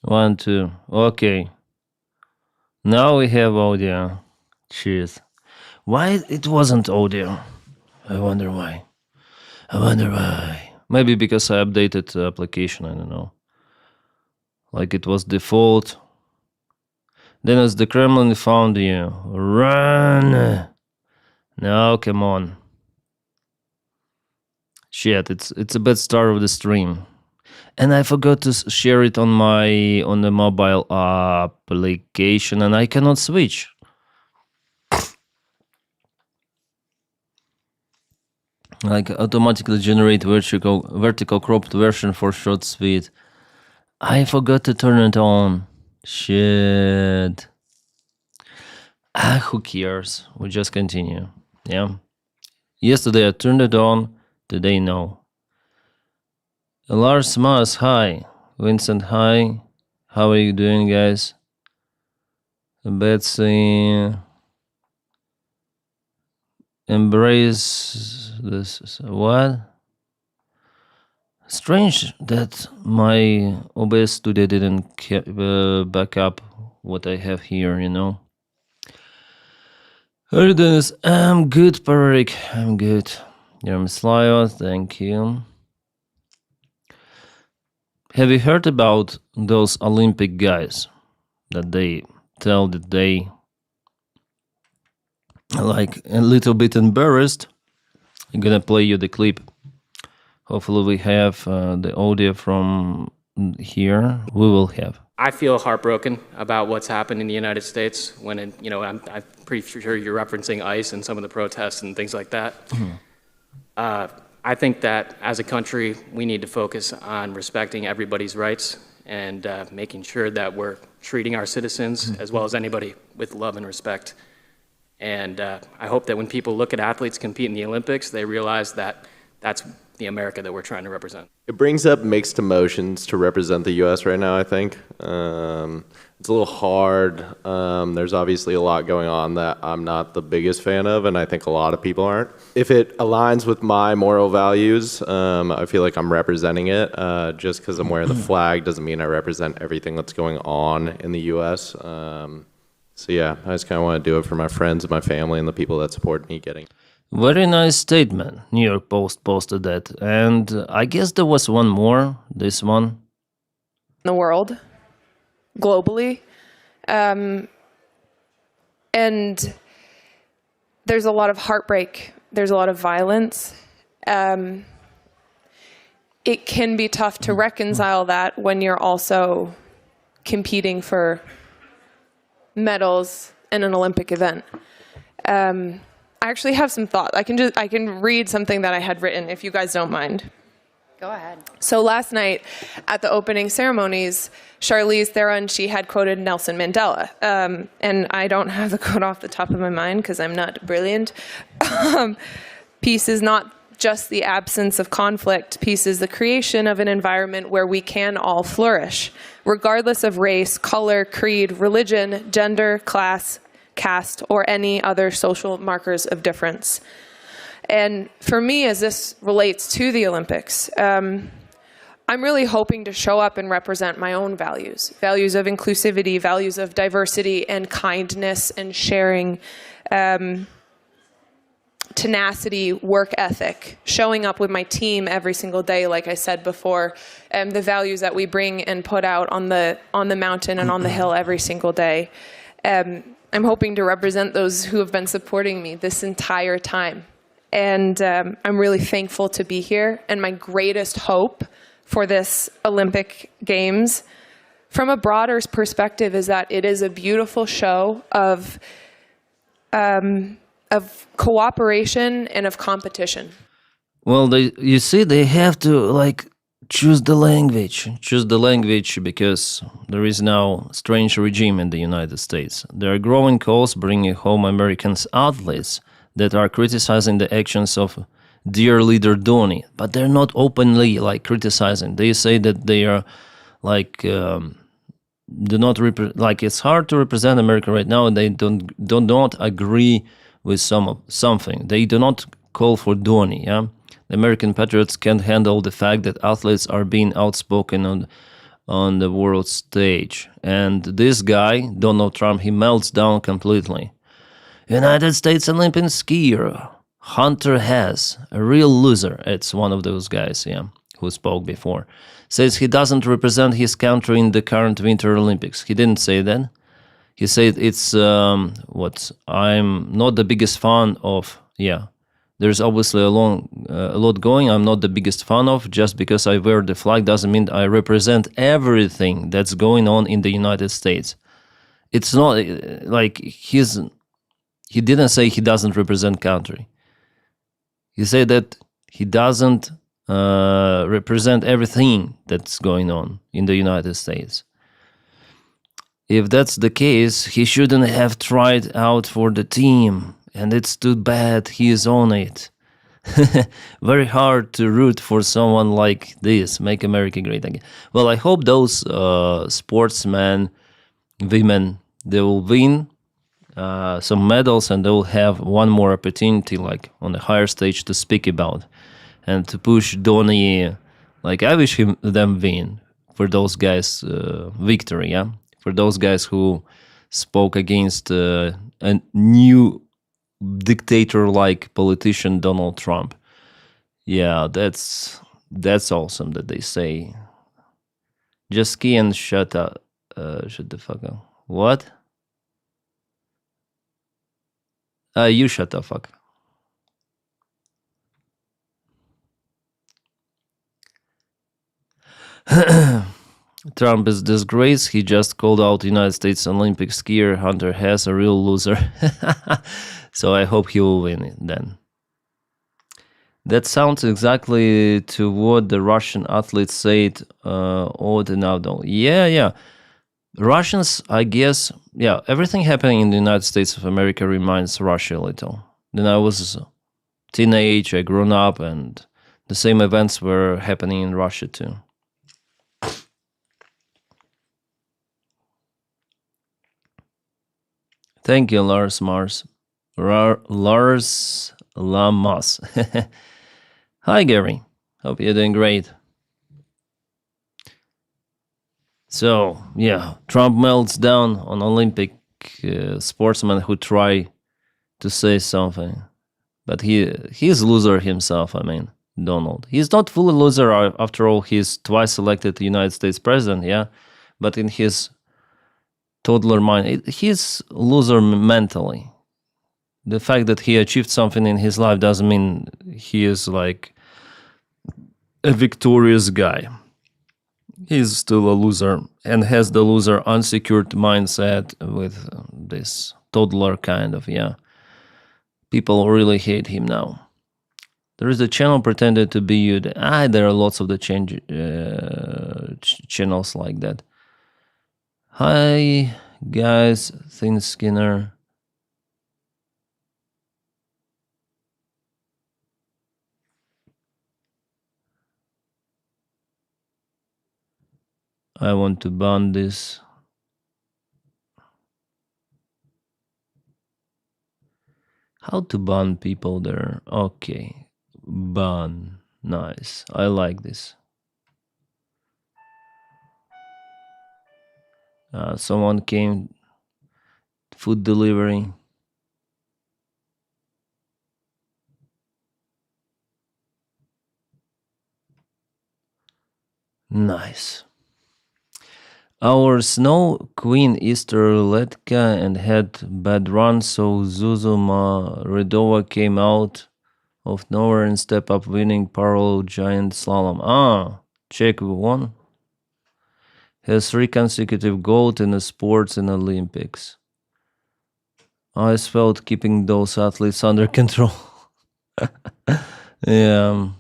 1, 2. Okay. Now we have audio. Cheers. Why it wasn't audio? I wonder why. Maybe because I updated the application, I don't know. Like it was default. Then as the Kremlin found you. Run! No, come on. Shit, it's a bad start of the stream. And I forgot to share it on the mobile application, and I cannot switch. Like automatically generate vertical cropped version for short speed. I forgot to turn it on. Shit. Who cares? We just continue. Yeah. Yesterday I turned it on. Today no. Lars Mas, hi. Vincent, hi. How are you doing, guys? Betsy. Embrace this. What? Strange that my OBS studio didn't back up what I have here, you know. How are you doing? I'm good, Parik. I'm good. Jeremy Slayo, thank you. Have you heard about those Olympic guys that they tell that they like a little bit embarrassed? I'm gonna play you the clip. Hopefully we have the audio from here. We will have. I feel heartbroken about what's happened in the United States when, I'm pretty sure you're referencing ICE and some of the protests and things like that. Mm-hmm. I think that as a country, we need to focus on respecting everybody's rights and making sure that we're treating our citizens as well as anybody with love and respect. And I hope that when people look at athletes compete in the Olympics, they realize that that's the America that we're trying to represent. It brings up mixed emotions to represent the U.S. right now, I think. It's a little hard. There's obviously a lot going on that I'm not the biggest fan of, and I think a lot of people aren't. If it aligns with my moral values, I feel like I'm representing it. Just because I'm wearing the flag doesn't mean I represent everything that's going on in the U.S. So yeah, I just kind of want to do it for my friends and my family and the people that support me getting. Very nice statement. New York Post posted that. And I guess there was one more, this one. In the world, globally. And there's a lot of heartbreak. There's a lot of violence. It can be tough to reconcile that when you're also competing for medals in an Olympic event. I actually have some thoughts. I can read something that I had written, if you guys don't mind. Go ahead. So last night at the opening ceremonies, Charlize Theron, she had quoted Nelson Mandela. And I don't have the quote off the top of my mind because I'm not brilliant. Peace is not just the absence of conflict. Peace is the creation of an environment where we can all flourish, regardless of race, color, creed, religion, gender, class, caste, or any other social markers of difference. And for me, as this relates to the Olympics, I'm really hoping to show up and represent my own values, values of inclusivity, values of diversity and kindness and sharing, tenacity, work ethic, showing up with my team every single day, like I said before, the values that we bring and put out on the mountain and on the hill every single day. I'm hoping to represent those who have been supporting me this entire time. And I'm really thankful to be here. And my greatest hope for this Olympic Games, from a broader perspective, is that it is a beautiful show of cooperation and of competition. Well, you see, they have to choose the language because there is now a strange regime in the United States. There are growing calls bringing home American athletes that are criticizing the actions of dear leader Dhoni, but they're not openly criticizing. They say that they are do not it's hard to represent America right now, and they do not agree with something. They do not call for Dhoni. Yeah, the American patriots can't handle the fact that athletes are being outspoken on the world stage. And this guy, Donald Trump, he melts down completely. United States Olympic skier Hunter Hess, a real loser. It's one of those guys, yeah, who spoke before. Says he doesn't represent his country in the current Winter Olympics. He didn't say that. He said it's I'm not the biggest fan of. Yeah, there's obviously a lot going. I'm not the biggest fan of. Just because I wear the flag doesn't mean I represent everything that's going on in the United States. It's not like he didn't say he doesn't represent country. He said that he doesn't represent everything that's going on in the United States. If that's the case, he shouldn't have tried out for the team, and it's too bad he is on it. Very hard to root for someone like this, make America great again. Well, I hope those sportsmen, women, they will win some medals and they will have one more opportunity, like on a higher stage, to speak about and to push Donny. Like, I wish them win for those guys' victory, yeah? For those guys who spoke against a new dictator-like politician, Donald Trump. Yeah, that's awesome that they say. Just ski and shut up. Shut the fuck up. What? You shut the fuck up. Trump is disgrace. He just called out United States Olympic skier Hunter Hess a real loser. So I hope he will win it then. That sounds exactly to what the Russian athletes said Odinavdol. Yeah. Russians, I guess, yeah, everything happening in the United States of America reminds Russia a little. Then I was a teenage, I grown up, and the same events were happening in Russia too. Thank you, Lars Mars. Lars Lamas. Hi, Gary. Hope you're doing great. So, yeah, Trump melts down on Olympic sportsmen who try to say something. But he's a loser himself, I mean, Donald. He's not fully loser, after all, he's twice elected United States president, yeah? But in his toddler mind, he's a loser mentally. The fact that he achieved something in his life doesn't mean he is like a victorious guy. He's still a loser and has the loser unsecured mindset with this toddler kind of, yeah. People really hate him now. There is a channel pretended to be you. There are lots of the channels like that. Hi, guys, Thin Skinner. I want to ban this. How to ban people there? Okay, ban. Nice. I like this. Someone came. Food delivery. Nice. Our Snow Queen Easter Letka and had bad run, so Zuzuma Redova came out of nowhere and stepped up, winning parallel giant slalom. Czech won. Has 3 consecutive gold in the sports and Olympics. I felt keeping those athletes under control. Yeah.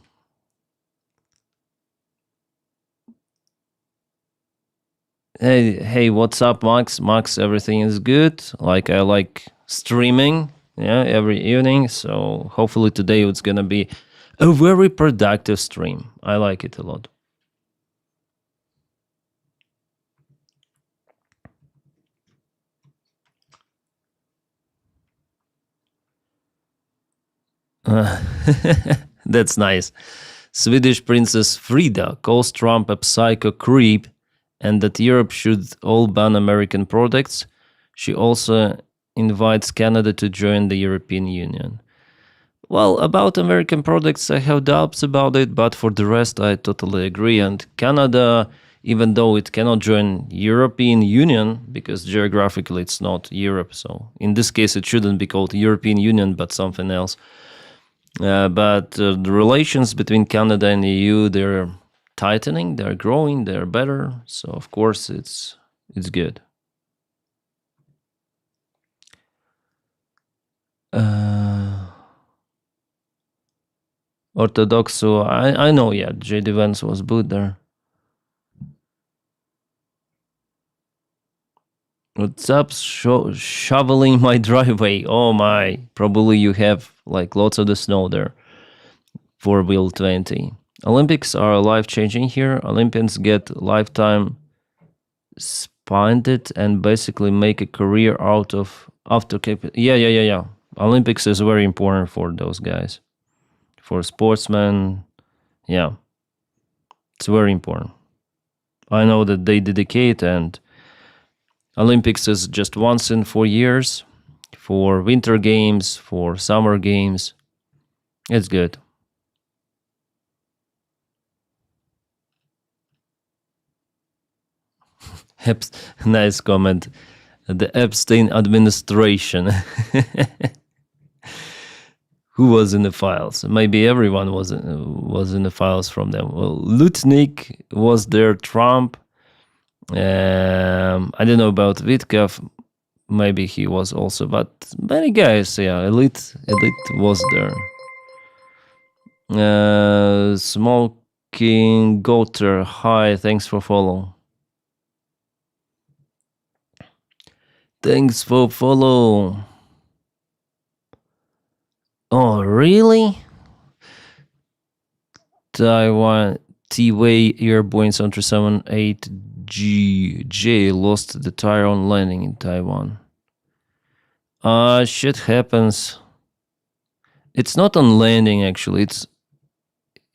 Hey, what's up, Max? Max, everything is good. Like, I like streaming, yeah, every evening. So hopefully today it's gonna be a very productive stream. I like it a lot. That's nice. Swedish Princess Frida calls Trump a psycho creep and that Europe should all ban American products. She also invites Canada to join the European Union. Well, about American products, I have doubts about it, but for the rest, I totally agree. And Canada, even though it cannot join European Union, because geographically it's not Europe, so in this case it shouldn't be called European Union, but something else. But the relations between Canada and EU, they're tightening, they're growing, they're better. So of course it's good. Orthodox, so I know, yeah, J.D. Vance was booed there. What's up, shoveling my driveway? Oh my, probably you have like lots of the snow there for Wheel 20. Olympics are life-changing here. Olympians get lifetime spended and basically make a career out of after. Yeah. Olympics is very important for those guys. For sportsmen, yeah, it's very important. I know that they dedicate, and Olympics is just once in 4 years, for winter games, for summer games. It's good. Nice comment. The Epstein administration. Who was in the files? Maybe everyone was in the files from them. Well, Lutnik was there. Trump. I don't know about Vitkov. Maybe he was also, but many guys. Yeah, elite was there. Smoking Goater. Hi, thanks for follow. Thanks for follow. Oh, really? Taiwan T-Way Airborne 778GJ lost the tire on landing in Taiwan. Shit happens. It's not on landing actually.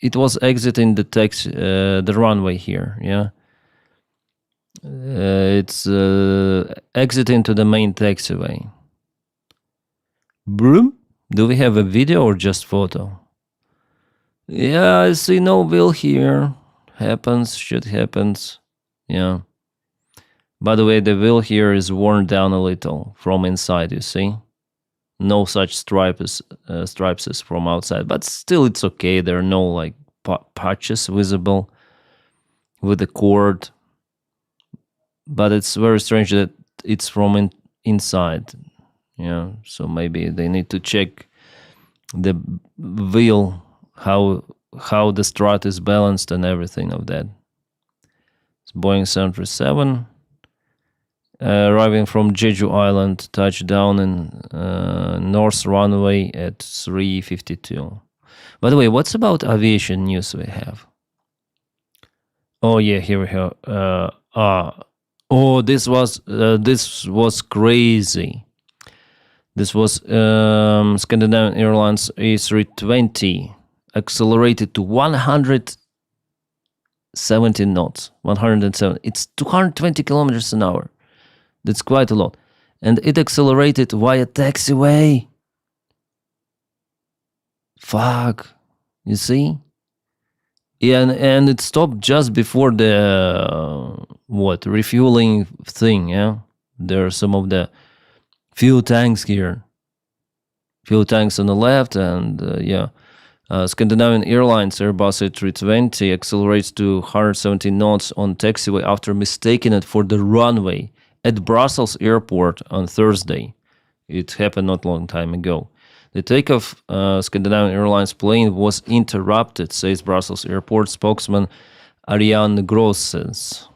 It was exiting the runway here. Yeah. It's exiting to the main taxiway. Broom? Do we have a video or just photo? Yeah, I see no wheel here. Shit happens. Yeah. By the way, the wheel here is worn down a little from inside, you see? No such stripes as from outside, but still it's okay. There are no like patches visible with the cord. But it's very strange that it's from inside. Yeah, so maybe they need to check the wheel, how the strut is balanced and everything of that. It's Boeing 737 arriving from Jeju Island, touchdown in North Runway at 3:52. By the way, what's about aviation news we have? Oh yeah, here we have. Oh, this was crazy. This was Scandinavian Airlines A320 accelerated to 170 knots. 107. It's 220 kilometers an hour. That's quite a lot. And it accelerated via taxiway. Fuck. You see? Yeah, and it stopped just before the refueling thing. Yeah, there are some of the fuel tanks here. Fuel tanks on the left, and Scandinavian Airlines Airbus A320 accelerates to 170 knots on taxiway after mistaking it for the runway at Brussels airport on Thursday. It happened not long time ago. The takeoff Scandinavian Airlines plane was interrupted, says Brussels airport spokesman Ariane Goossens.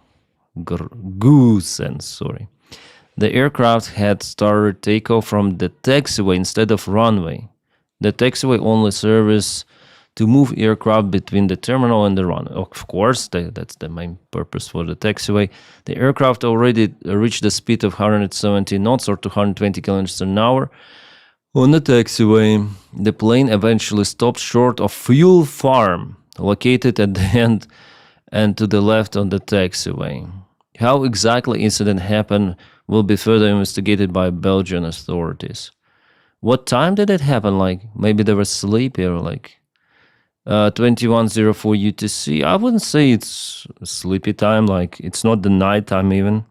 The aircraft had started takeoff from the taxiway instead of runway. The taxiway only serves to move aircraft between the terminal and the runway. Of course, that's the main purpose for the taxiway. The aircraft already reached the speed of 170 knots or 220 kilometers an hour. On the taxiway, the plane eventually stopped short of fuel farm, located at the end and to the left on the taxiway. How exactly incident happened will be further investigated by Belgian authorities. What time did it happen? Like maybe they were sleepy or like 21:04 UTC. I wouldn't say it's sleepy time. Like it's not the night time even.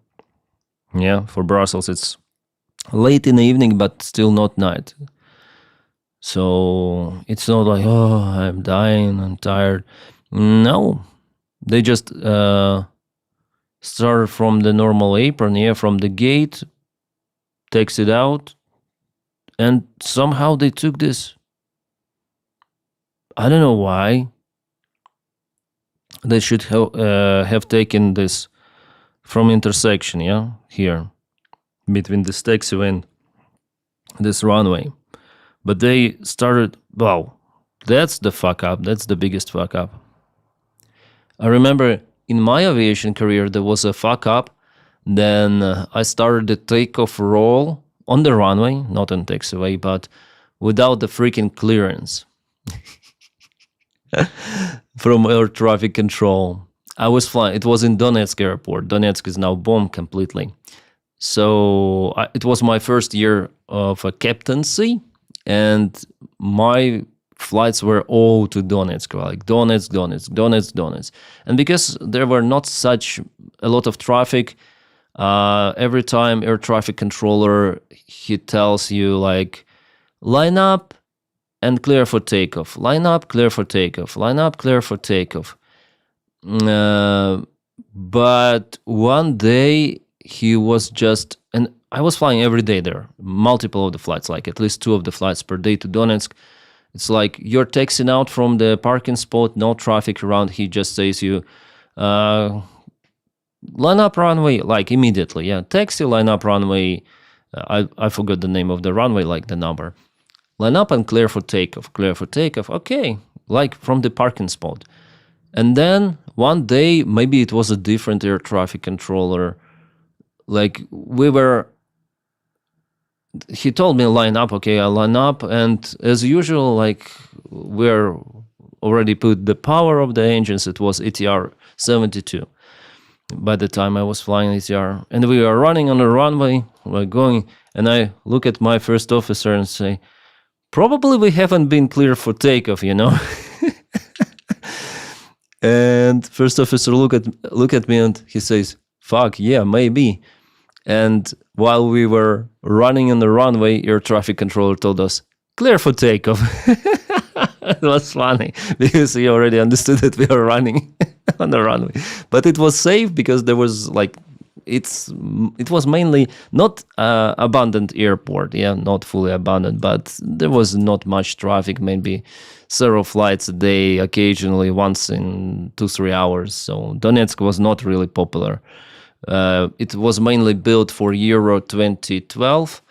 Yeah, for Brussels it's late in the evening, but still not night. So it's not like, oh, I'm dying, I'm tired. No, they just started from the normal apron, from the gate, takes it out, and somehow they took this. I don't know why. They should have taken this from intersection, here, between this taxiway and this runway. But they started, wow, that's the fuck up. That's the biggest fuck up. I remember in my aviation career, there was a fuck up. Then I started the takeoff roll on the runway, not on taxiway, but without the freaking clearance from air traffic control. I was flying. It was in Donetsk airport. Donetsk is now bombed completely. So it was my first year of a captaincy. And my flights were all to Donetsk, like Donetsk. And because there were not such a lot of traffic, every time air traffic controller, he tells you like, line up and clear for takeoff. Line up, clear for takeoff. Line up, clear for takeoff. But one day he was just, and I was flying every day there, multiple of the flights, like at least 2 of the flights per day to Donetsk. It's like you're taxiing out from the parking spot, no traffic around. He just says you, line up runway, like immediately. Yeah, taxi, line up runway. I forgot the name of the runway, like the number. Line up and clear for takeoff, Okay, like from the parking spot. And then one day, maybe it was a different air traffic controller. Like he told me line up, okay, I line up, and as usual, like we're already put the power of the engines, it was ATR 72 by the time I was flying ATR, and we are running on the runway, we're going, and I look at my first officer and say, probably we haven't been clear for takeoff, And first officer look at me and he says, fuck, yeah, maybe. And while we were running on the runway, air traffic controller told us, clear for takeoff. It was funny because he already understood that we were running on the runway. But it was safe because there was like, it was mainly not abundant airport, not fully abundant, but there was not much traffic, maybe several flights a day, occasionally once in 2-3 hours. So Donetsk was not really popular. It was mainly built for Euro 2012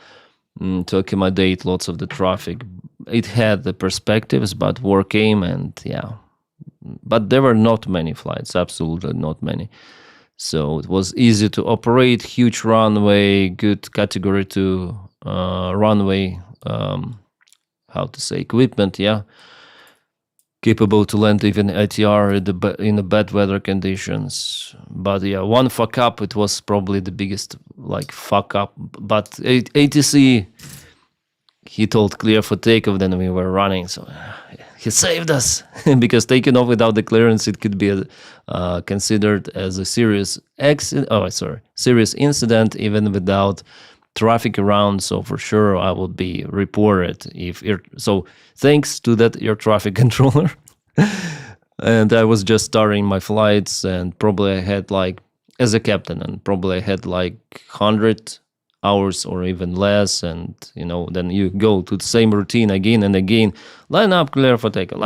to accommodate lots of the traffic. It had the perspectives, but war came and but there were not many flights, absolutely not many. So it was easy to operate, huge runway, good category 2 runway, equipment, capable to land even ATR in the bad weather conditions. But one fuck up, it was probably the biggest like fuck up. But ATC, he told clear for takeoff, then we were running, so he saved us because taking off without the clearance, it could be considered as a serious serious incident even without traffic around. So for sure I would be reported so thanks to that air traffic controller. And I was just starting my flights, and probably I had like, as a captain, and probably I had like 100 hours or even less, and then you go to the same routine again and again. Line up, clear for takeoff.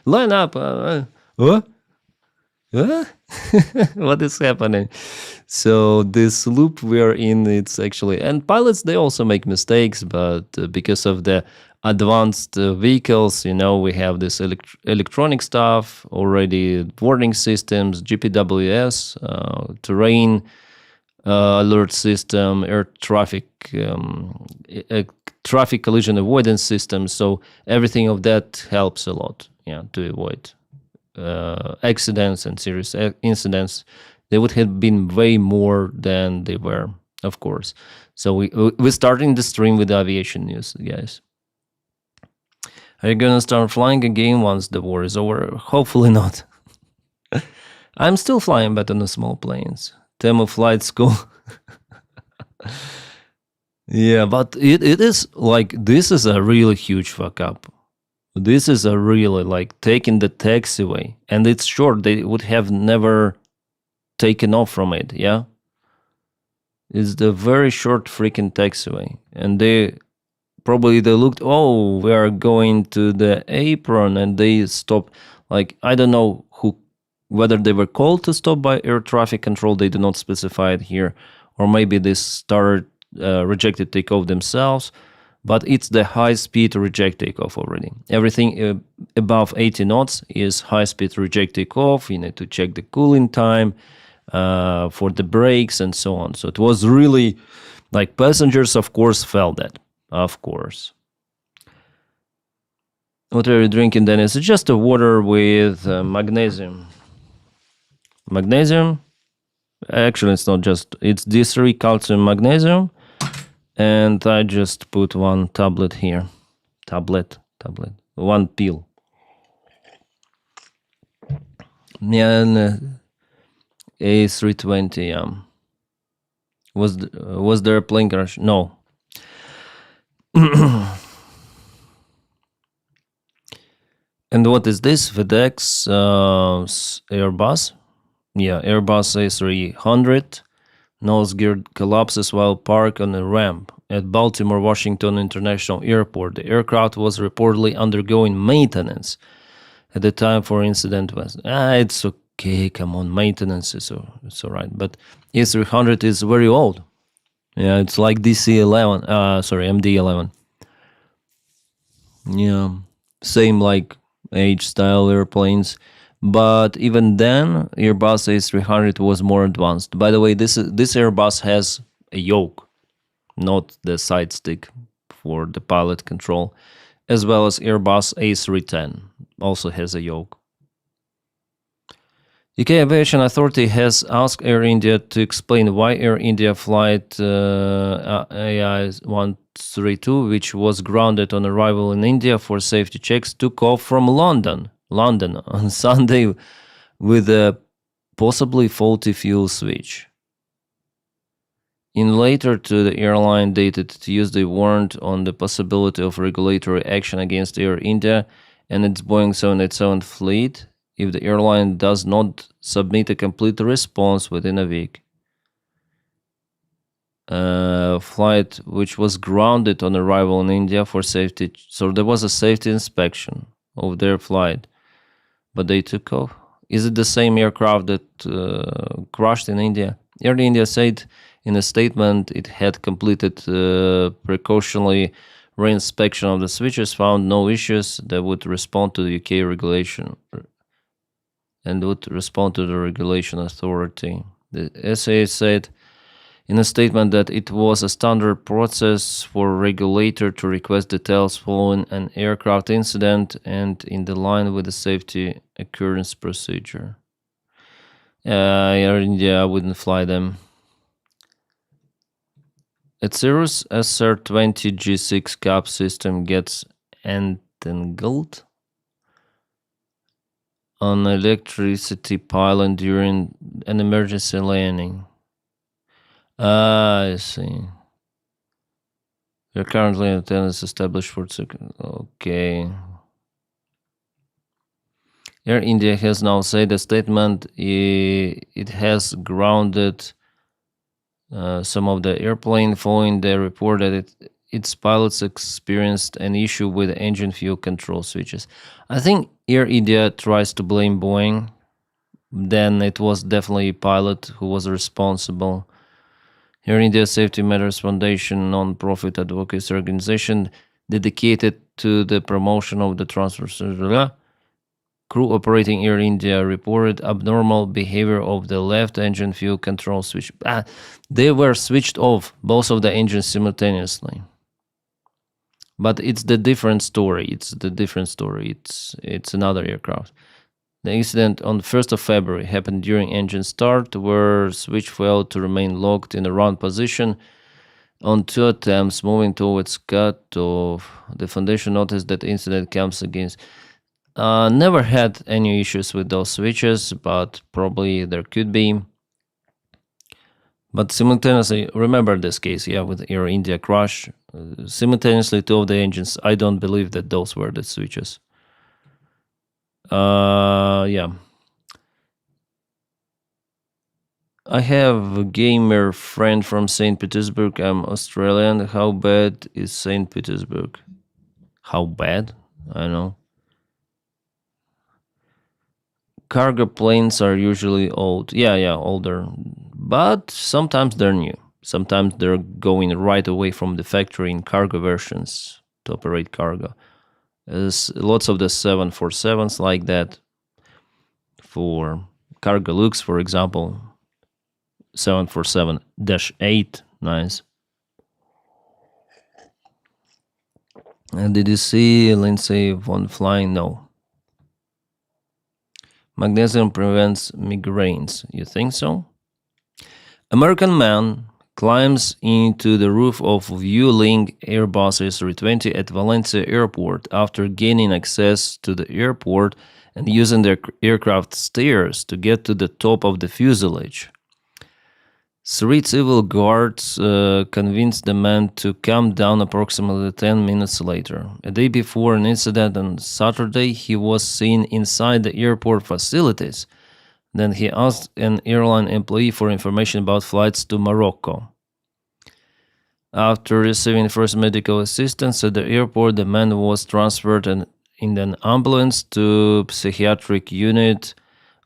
Line up. What? What is happening? So this loop we are in, it's actually, and pilots, they also make mistakes, but because of the advanced vehicles, we have this electronic stuff already, warning systems, GPWS, terrain alert system, air traffic, traffic collision avoidance system. So everything of that helps a lot, to avoid accidents and serious incidents. they would have been way more than they were, of course. So we're starting the stream with aviation news, guys. Are you gonna start flying again once the war is over? Hopefully not. I'm still flying, but on the small planes. Temu flight school. Yeah, but it is like, this is a really huge fuck up. This is a really, like, taking the taxiway. And it's short, they would have never taken off from it, yeah? It's the very short freaking taxiway. And they looked, oh, we are going to the apron, and they stopped. Like, I don't know whether they were called to stop by air traffic control, they do not specify it here, or maybe they started rejected takeoff themselves, but it's the high-speed reject takeoff already. Everything above 80 knots is high-speed reject takeoff. You need to check the cooling time for the brakes and so on. So it was really, like, passengers, of course, felt that. Of course. What are you drinking, Denys? It's just a water with magnesium. Magnesium? Actually, it's not just, it's D3 calcium magnesium. And I just put one tablet here. Tablet. One pill. Yeah, and A320, was there a plane crash? No. And what is this? FedEx Airbus? Yeah, Airbus A300. Nose gear collapses while parked on a ramp at Baltimore Washington International Airport. The aircraft was reportedly undergoing maintenance at the time for incident. It's okay, come on, maintenance is it's all right. But A300 is very old. Yeah, it's like MD-11. Yeah, same like age style airplanes. But even then, Airbus A300 was more advanced. By the way, this Airbus has a yoke, not the side stick for the pilot control, as well as Airbus A310 also has a yoke. UK Aviation Authority has asked Air India to explain why Air India flight AI-132, which was grounded on arrival in India for safety checks, took off from London on Sunday with a possibly faulty fuel switch. In later to the airline dated Tuesday warned on the possibility of regulatory action against Air India and its Boeing 787 fleet if the airline does not submit a complete response within a week. Flight which was grounded on arrival in India for safety. So there was a safety inspection of their flight, but they took off. Is it the same aircraft that crashed in India? Air India said in a statement it had completed precautionary reinspection of the switches, found no issues that would respond to the UK regulation and would respond to the regulation authority. The SAA said in a statement that it was a standard process for a regulator to request details following an aircraft incident and in the line with the safety occurrence procedure. Air India wouldn't fly them. A Cirrus SR-20 G6 Capt system gets entangled on an electricity pylon during an emergency landing. I see. You're currently in attendance established for okay. Air India has now said a statement it has grounded some of the airplane following the report that its pilots experienced an issue with engine fuel control switches. I think Air India tries to blame Boeing. Then it was definitely a pilot who was responsible. Air India Safety Matters Foundation, non-profit advocacy organization dedicated to the promotion of the transport. Crew operating Air India reported abnormal behavior of the left engine fuel control switch. They were switched off, both of the engines simultaneously. But it's the different story. It's another aircraft. The incident on the 1st of February happened during engine start, where switch failed to remain locked in a round position. On 2 attempts moving towards cut-off, the Foundation noticed that incident comes against. Never had any issues with those switches, but probably there could be. But simultaneously, remember this case, with Air India crash. Simultaneously, 2 of the engines, I don't believe that those were the switches. Yeah. I have a gamer friend from St. Petersburg. I'm Australian. How bad is St. Petersburg? How bad? I don't know. Cargo planes are usually old. Yeah, older. But sometimes they're new. Sometimes they're going right away from the factory in cargo versions to operate cargo. There's lots of the 747s like that. For cargo looks, for example, 747-8, nice. And did you see Lindsay von flying? No. Magnesium prevents migraines. You think so? American man climbs into the roof of Vueling Airbus A320 at Valencia Airport after gaining access to the airport and using the aircraft stairs to get to the top of the fuselage. 3 civil guards convinced the man to come down approximately 10 minutes later. A day before an incident on Saturday, he was seen inside the airport facilities. Then he asked an airline employee for information about flights to Morocco. After receiving first medical assistance at the airport, the man was transferred in an ambulance to psychiatric unit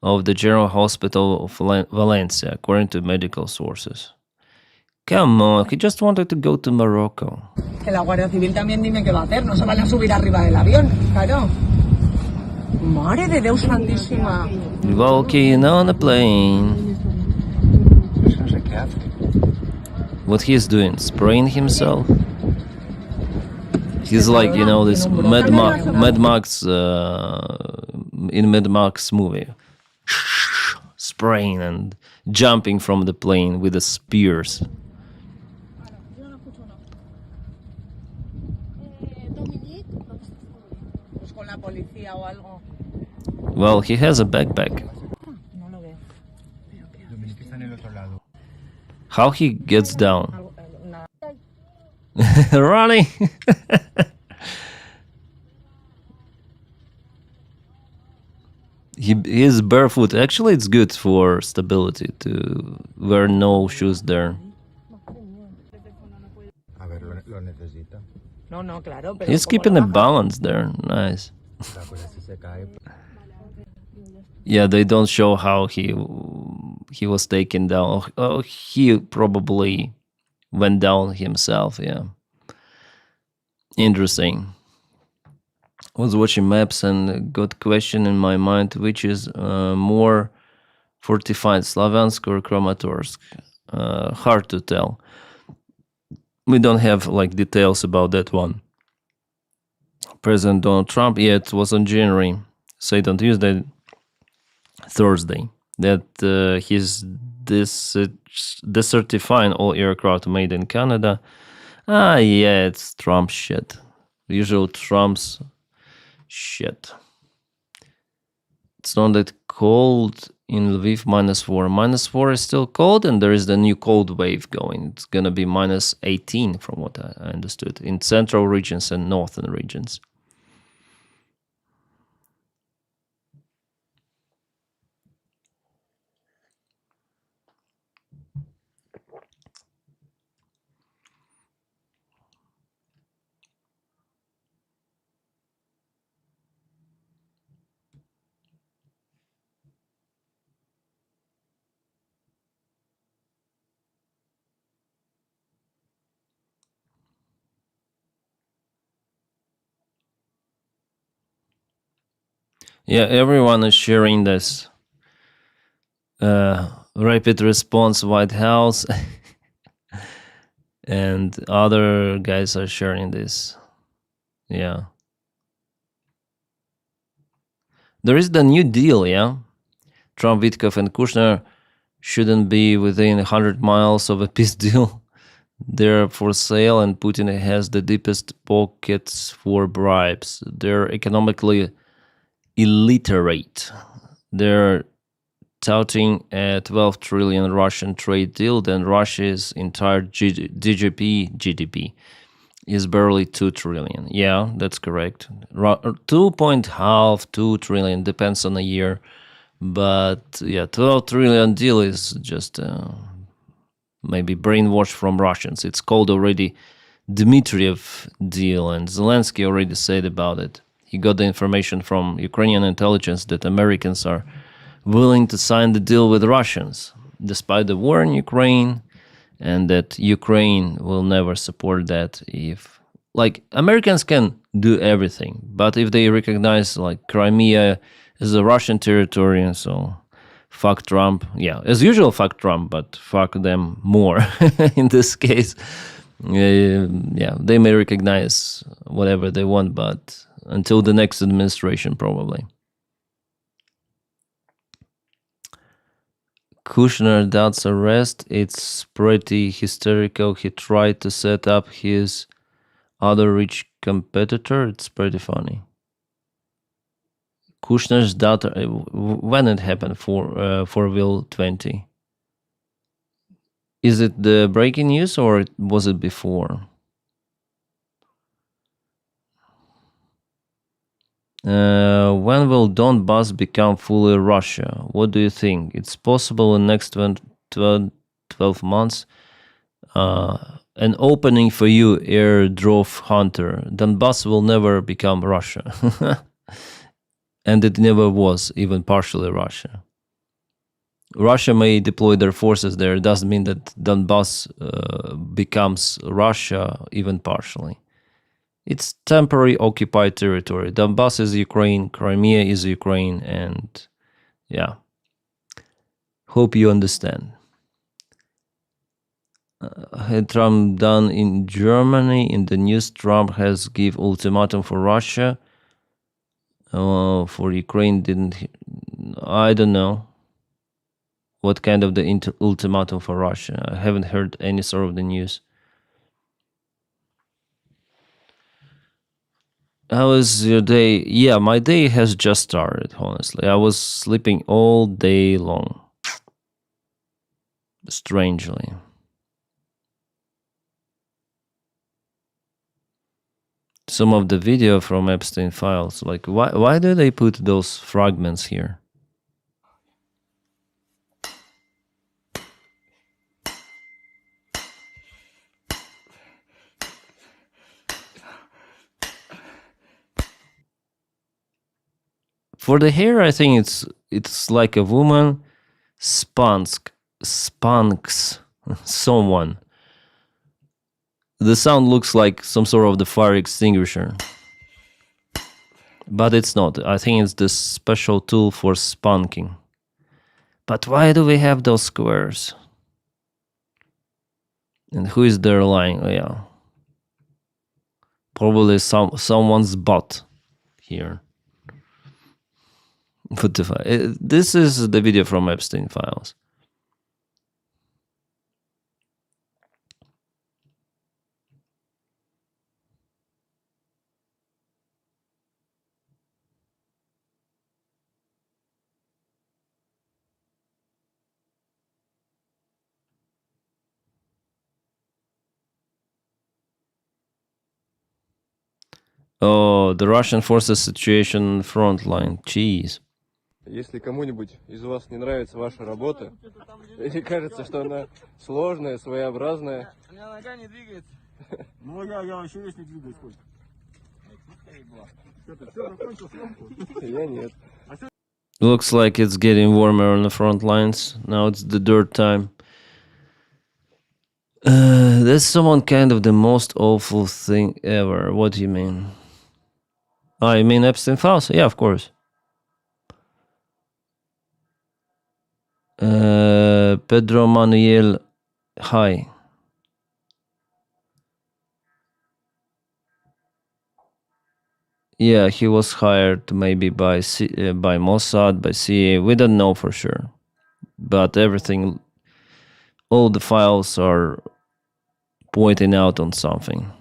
of the General Hospital of Valencia, according to medical sources. Come on, he just wanted to go to Morocco. Que la Guardia Civil también dime qué va a hacer, no se van a subir arriba del avión, claro. Madre de Deus santísima. Walking on a plane. What he's doing? Spraying himself? He's like, this Mad Max in Mad Max movie. Spraying and jumping from the plane with the spears. Well, he has a backpack. How he gets down? Running. He is barefoot. Actually, it's good for stability to wear no shoes there. He's keeping a balance there. Nice. Yeah, they don't show how he was taken down. Oh, he probably went down himself. Yeah. Interesting. I was watching maps and got a question in my mind, which is more fortified, Slavyansk or Kramatorsk? Hard to tell. We don't have details about that one. President Donald Trump, it was on January, said on Tuesday, Thursday, that he's decertifying all aircraft made in Canada. It's Trump shit. Usual Trump's shit. It's not that cold in Lviv, -4. -4 is still cold, and there is the new cold wave going. It's gonna be -18 from what I understood in central regions and northern regions. Yeah, everyone is sharing this. Rapid response White House and other guys are sharing this. Yeah. There is the new deal, yeah? Trump, Witkoff, and Kushner shouldn't be within 100 miles of a peace deal. They're for sale, and Putin has the deepest pockets for bribes. They're economically illiterate. They're touting a 12 trillion Russian trade deal, then Russia's entire GDP is barely 2 trillion. Yeah, that's correct. 2.5, 2 trillion, depends on the year. But yeah, 12 trillion deal is just maybe brainwash from Russians. It's called already Dmitriev deal, and Zelensky already said about it. He got the information from Ukrainian intelligence that Americans are willing to sign the deal with Russians, despite the war in Ukraine, and that Ukraine will never support that if... Like, Americans can do everything, but if they recognize, like, Crimea as a Russian territory, and so fuck Trump. Yeah, as usual, fuck Trump, but fuck them more in this case. Yeah, they may recognize whatever they want, but until the next administration, probably. Kushner doubts arrest. It's pretty hysterical. He tried to set up his other rich competitor. It's pretty funny. Kushner's daughter, when it happened for Will 20? Is it the breaking news or was it before? When will Donbass become fully Russia? What do you think? It's possible in next 12 months. An opening for you, airdrop hunter. Donbass will never become Russia. And it never was even partially Russia. Russia may deploy their forces there. It doesn't mean that Donbass becomes Russia even partially. It's temporary occupied territory. Donbass is Ukraine, Crimea is Ukraine, and yeah. Hope you understand. Had Trump done in Germany? In the news, Trump has give ultimatum for Russia. For Ukraine, didn't he? I don't know. What kind of the ultimatum for Russia? I haven't heard any sort of the news. How was your day? Yeah, my day has just started, honestly. I was sleeping all day long. Strangely. Some of the video from Epstein files, like why do they put those fragments here? For the hair, I think it's like a woman spunks someone. The sound looks like some sort of the fire extinguisher. But it's not. I think it's this special tool for spunking. But why do we have those squares? And who is there lying? Oh, yeah. Probably someone's butt here. What the fuck? This is the video from Epstein files. Oh, the Russian forces situation Frontline. Jeez. Если кому-нибудь из вас не нравится ваша работа, или кажется, что она сложная, своеобразная... У меня нога не двигается. Ну, я вообще весь не двигаюсь, сколько. Что, ты все закончил съемку? Я нет. Looks like it's getting warmer on the front lines. Now it's the dirt time. That's someone kind of the most awful thing ever. What do you mean? Oh, you mean Epstein files? Yeah, of course. Pedro Manuel, hi. Yeah, he was hired maybe by by Mossad, by CIA. We don't know for sure, but everything, all the files are pointing out on something.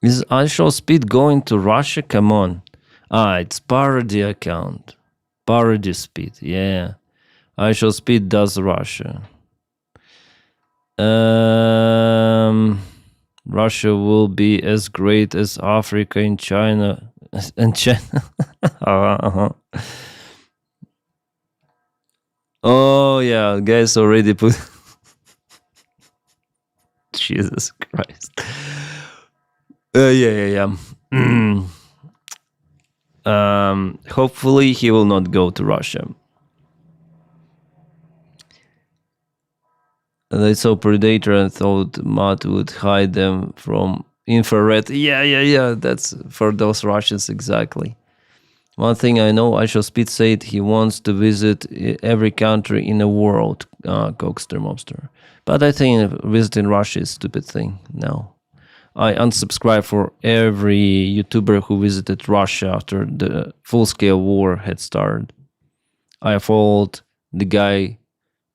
Is I Shall Speed going to Russia? Come on. It's parody account. Parody Speed, yeah. I Shall Speed does Russia. Russia will be as great as Africa and China. And China. Oh, yeah, guys already put. Jesus Christ. Yeah. Hopefully he will not go to Russia. They saw Predator and thought Matt would hide them from infrared. Yeah. That's for those Russians exactly. One thing I know, I Shall Speed said he wants to visit every country in the world, Coxter Mobster. But I think visiting Russia is a stupid thing now. I unsubscribe for every YouTuber who visited Russia after the full-scale war had started. I followed the guy,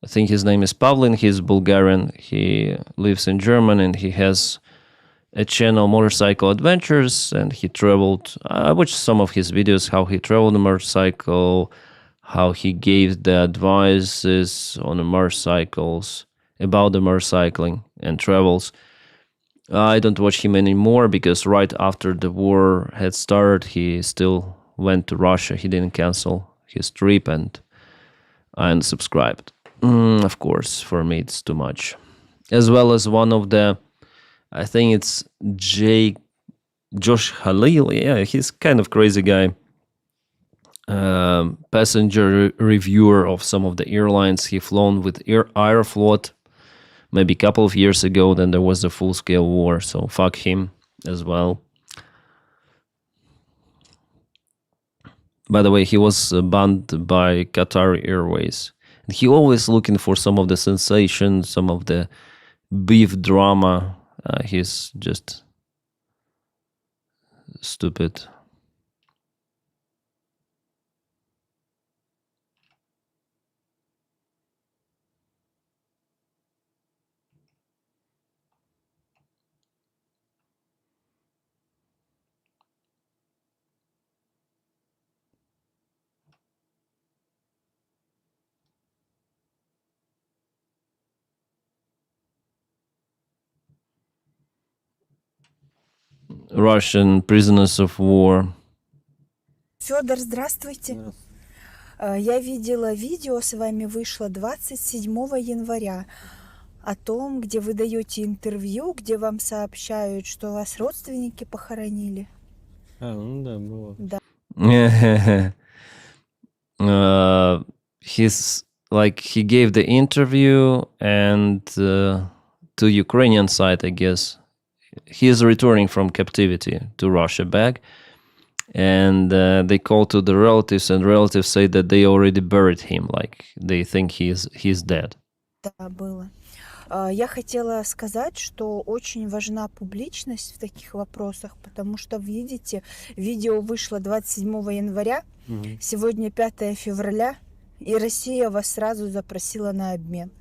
I think his name is Pavlin, he's Bulgarian, he lives in Germany and he has a channel, Motorcycle Adventures, and he traveled. I watched some of his videos, how he traveled on a motorcycle, how he gave the advices on the motorcycles, about the motorcycling and travels. I don't watch him anymore because right after the war had started, he still went to Russia. He didn't cancel his trip and I unsubscribed. Of course, for me it's too much. As well as one of the, I think it's Josh Halil. Yeah, he's kind of crazy guy. Passenger reviewer of some of the airlines. He flown with Aeroflot maybe a couple of years ago. Then there was the full-scale war, so fuck him as well. By the way, he was banned by Qatar Airways. And he always looking for some of the sensation, some of the beef drama. He's just stupid. Russian prisoners of war. Федор, здравствуйте. Я видела видео, с вами вышло 27 января о том, где вы даете интервью, где вам сообщают, что вас родственники похоронили. Ну да, было. Да. He's like he gave the interview and to Ukrainian side, I guess. He is returning from captivity to Russia back, and they call to the relatives, and relatives say that they already buried him, like they think he's dead. Да, было. Я хотела сказать, что очень важна публичность в таких вопросах, потому что, видите, видео вышло 27 января, сегодня 5 февраля, и Россия вас сразу запросила на обмен.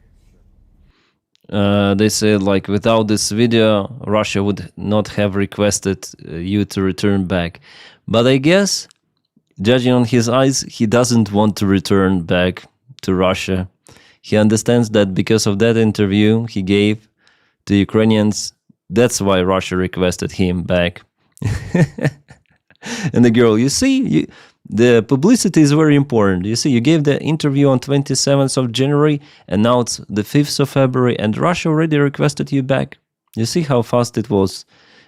They said, like, without this video, Russia would not have requested you to return back. But I guess, judging on his eyes, he doesn't want to return back to Russia. He understands that because of that interview he gave to Ukrainians, that's why Russia requested him back. And the girl, you see, the publicity is very important. You see, you gave the interview on 27th of January, and now it's the 5th of February, and Russia already requested you back. You see how fast it was?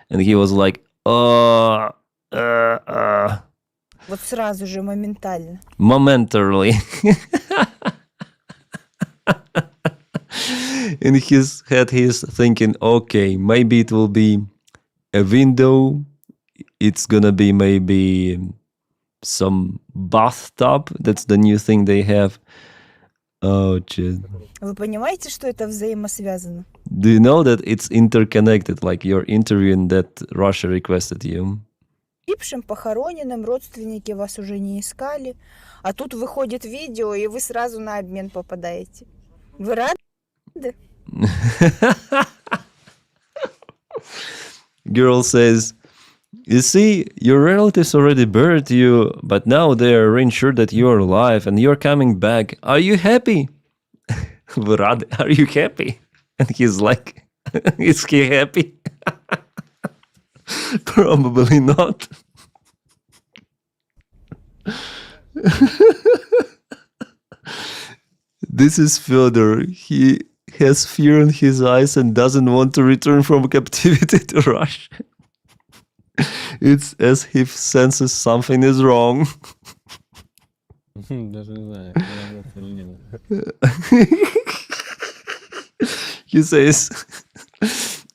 And he was like, Вот сразу же, momentially. Momentarily. In his head, he's thinking, okay, maybe it will be a window. It's gonna be maybe some bathtub. That's the new thing they have. Oh, shit. Вы понимаете, что это взаимосвязано? Do you know that it's interconnected? Like you're interviewing that Russia requested you. Погибшим, похороненным, родственники вас уже не искали, а тут выходит видео, и вы сразу на обмен попадаете. Вы рады? Girl says, you see, your relatives already buried you, but now they are ensured that you're alive and you're coming back. Are you happy? Vrad, are you happy? And he's like, is he happy? Probably not. This is Fyodor. He has fear in his eyes and doesn't want to return from captivity to Russia. It's as if senses something is wrong. Даже не знаю, нравится или нет. He says,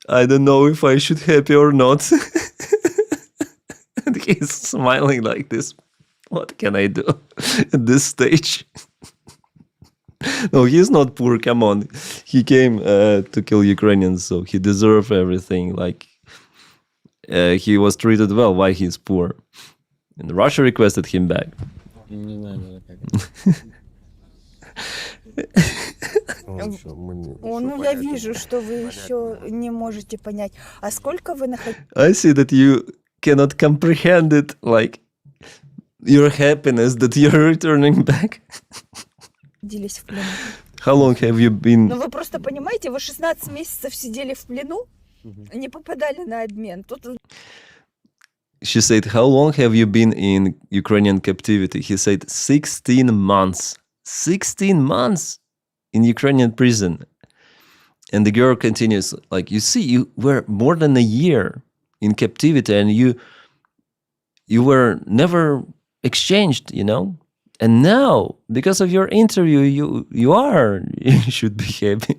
I don't know if I should happy or not. And he's smiling like this. What can I do at this stage? No, he's not poor. Come on. He came to kill Ukrainians, so he deserved everything. Like, he was treated well. Why he's poor? And Russia requested him back. Не знаю даже как. Ну, я вижу, что вы еще не можете понять. А сколько вы I see that you cannot comprehend it, like your happiness that you're returning back. находились в плену? How long have you been? Ну, вы просто понимаете, вы 16 месяцев сидели в плену, не попадали на обмен. Тут She said, how long have you been in Ukrainian captivity? He said, 16 months. 16 months in Ukrainian prison. And the girl continues, like, you see, you were more than a year in captivity and you were never exchanged, you know? And now, because of your interview, you should be happy.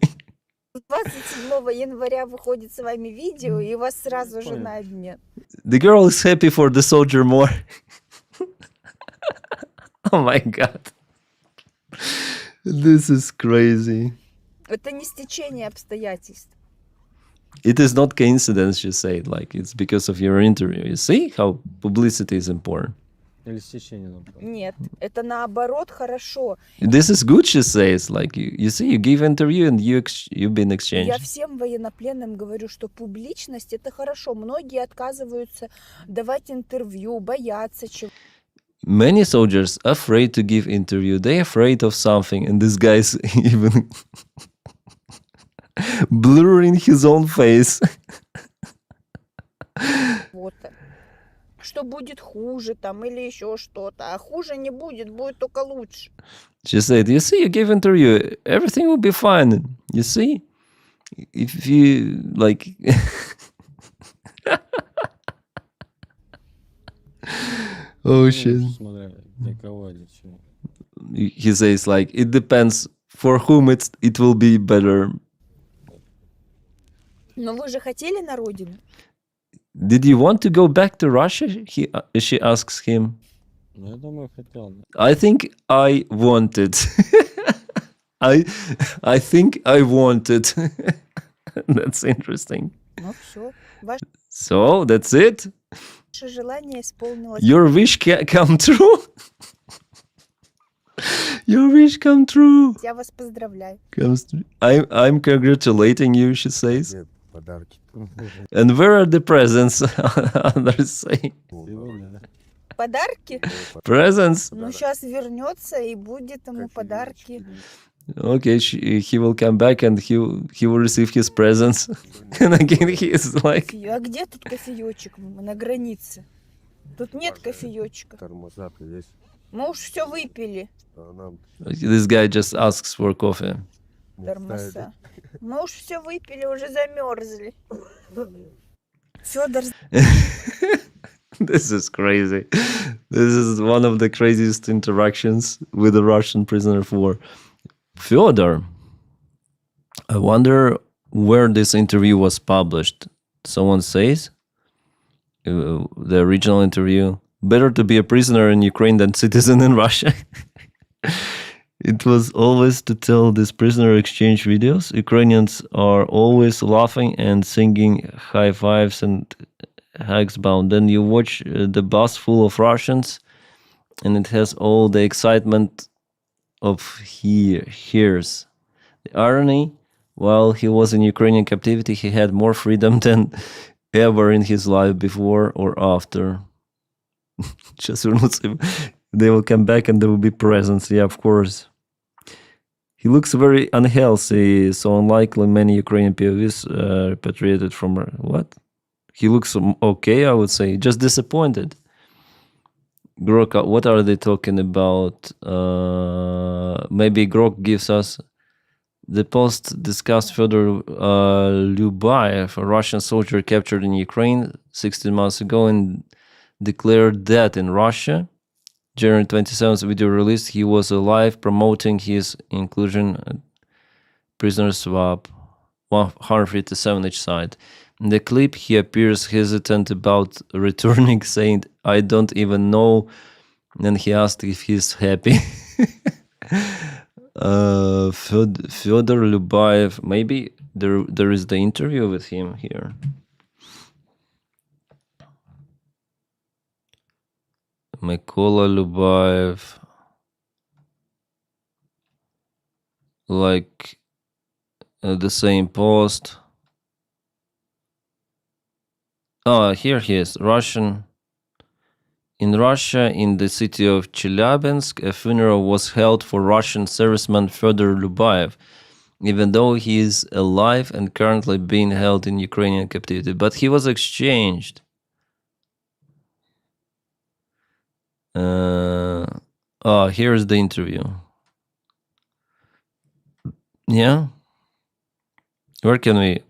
27 января выходит с вами видео, и у вас сразу же на обмен. The girl is happy for the soldier more. Oh my God. This is crazy. Это не стечение обстоятельств. It is not coincidence, she said. Like, it's because of your interview. You see how publicity is important. Или стечение наоборот. Нет, это наоборот хорошо. This is good, she says. Like, you see, you give interview and you've been exchanged. Я всем военнопленным говорю, что публичность — это хорошо. Многие отказываются давать интервью, боятся чего. Many soldiers are afraid to give interview. They're afraid of something. And this guy's even blurring his own face. Вот. Что будет хуже там или еще что-то. А хуже не будет, будет только лучше. She said, you see, you give interview, everything will be fine. You see? If you, like... Oh, shit. Смотря для кого, для чего. He says, like, it depends for whom it will be better. Но вы же хотели на родину? Did you want to go back to Russia? She asks him. Ну, я думаю, хотел. I think I wanted. I think I wanted. That's interesting. Ну все, ваше So, that's it? желание исполнилось. Your wish come true? Your wish come true. Я вас поздравляю. I'm congratulating you, she says. Нет, подарки. And where are the presents? Others say. Сегодня, да? Подарки? Presents? Ну, сейчас вернется и будет ему подарки. Okay, he will come back and he will receive his presents. And again he is like... А где тут кофеечек? Мы на границе. Тут нет кофеечка. Тормоза есть. Мы уж все выпили. А нам This guy just asks for coffee. не Тормоза. оставили. Мы уж все выпили, уже замерзли. Федор, This is crazy. This is one of the craziest interactions with a Russian prisoner of war. Fyodor, I wonder where this interview was published. Someone says the original interview. Better to be a prisoner in Ukraine than citizen in Russia. It was always to tell these prisoner exchange videos. Ukrainians are always laughing and singing high fives and hugs bound. Then you watch the bus full of Russians, and it has all the excitement of hears. The irony, while he was in Ukrainian captivity, he had more freedom than ever in his life before or after. They will come back and there will be presents. Yeah, of course. He looks very unhealthy, so unlikely many Ukrainian POVs repatriated from... What? He looks okay, I would say. Just disappointed. Grok, what are they talking about? Maybe Grok gives us... The post discussed Fyodor Lyubayev, a Russian soldier captured in Ukraine 16 months ago and declared dead in Russia. January 27th video released, he was alive, promoting his inclusion at prisoner swap, 157 each side. In the clip, he appears hesitant about returning, saying, "I don't even know." Then he asked if he's happy. Fyodor Lyubayev, maybe there is the interview with him here. Mykola Lyubayev, like the same post. Oh, here he is. Russian. In Russia, in the city of Chelyabinsk, a funeral was held for Russian serviceman Fyodor Lyubayev, even though he is alive and currently being held in Ukrainian captivity. But he was exchanged. Here's the interview. Yeah? Where can we...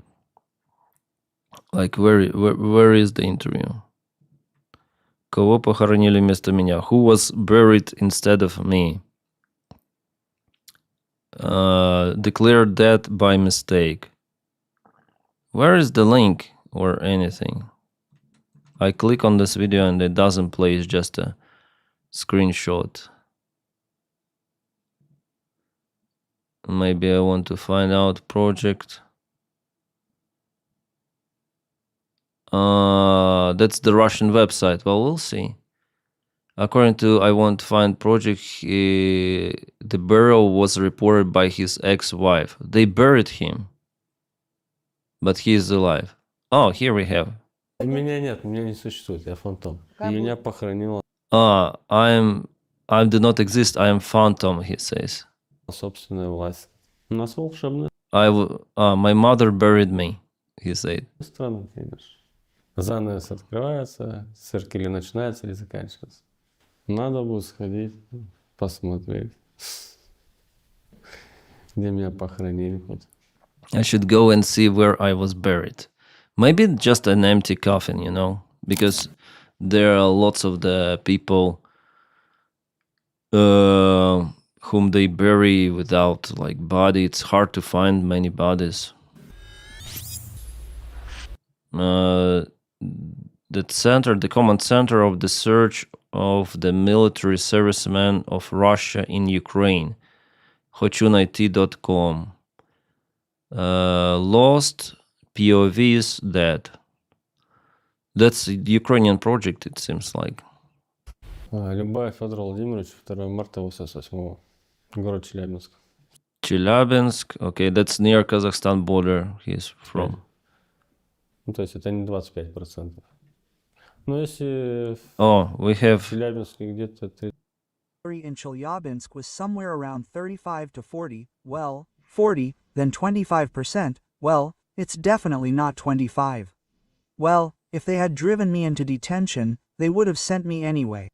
Like, where is the interview? Кого похоронили вместо меня? Who was buried instead of me? Declared dead by mistake. Where is the link or anything? I click on this video and it doesn't play, it's just a screenshot. Maybe I want to find out project. That's the Russian website. Well, we'll see. According to I Want to Find project, the burial was reported by his ex-wife. They buried him, but he is alive. Oh, here we have. Меня нет, меня не существует, я фантом. Меня похоронила I do not exist. I am phantom, he says. собственная власть. У нас волшебная My mother buried me, he said. страна, видишь. Занавес открывается, цирк или начинается, или заканчивается. Надо будет сходить, посмотреть, где меня похоронили хоть. I should go and see where I was buried. Maybe just an empty coffin, you know, because there are lots of the people whom they bury without like body. It's hard to find many bodies. The command center of the search of the military servicemen of Russia in Ukraine. HochuNIT.com. Lost POVs dead. That's a Ukrainian project, it seems like. Любаев Федор Владимирович, 2 марта 88-го, город Челябинск. Chelyabinsk, okay, that's near Kazakhstan border he's from. Ну, то есть это не 25%. Но если we have... в Челябинске где-то... In Chelyabinsk was somewhere around 35 to 40, well, 40, then 25%, well, it's definitely not 25. Well, if they had driven me into detention, they would have sent me anyway.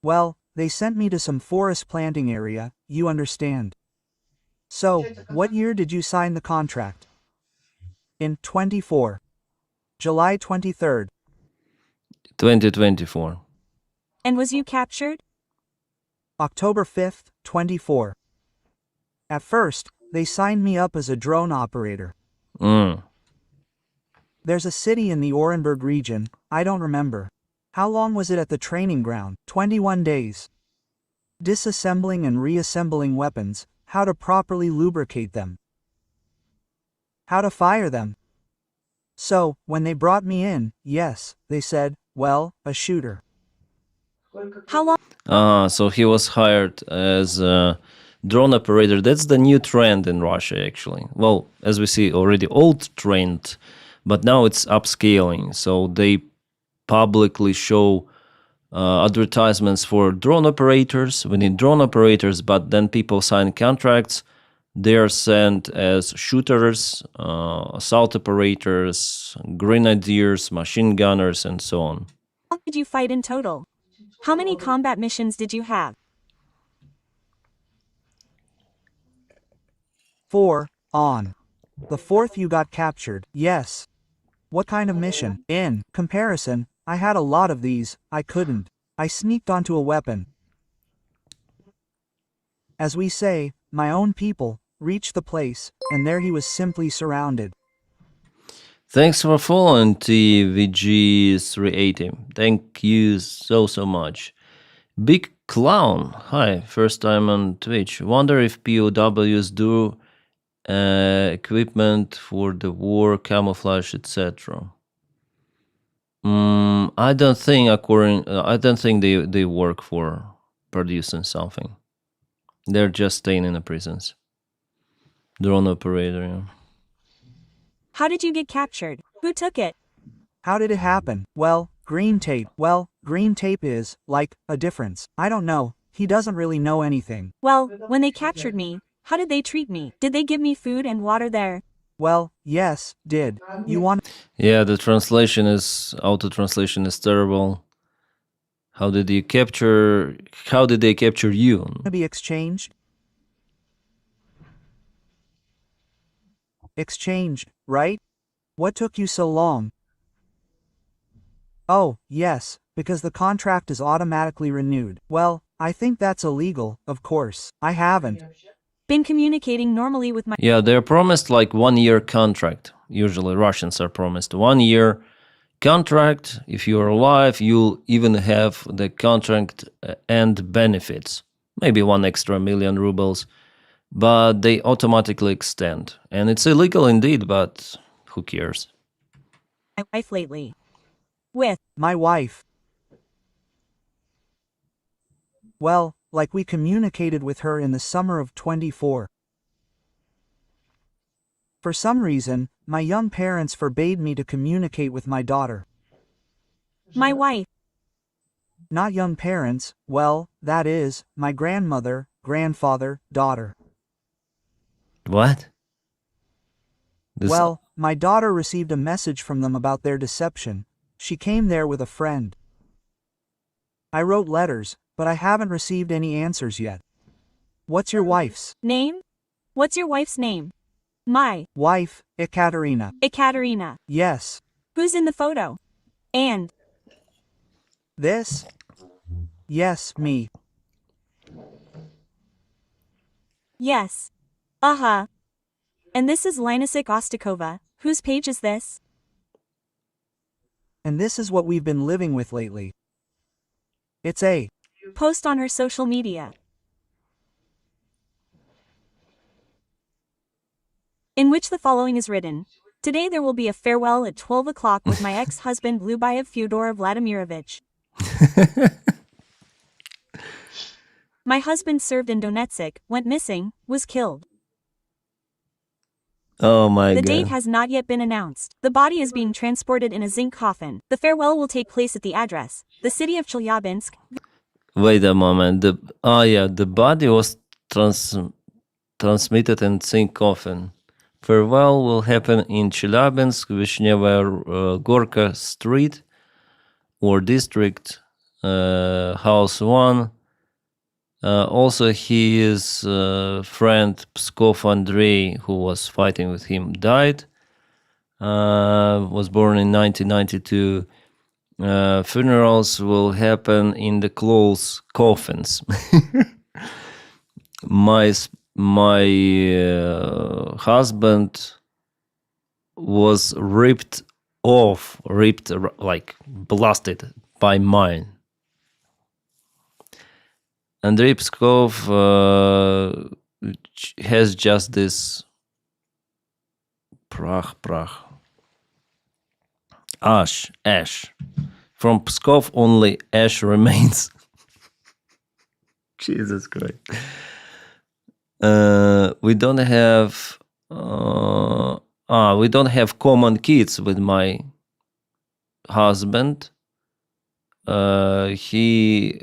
Well, they sent me to some forest planting area, you understand. So, what year did you sign the contract? In 24. July 23rd. 2024. And was you captured? October 5th, 24. At first, they signed me up as a drone operator. Mm. There's a city in the Orenburg region, I don't remember. How long was it at the training ground? 21 days. Disassembling and reassembling weapons, how to properly lubricate them, how to fire them. So, when they brought me in, yes, they said, well, a shooter. How long? So he was hired as a drone operator. That's the new trend in Russia, actually. Well, as we see, already old trend, but now it's upscaling. So they publicly show advertisements for drone operators. We need drone operators, but then people sign contracts. They are sent as shooters, assault operators, grenadiers, machine gunners, and so on. How long did you fight in total? How many combat missions did you have? 4, on. The 4th you got captured, yes. What kind of mission? In comparison, I had a lot of these, I couldn't. I sneaked onto a weapon. As we say, my own people reached the place, and there he was simply surrounded. Thanks for following TVG380. Thank you so much. Big Clown, hi, first time on Twitch. Wonder if POWs do equipment for the war, camouflage, etc. I don't think they work for producing something. They're just staying in the prisons. Drone operator, yeah. How did you get captured? Who took it? How did it happen? Well, green tape. Well, green tape is, like, a difference. I don't know. He doesn't really know anything. Well, when they captured me, how did they treat me? Did they give me food and water there? Well, yes, did. You want Yeah, the auto-translation is terrible. How did they capture you? to be exchanged? Exchanged, right? What took you so long? Oh, yes, because the contract is automatically renewed. Well, I think that's illegal, of course. I haven't. Been communicating normally with my... Yeah, they're promised like 1-year contract. Usually Russians are promised 1-year contract. If you're alive, you'll even have the contract and benefits. Maybe 1 extra million rubles. But they automatically extend. And it's illegal indeed, but who cares? My wife lately. With... My wife. Well, like we communicated with her in the summer of 24. For some reason, my young parents forbade me to communicate with my daughter. My wife. Not young parents, well, that is, my grandmother, grandfather, daughter. What? Well, my daughter received a message from them about their deception. She came there with a friend. I wrote letters, but I haven't received any answers yet. What's your wife's? Name? What's your wife's name? My Wife, Ekaterina. Ekaterina. Yes. Who's in the photo? And... This? Yes, me. Yes. Uh-huh. And this is Linusik Ostakova. Whose page is this? And this is what we've been living with lately. It's a Post on her social media. In which the following is written. Today there will be a farewell at 12 o'clock with my ex-husband Lubayev Fyodor Vladimirovich. My husband served in Donetsk, went missing, was killed. Oh my The god. date has not yet been announced. The body is being transported in a zinc coffin. The farewell will take place at the address, the city of Chelyabinsk. Wait a moment. The body was transmitted in zinc coffin. Farewell will happen in Chelyabinsk, Vishnevaya Gorka Street or District, House 1. Also, his friend Pskov Andrei, who was fighting with him, died. Was born in 1992. Funerals will happen in the close coffins. My my husband was ripped off, like blasted by mine. Andrei Pskov has just this ash. From Pskov, only ash remains. Jesus Christ. We don't have common kids with my husband. He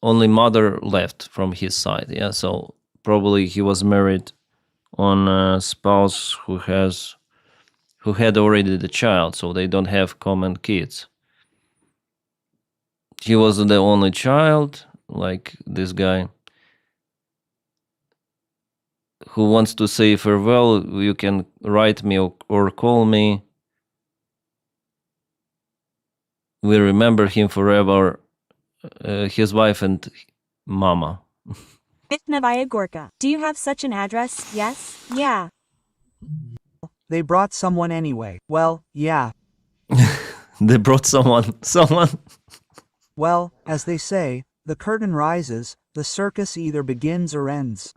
only mother left from his side. Yeah, so probably he was married on a spouse who had already the child, so they don't have common kids. He was the only child, like this guy who wants to say farewell. You can write me or call me. We remember him forever. His wife and mama. Novaya Gorka. Do you have such an address? Yes? Yeah. They brought someone anyway. Well, yeah. They brought someone. Well, as they say, the curtain rises, the circus either begins or ends.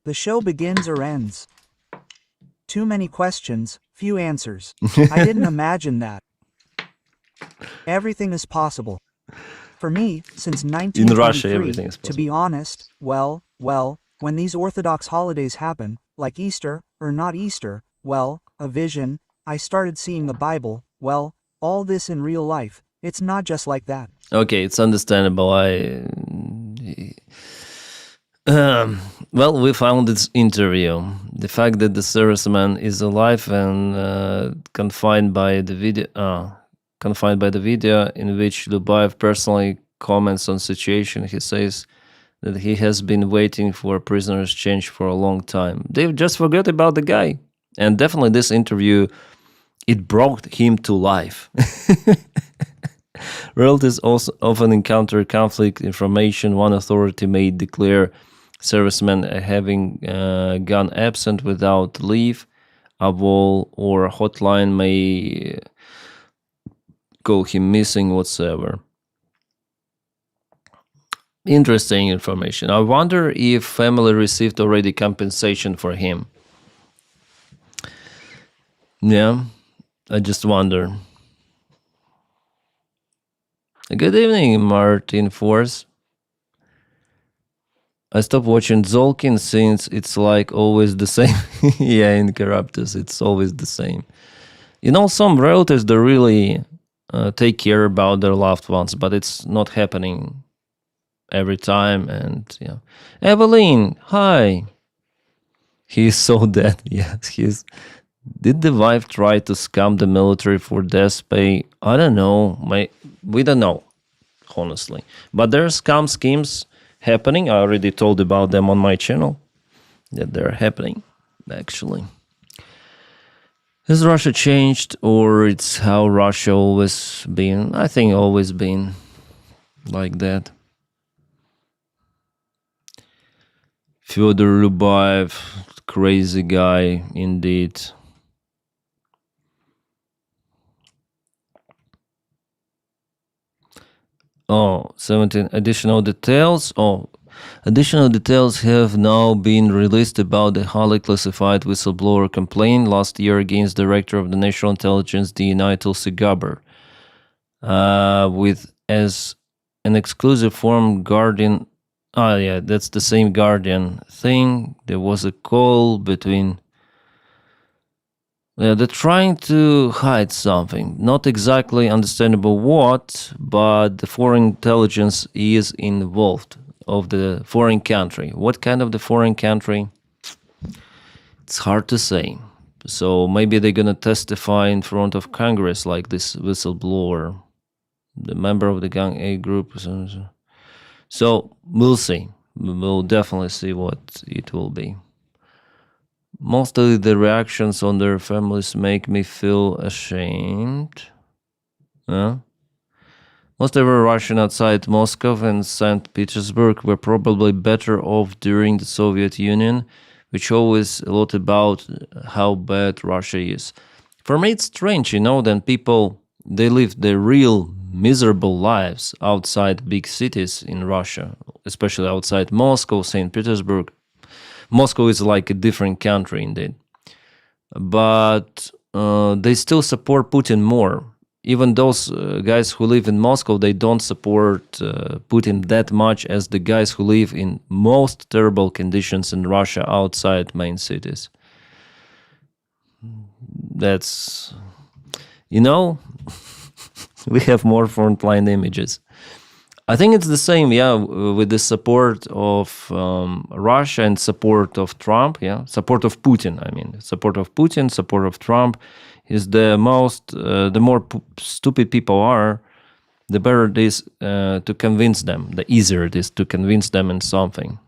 The show begins or ends. Too many questions, few answers. I didn't imagine that. Everything is possible. For me, since 1923, In Russia, everything is to possible. be honest, well, when these Orthodox holidays happen, like Easter, or not Easter, well, a vision, I started seeing the Bible, well, all this in real life. It's not just like that. Okay, it's understandable. Well, we found this interview. The fact that the serviceman is alive and confined by the video in which Lubayev personally comments on situation. He says that he has been waiting for a prisoner's change for a long time. They just forgot about the guy. And definitely this interview, it brought him to life. Relatives also often encounter conflict information. One authority may declare servicemen having gone absent without leave. A wall or a hotline may go him missing whatsoever. Interesting information. I wonder if family received already compensation for him. Yeah, I just wonder. Good evening, Martin Force. I stopped watching Zolkin since it's like always the same. Yeah, in Corruptus, it's always the same. You know, some relatives, they really take care about their loved ones, but it's not happening every time. And yeah, Evelyn, hi. He's so dead. Yes, he's. Did the wife try to scam the military for death pay? I don't know. We don't know, honestly. But there are scam schemes happening. I already told about them on my channel. That they're happening, actually. Has Russia changed, or it's how Russia always been? I think always been like that. Fyodor Lubayev, crazy guy indeed. Oh, 17 additional details. Additional details have now been released about the highly classified whistleblower complaint last year against Director of the National Intelligence, DNI Tulsi Gabbard, with as an exclusive form Guardian. Yeah, that's the same Guardian thing. There was a call between. Yeah, they're trying to hide something. Not exactly understandable what, but the foreign intelligence is involved of the foreign country. What kind of the foreign country? It's hard to say. So maybe they're going to testify in front of Congress like this whistleblower, the member of the Gang A group. So we'll see. We'll definitely see what it will be. Mostly the reactions on their families make me feel ashamed. Most every Russian outside Moscow and St. Petersburg were probably better off during the Soviet Union, which always a lot about how bad Russia is. For me, it's strange, then people, they live their real miserable lives outside big cities in Russia, especially outside Moscow, St. Petersburg. Moscow is like a different country indeed. But they still support Putin more. Even those guys who live in Moscow, they don't support Putin that much as the guys who live in most terrible conditions in Russia outside main cities. That's, we have more frontline images. I think it's the same, with the support of Russia and support of Trump, support of Putin, support of Putin, support of Trump is the more stupid people are, the better it is to convince them, the easier it is to convince them in something,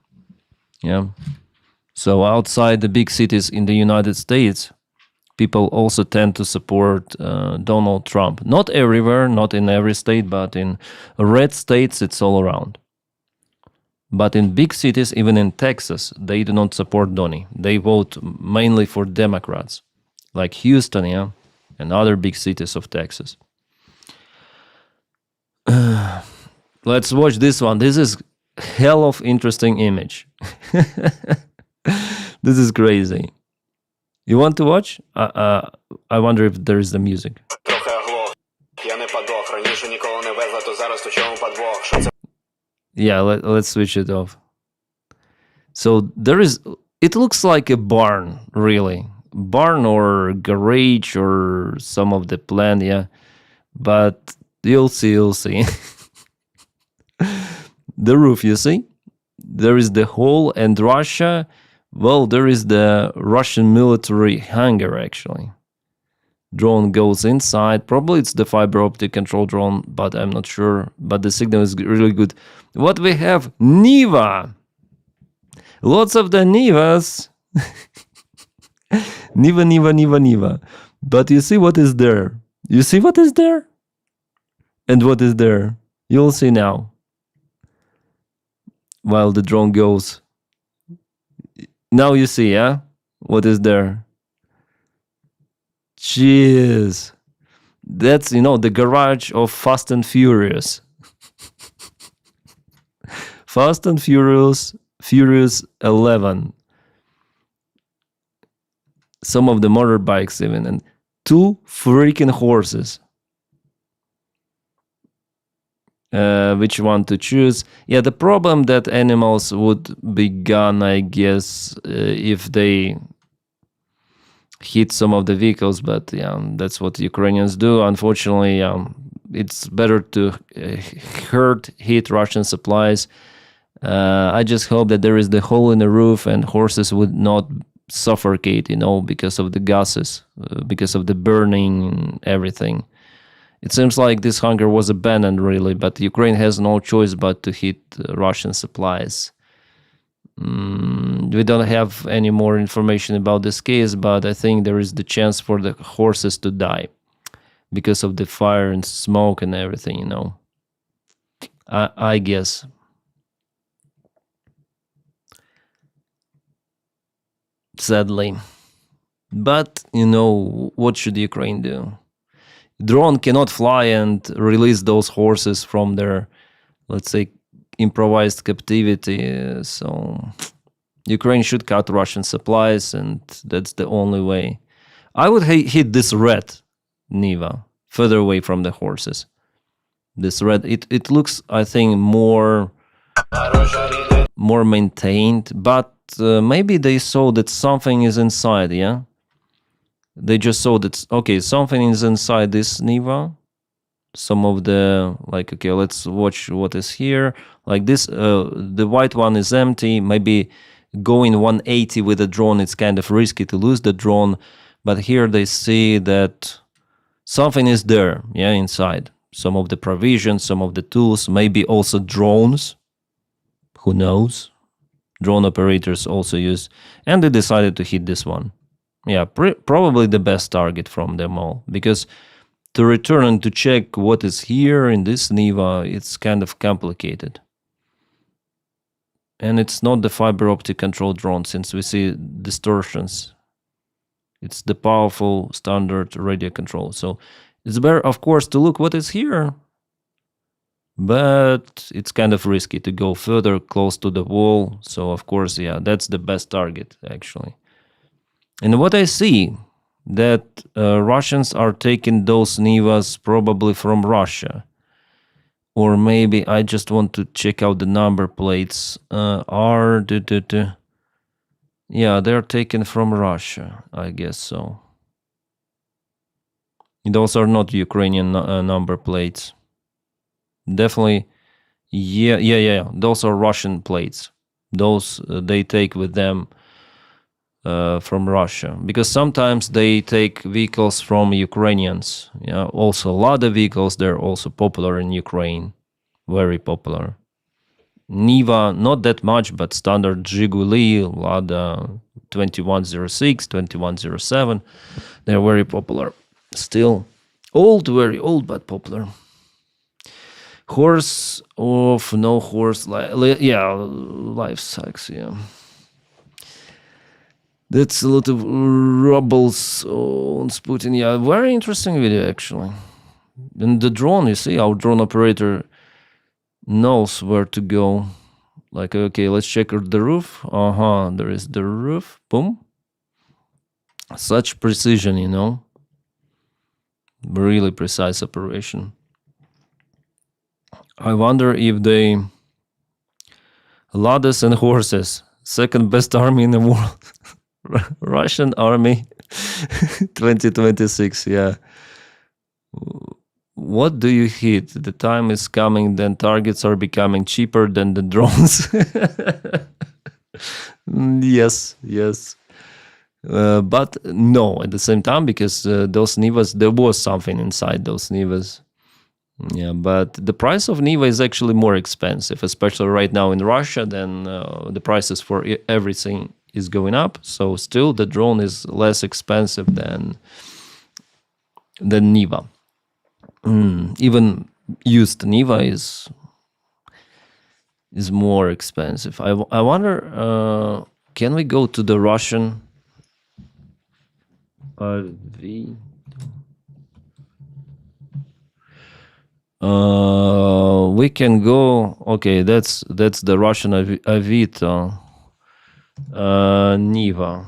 So outside the big cities in the United States, people also tend to support Donald Trump. Not everywhere, not in every state, but in red states, it's all around. But in big cities, even in Texas, they do not support Donny. They vote mainly for Democrats, like Houston, and other big cities of Texas. Let's watch this one. This is hell of interesting image. This is crazy. You want to watch? I wonder if there is the music. Yeah, let's switch it off. So it looks like a barn, really. Barn or garage or some of the plan, But you'll see. The roof, you see? There is the hole, and Russia, well, there is the Russian military hangar, actually. Drone goes inside. Probably it's the fiber optic control drone, but I'm not sure. But the signal is really good. What we have? Niva. Lots of the Nivas. Niva. But you see what is there? You see what is there? And what is there? You'll see now. While the drone goes. Now you see, what is there? Jeez. That's, the garage of Fast and Furious. Fast and Furious 11. Some of the motorbikes even, and 2 freaking horses. Which one to choose? The problem that animals would be gone, I guess, if they hit some of the vehicles, but that's what Ukrainians do. Unfortunately, it's better to hit Russian supplies. I just hope that there is the hole in the roof and horses would not suffocate, because of the gases, because of the burning and everything. It seems like this hangar was abandoned, really, but Ukraine has no choice but to hit Russian supplies. We don't have any more information about this case, but I think there is the chance for the horses to die because of the fire and smoke and everything, I guess. Sadly. But, what should Ukraine do? Drone cannot fly and release those horses from their, let's say, improvised captivity. So Ukraine should cut Russian supplies, and that's the only way. I would hit this red Niva further away from the horses. This red, it looks, I think, more maintained, but maybe they saw that something is inside, They just saw that, okay, something is inside this Niva. Some of the, let's watch what is here. Like this, the white one is empty. Maybe going 180 with a drone, it's kind of risky to lose the drone. But here they see that something is there, inside. Some of the provisions, some of the tools, maybe also drones. Who knows? Drone operators also use. And they decided to hit this one. Probably the best target from them all. Because to return and to check what is here in this Niva, it's kind of complicated. And it's not the fiber optic control drone, since we see distortions. It's the powerful standard radio control. So it's better, of course, to look what is here. But it's kind of risky to go further close to the wall. So, of course, yeah, that's the best target, actually. And what I see, that Russians are taking those Nivas probably from Russia. Or maybe I just want to check out the number plates. Yeah, they're taken from Russia, I guess so. Those are not Ukrainian number plates. Definitely, yeah. Those are Russian plates. Those they take with them from Russia, because sometimes they take vehicles from Ukrainians. Yeah, also a lot of vehicles, they're also popular in Ukraine, very popular. Niva, not that much, but standard Zhiguli, Lada 2106, 2107, they're very popular. Still old, very old, but popular. Horse of no horse, life sucks, yeah. That's a lot of rubbles on Putin. Yeah, very interesting video, actually. And the drone, you see, our drone operator knows where to go. Like, okay, let's check the roof. There is the roof. Boom. Such precision, you know. Really precise operation. I wonder if they... Ladas and horses. Second best army in the world. Russian army 2026, yeah. What do you hit? The time is coming, then targets are becoming cheaper than the drones. Yes. But no, at the same time, because those Nivas, there was something inside those Nivas. Yeah, but the price of Niva is actually more expensive, especially right now in Russia. Then the prices for everything is going up. So still, the drone is less expensive than Niva. Even used Niva is more expensive. I wonder, can we go to the Russian RV? We can go. Okay, that's the Russian Avito Niva.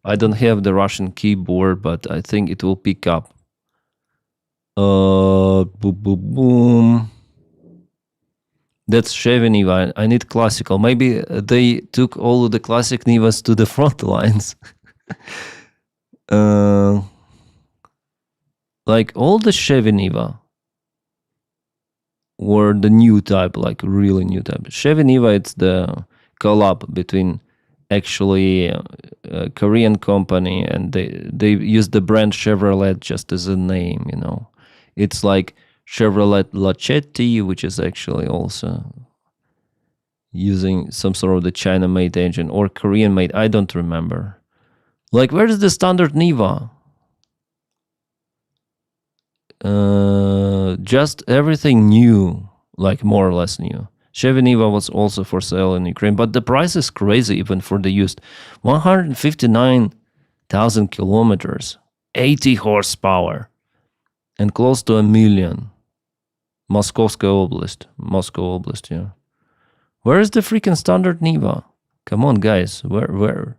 I don't have the Russian keyboard, but I think it will pick up. Boom. That's Chevy Niva. I need classical. Maybe they took all of the classic Nivas to the front lines. Like all the Chevy Niva were the new type, like really new type. Chevy Niva, it's the collab between actually a Korean company, and they use the brand Chevrolet just as a name, you know. It's like Chevrolet Lachetti, which is actually also using some sort of the China-made engine or Korean-made, I don't remember. Like, where is the standard Niva? Just everything new, like more or less new. Chevy Niva was also for sale in Ukraine, but the price is crazy even for the used. 159,000 kilometers, 80 horsepower, and close to 1 million. Moscow Oblast, yeah. Where is the freaking standard Niva? Come on, guys, where?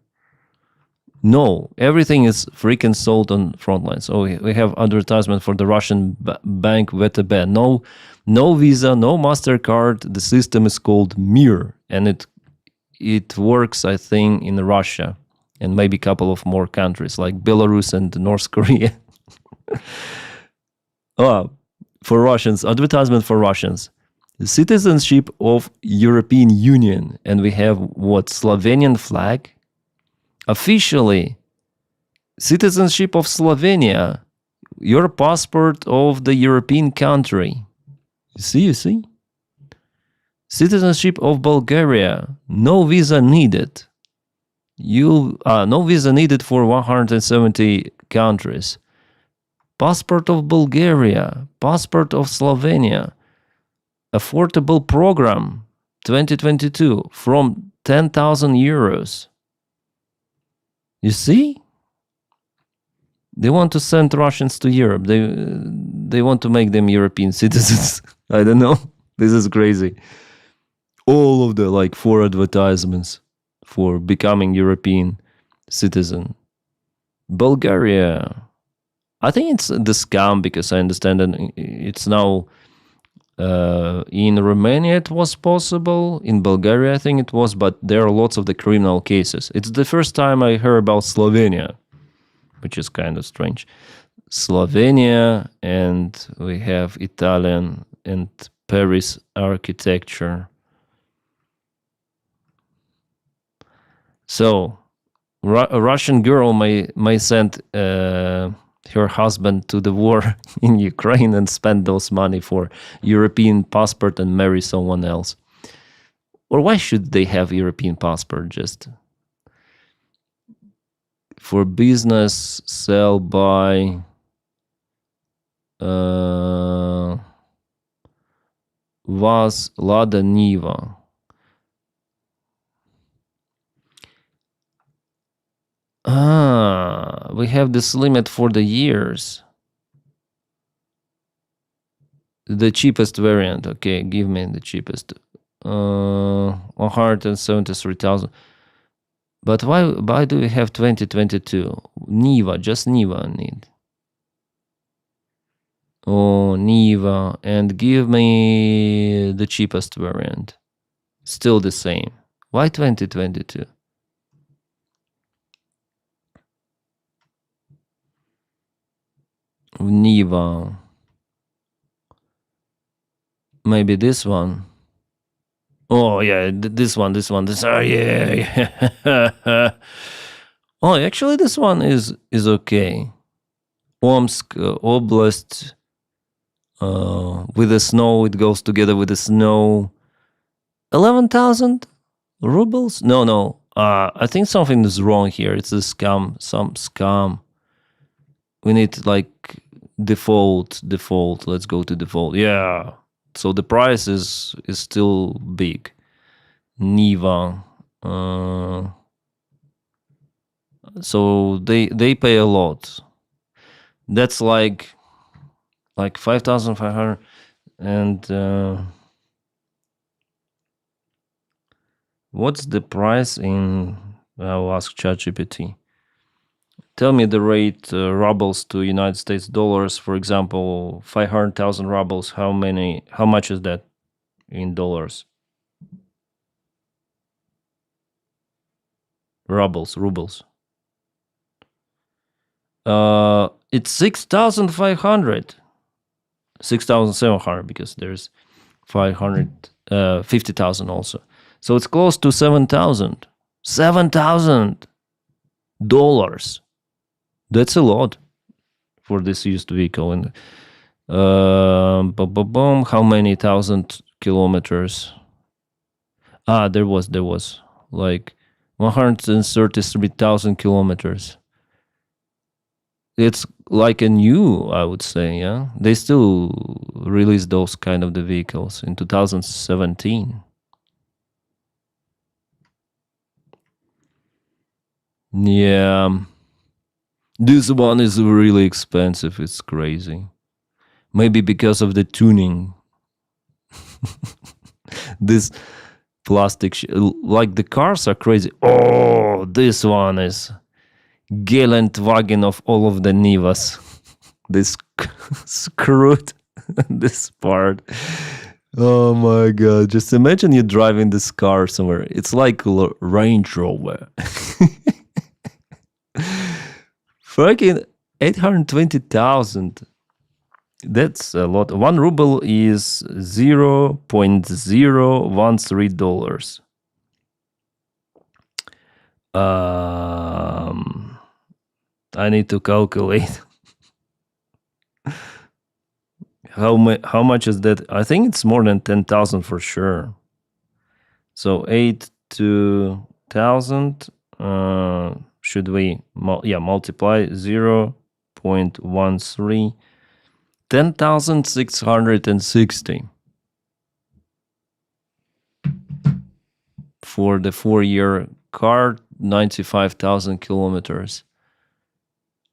No, everything is freaking sold on Frontline. So we have advertisement for the Russian bank VTB. No Visa, no MasterCard. The system is called Mir, and it works, I think, in Russia and maybe a couple of more countries like Belarus and North Korea. For Russians, advertisement for Russians. Citizenship of European Union, and we have what, Slovenian flag? Officially, citizenship of Slovenia, your passport of the European country. You see? Citizenship of Bulgaria, no visa needed. No visa needed for 170 countries. passport of Bulgaria, passport of Slovenia, affordable program 2022 from 10,000 euros. You see? They want to send Russians to Europe. They want to make them European citizens. I don't know. This is crazy. All of the 4 advertisements for becoming European citizen. Bulgaria. I think it's the scam because I understand that it's now in Romania it was possible. In Bulgaria I think it was, but there are lots of the criminal cases. It's the first time I heard about Slovenia, which is kind of strange. Slovenia, and we have Italian and Paris architecture. So, a Russian girl may send her husband to the war in Ukraine and spend those money for European passport and marry someone else. Or why should they have European passport? Just for business, sell, buy, was Lada Niva. We have this limit for the years. The cheapest variant. Okay, give me the cheapest. 173,000. But why do we have 2022? Niva, just Niva I need. Oh, Niva. And give me the cheapest variant. Still the same. Why 2022? Niva. Maybe this one. Oh yeah, this one. Oh yeah. Oh, actually, this one is okay. Omsk Oblast. With the snow, it goes together with the snow. 11,000 rubles? No. I think something is wrong here. It's a scam. Some scam. We need default. Let's go to default. Yeah. So the price is still big. Niva. So they pay a lot. That's like 5,500 and what's the price in? I'll ask ChatGPT. Tell me the rate rubles to United States dollars. For example, 500,000 rubles. How much is that in dollars? Rubles. It's 6,500. 6,700 because there's 50,000 also. So it's close to 7,000. $7,000. That's a lot for this used vehicle. And how many thousand kilometers? There was 133,000 kilometers. It's like a new, I would say, yeah. They still release those kind of the vehicles in 2017. Yeah. This one is really expensive. It's crazy. Maybe because of the tuning. This plastic, the cars are crazy. Oh, this one is Geländewagen of all of the Nivas. This screwed this part. Oh my god! Just imagine you driving this car somewhere. It's like a Range Rover. Fucking 820,000. That's a lot. 1 ruble is $0.013. I need to calculate. How much is that? I think it's more than 10,000 for sure. So 8 to 1,000. Should we multiply 0.013 0.13, 10,660 for the 4-year car, 95,000 kilometers.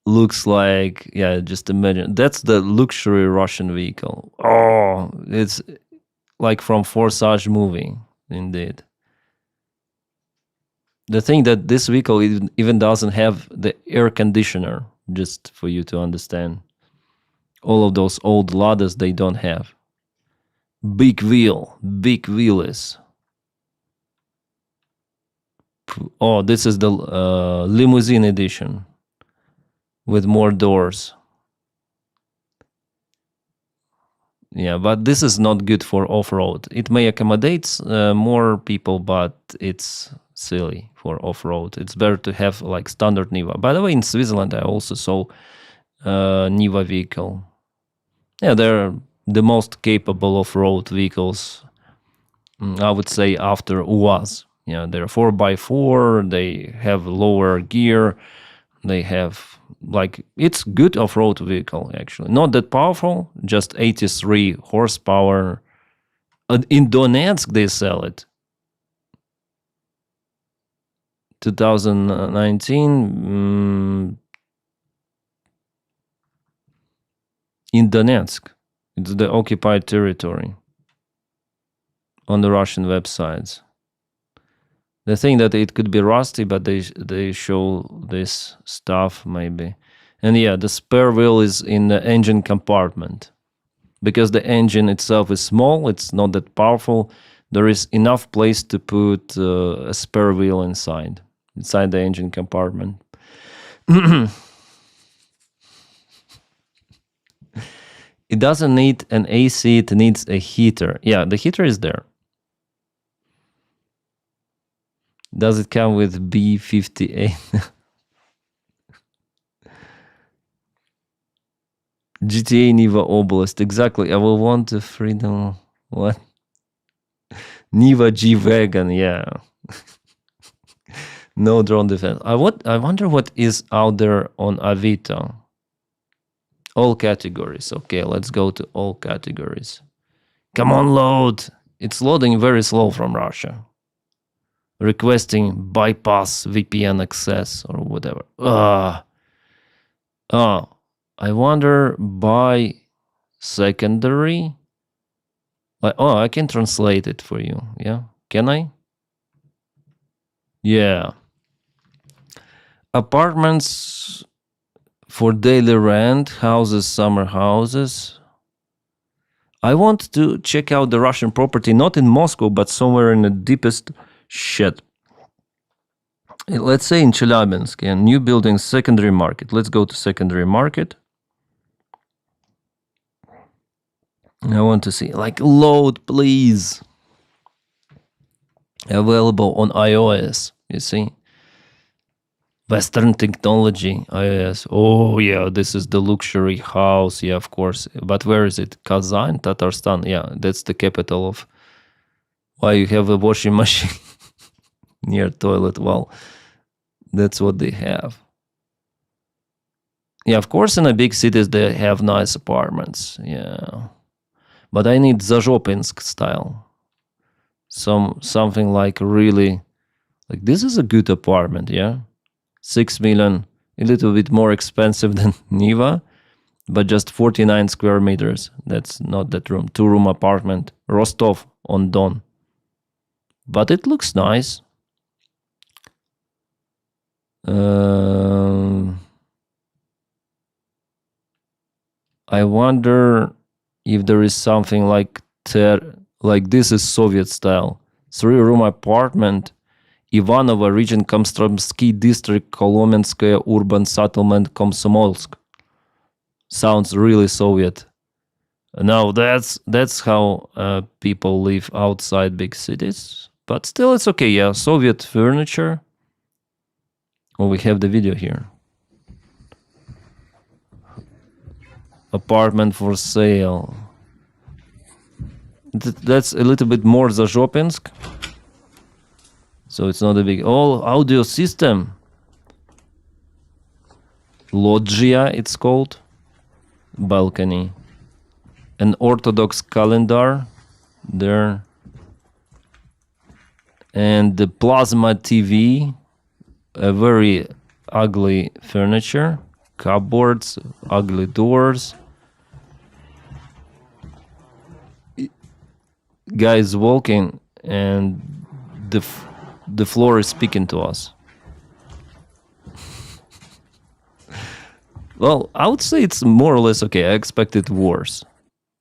Looks like, yeah, just imagine. That's the luxury Russian vehicle. Oh, it's like from Forsage movie, indeed. The thing that this vehicle even doesn't have the air conditioner, just for you to understand. All of those old Ladas, they don't have. Big wheelies. Oh, this is the limousine edition with more doors. Yeah, but this is not good for off-road. It may accommodate more people, but it's silly for off-road. It's better to have like standard Niva. By the way, in Switzerland, I also saw Niva vehicle. Yeah, they're the most capable off-road vehicles, I would say, after UAZ. Yeah, they're 4x4, they have lower gear, they have, like, it's good off-road vehicle, actually. Not that powerful, just 83 horsepower. In Donetsk, they sell it. 2019, in Donetsk. It's the occupied territory on the Russian websites. The thing that it could be rusty, but they show this stuff maybe. And yeah, the spare wheel is in the engine compartment. Because the engine itself is small, it's not that powerful, there is enough place to put a spare wheel inside the engine compartment. It doesn't need an AC, it needs a heater. Yeah, the heater is there. Does it come with B58? GTA Niva Oblast, exactly. I will want the freedom. What? Niva G-Wagon, yeah. No drone defense. I wonder what is out there on Avito. All categories. Okay, let's go to all categories. Come on, load. It's loading very slow from Russia. Requesting bypass VPN access or whatever. I wonder by secondary. I can translate it for you. Yeah, can I? Yeah. Apartments for daily rent, houses, summer houses. I want to check out the Russian property, not in Moscow, but somewhere in the deepest shit. Let's say in Chelyabinsk, and new building, secondary market. Let's go to secondary market. I want to see, like, load, please. Available on iOS, you see. Western technology, iOS. Oh, yeah, this is the luxury house. Yeah, of course. But where is it? Kazan, Tatarstan. Yeah, that's the capital of... Why you have a washing machine near toilet? Well, that's what they have. Yeah, of course, in the big cities, they have nice apartments. Yeah. But I need Zazhopinsk style. Something like really... Like, this is a good apartment, yeah? 6 million, a little bit more expensive than Niva, but just 49 square meters. That's not that room. 2-room apartment, Rostov on Don. But it looks nice. I wonder if there is something like this is Soviet style. 3-room apartment, Ivanovo region, Komsomolsky district, Kolomenskaya urban settlement, Komsomolsk. Sounds really Soviet. Now that's how people live outside big cities. But still, it's okay. Yeah, Soviet furniture. Oh, we have the video here. Apartment for sale. That's a little bit more Zazhopinsk. So it's not a big... Oh, audio system. loggia, it's called, balcony. An Orthodox calendar there. And the plasma TV, a very ugly furniture, cupboards, ugly doors. Guy is walking and the floor is speaking to us. Well, I would say it's more or less okay. I expected worse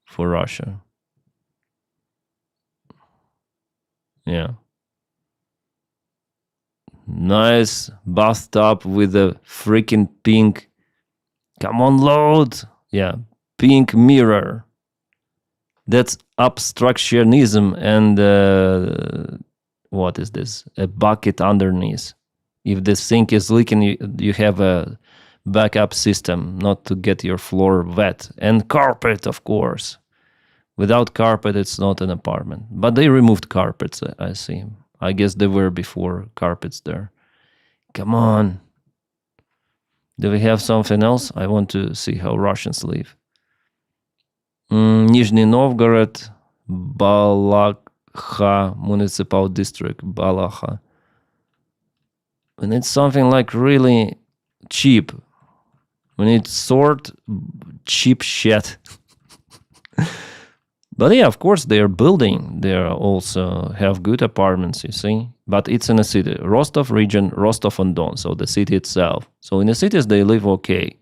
for Russia. Yeah. Nice bathtub with a freaking pink, come on, load. Yeah, pink mirror. That's obstructionism and what is this? A bucket underneath. If the sink is leaking, you have a backup system not to get your floor wet. And carpet, of course. Without carpet, it's not an apartment. But they removed carpets, I see. I guess there were before carpets there. Come on. Do we have something else? I want to see how Russians live. Nizhny Novgorod, Balakha municipal district, Balakha. We need something like really cheap. We need sort cheap shit. But yeah, of course, they are building. They also have good apartments, you see. But it's in a city. Rostov region, Rostov-on-Don, so the city itself. So in the cities, they live okay.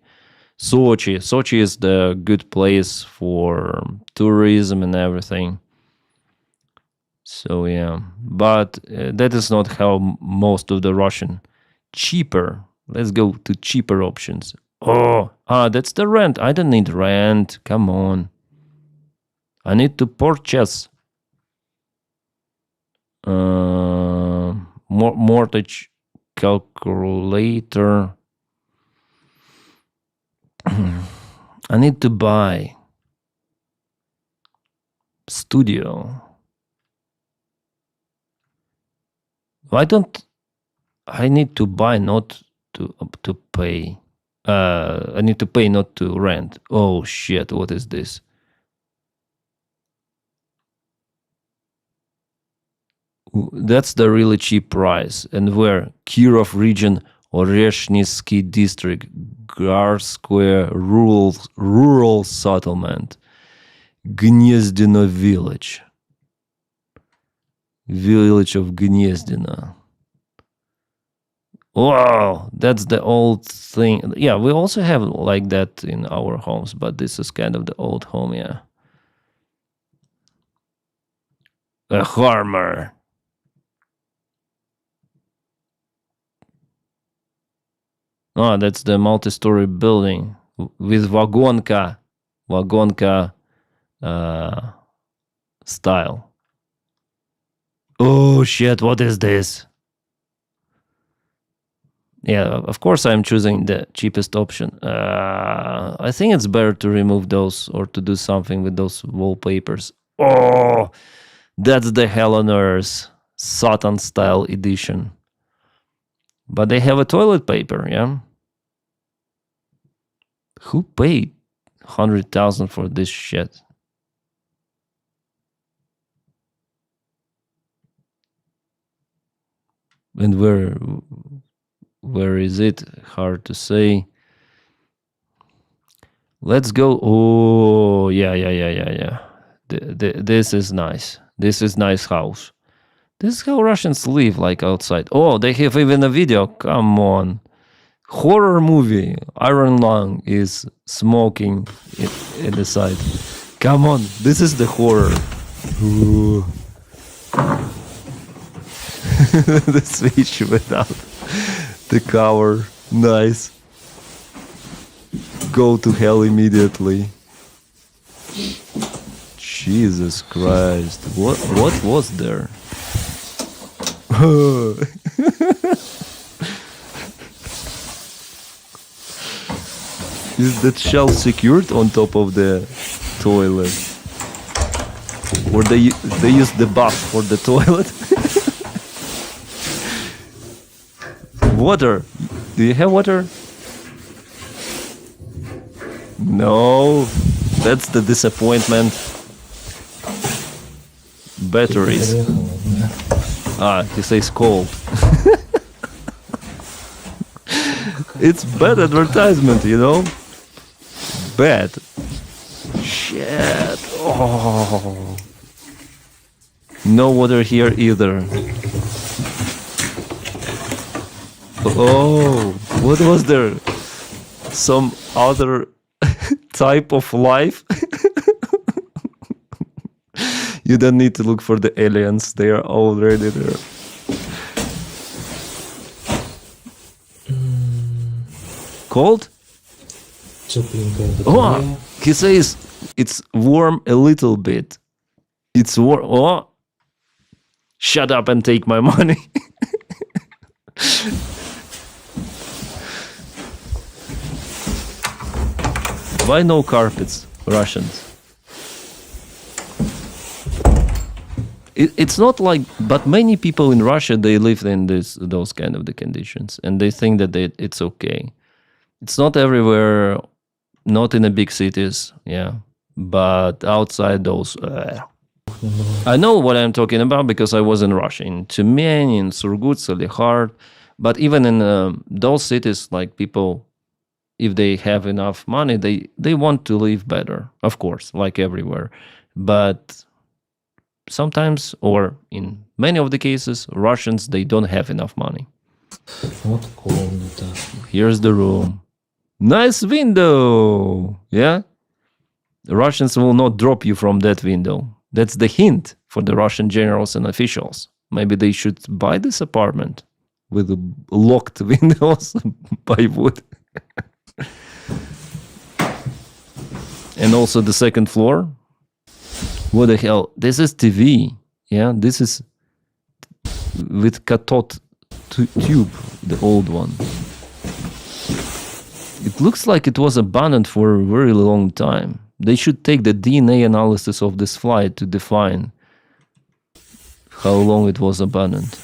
Sochi. Sochi is the good place for tourism and everything. So yeah. But that is not how most of the Russian... Cheaper. Let's go to cheaper options. That's the rent. I don't need rent. Come on. I need to purchase mortgage calculator. I need to buy studio. Why don't I need to buy, not to pay? I need to pay, not to rent. Oh shit! What is this? That's the really cheap price. And where? Kirov region, Oreshnisky district, Gar Square, rural settlement, Gniezdino village. Village of Gniezdino. Wow, that's the old thing. Yeah, we also have like that in our homes, but this is kind of the old home, yeah. A farmer. Oh, that's the multi-story building with vagonka style. Oh shit, what is this? Yeah, of course I'm choosing the cheapest option. I think it's better to remove those or to do something with those wallpapers. Oh, that's the Hell on Earth Satan style edition. But they have a toilet paper, yeah? Who paid 100,000 for this shit? And where is it? Hard to say. Let's go. Oh, yeah. This is nice. This is nice house. This is how Russians live, like outside. Oh, they have even a video. Come on. Horror movie. Iron Lung is smoking in the side. Come on. This is the horror. Ooh. The switch without the cover. Nice. Go to hell immediately. Jesus Christ. What was there? Is that shelf secured on top of the toilet? Or they use the bath for the toilet? Water. Do you have water? No, that's the disappointment. Batteries. He says cold. It's bad advertisement, you know? Bad. Shit. Oh. No water here either. Oh, what was there? Some other type of life? You don't need to look for the aliens, they are already there. Cold? Oh, he says it's warm a little bit. It's warm. Oh, shut up and take my money. Why no carpets, Russians? It's not like, but many people in Russia, they live in those kind of the conditions, and they think that it's okay. It's not everywhere, not in the big cities, yeah, but outside those. I know what I'm talking about because I was in Russia, in Tyumen, in Surgut, Salihard, but even in those cities, like people, if they have enough money, they want to live better, of course, like everywhere, but sometimes, or in many of the cases, Russians, they don't have enough money. Here's the room. Nice window! Yeah? The Russians will not drop you from that window. That's the hint for the Russian generals and officials. Maybe they should buy this apartment with locked windows by wood. And also the second floor. What the hell? This is TV. Yeah, this is with cathode tube, the old one. It looks like it was abandoned for a very long time. They should take the DNA analysis of this flight to define how long it was abandoned.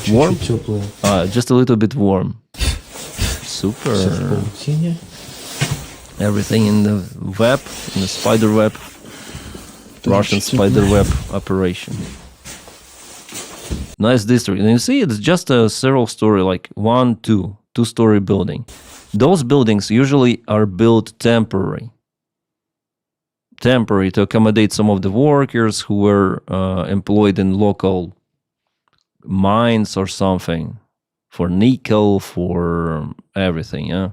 Warm? Just a little bit warm. Super. Everything in the web, in the spider web. Russian spider web operation. Nice district. And you see, it's just a several story, like two-story building. Those buildings usually are built temporary to accommodate some of the workers who were employed in local mines or something, for nickel, for everything. Yeah,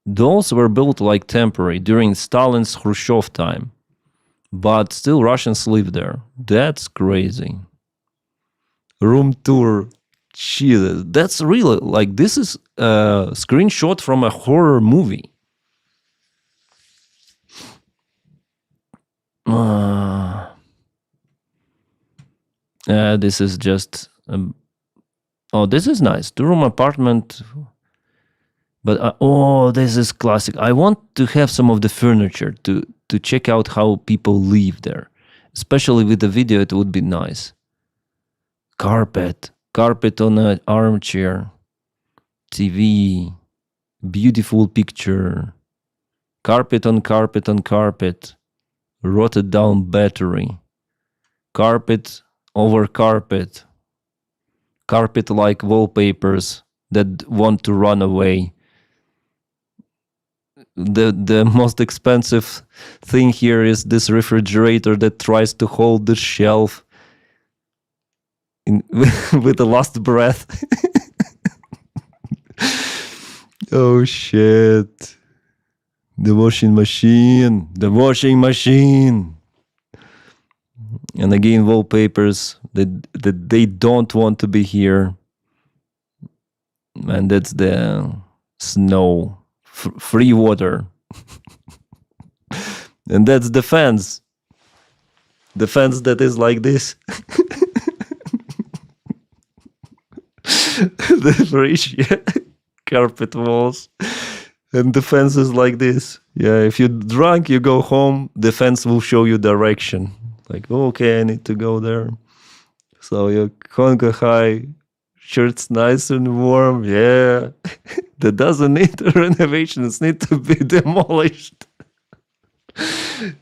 those were built like temporary during Stalin's Khrushchev time, but still Russians live there. That's crazy. Room tour. Jesus, that's really like, this is a screenshot from a horror movie. This is just this is nice, 2-room apartment, but this is classic. I want to have some of the furniture to check out how people live there, especially with the video. It would be nice. Carpet on an armchair, TV, beautiful picture, carpet on carpet, rotted down battery, carpet over carpet like wallpapers that want to run away. The most expensive thing here is this refrigerator that tries to hold the shelf with the last breath. Oh shit. The washing machine. And again, wallpapers that they don't want to be here. And that's the snow. Free water. And that's the fence. The fence that is like this. The fridge, yeah. Carpet walls. And the fence is like this. Yeah, if you're drunk, you go home, the fence will show you direction. Like, okay, I need to go there. So you conquer high, shirt's nice and warm, yeah. That doesn't need renovations, need to be demolished.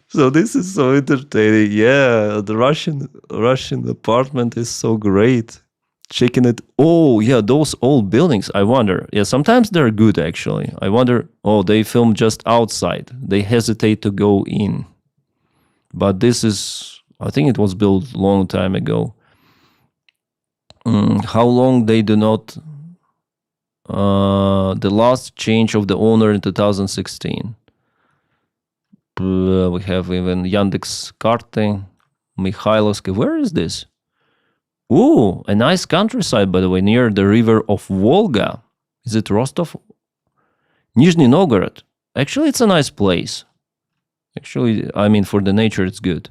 So this is so entertaining. Yeah, the Russian apartment is so great. Checking it. Oh, yeah, those old buildings. I wonder. Yeah, sometimes they're good actually. I wonder. Oh, they film just outside. They hesitate to go in. But this is. I think it was built long time ago. How long they do not. The last change of the owner in 2016. We have even Yandex Karty, Mikhailovsky. Where is this? Ooh, a nice countryside, by the way, near the river of Volga. Is it Rostov? Nizhny Novgorod. Actually, it's a nice place. Actually, I mean, for the nature, it's good.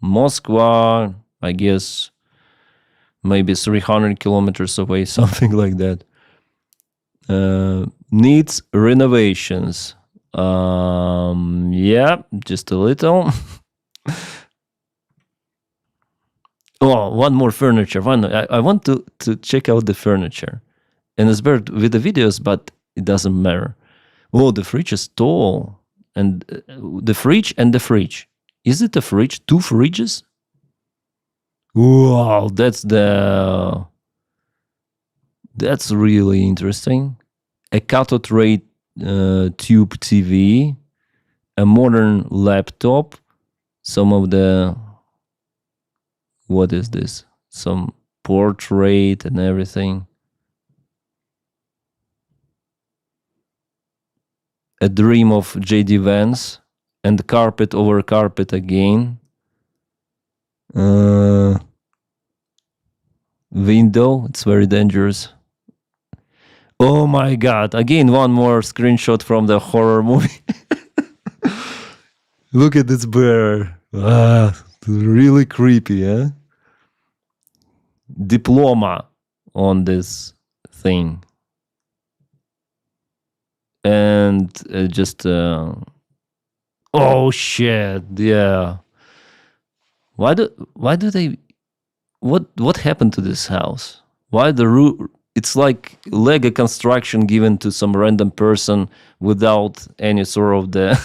Moscow, I guess, maybe 300 kilometers away, something like that. Needs renovations. Yeah, just a little. Oh, one more furniture. I want to check out the furniture. And it's better with the videos, but it doesn't matter. Oh, the fridge is tall. And the fridge and the fridge. Is it a fridge? Two fridges? Wow, that's really interesting. A cathode ray tube TV, a modern laptop, some of the, what is this? Some portrait and everything. A dream of JD Vance and carpet over carpet again. Window, it's very dangerous. Oh my god, again one more screenshot from the horror movie. Look at this bear. Really creepy, eh? Diploma on this thing. And oh shit, yeah. Why do they, what happened to this house? Why the roof? It's like Lego construction given to some random person without any sort of the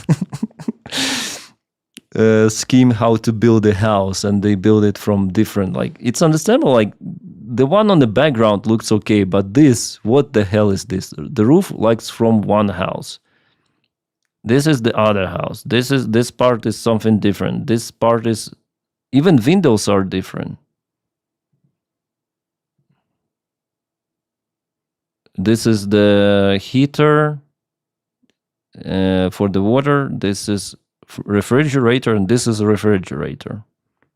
scheme how to build a house, and they build it from different, like, it's understandable, like the one on the background looks okay, but this, what the hell is this? The roof likes from one house. This is the other house. This part is something different. This part is, even windows are different. This is the heater for the water. This is refrigerator, and this is a refrigerator.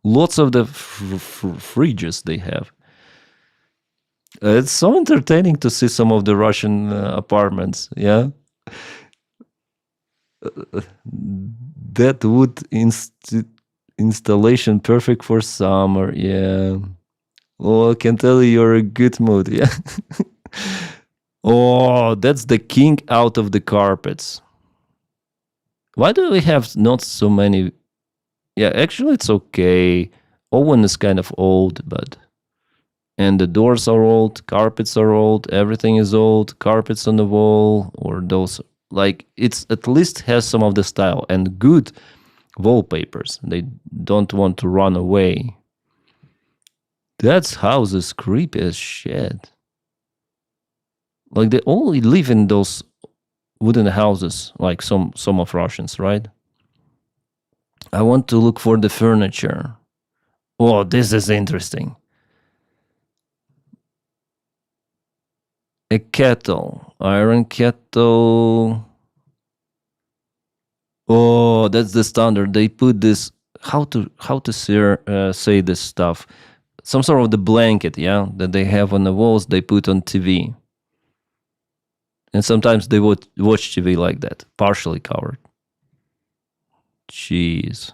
Lots of the fridges they have. It's so entertaining to see some of the Russian apartments. Yeah, that wood installation perfect for summer. Yeah. Oh, I can tell you're in a good mood. Yeah. Oh, that's the king out of the carpets. Why do we have not so many? Yeah, actually, it's okay. Owen is kind of old, but. And the doors are old, carpets are old, everything is old, carpets on the wall, or those. Like, it's at least has some of the style and good wallpapers. They don't want to run away. That house is creepy as shit. Like, they all live in those wooden houses, like some of Russians, right? I want to look for the furniture. Oh, this is interesting. A kettle, iron kettle. Oh, that's the standard. They put this. How to say this stuff? Some sort of the blanket, yeah, that they have on the walls. They put on TV. And sometimes they would watch TV like that, partially covered. Jeez.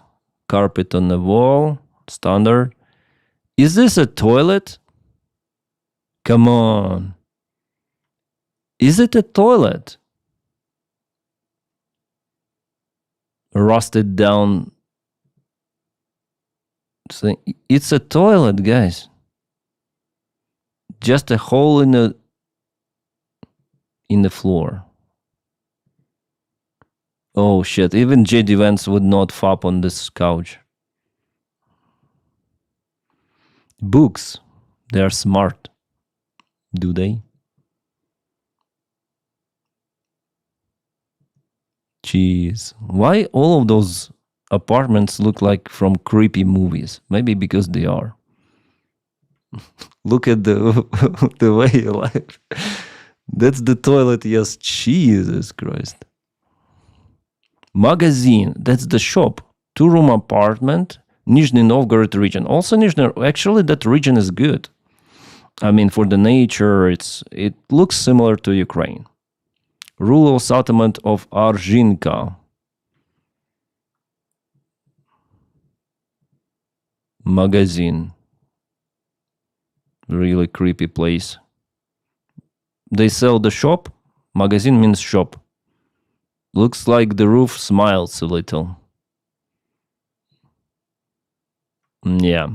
Carpet on the wall, standard. Is this a toilet? Come on. Is it a toilet? Rusted down thing. It's a toilet, guys. Just a hole in the floor. Oh shit, even JD Vance would not fop on this couch. Books, they are smart. Do they? Jeez. Why all of those apartments look like from creepy movies? Maybe because they are. Look at the the way you live. That's the toilet, yes. Jesus Christ. Magazine, that's the shop. 2-room apartment, Nizhny Novgorod region. Also actually that region is good. I mean, for the nature, it looks similar to Ukraine. Rural settlement of Arzhinka. Magazine. Really creepy place. They sell the shop. Magazine means shop. Looks like the roof smiles a little. Yeah.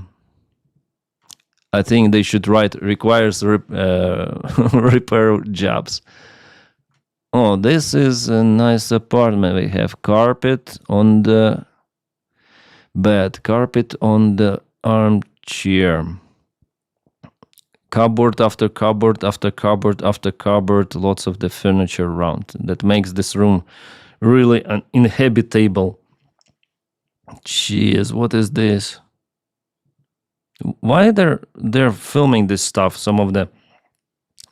I think they should write requires repair jobs. Oh, this is a nice apartment. We have carpet on the bed, carpet on the armchair. Cupboard after cupboard after cupboard after cupboard, lots of the furniture around. That makes this room really uninhabitable. Jeez, what is this? Why they're filming this stuff? Some of the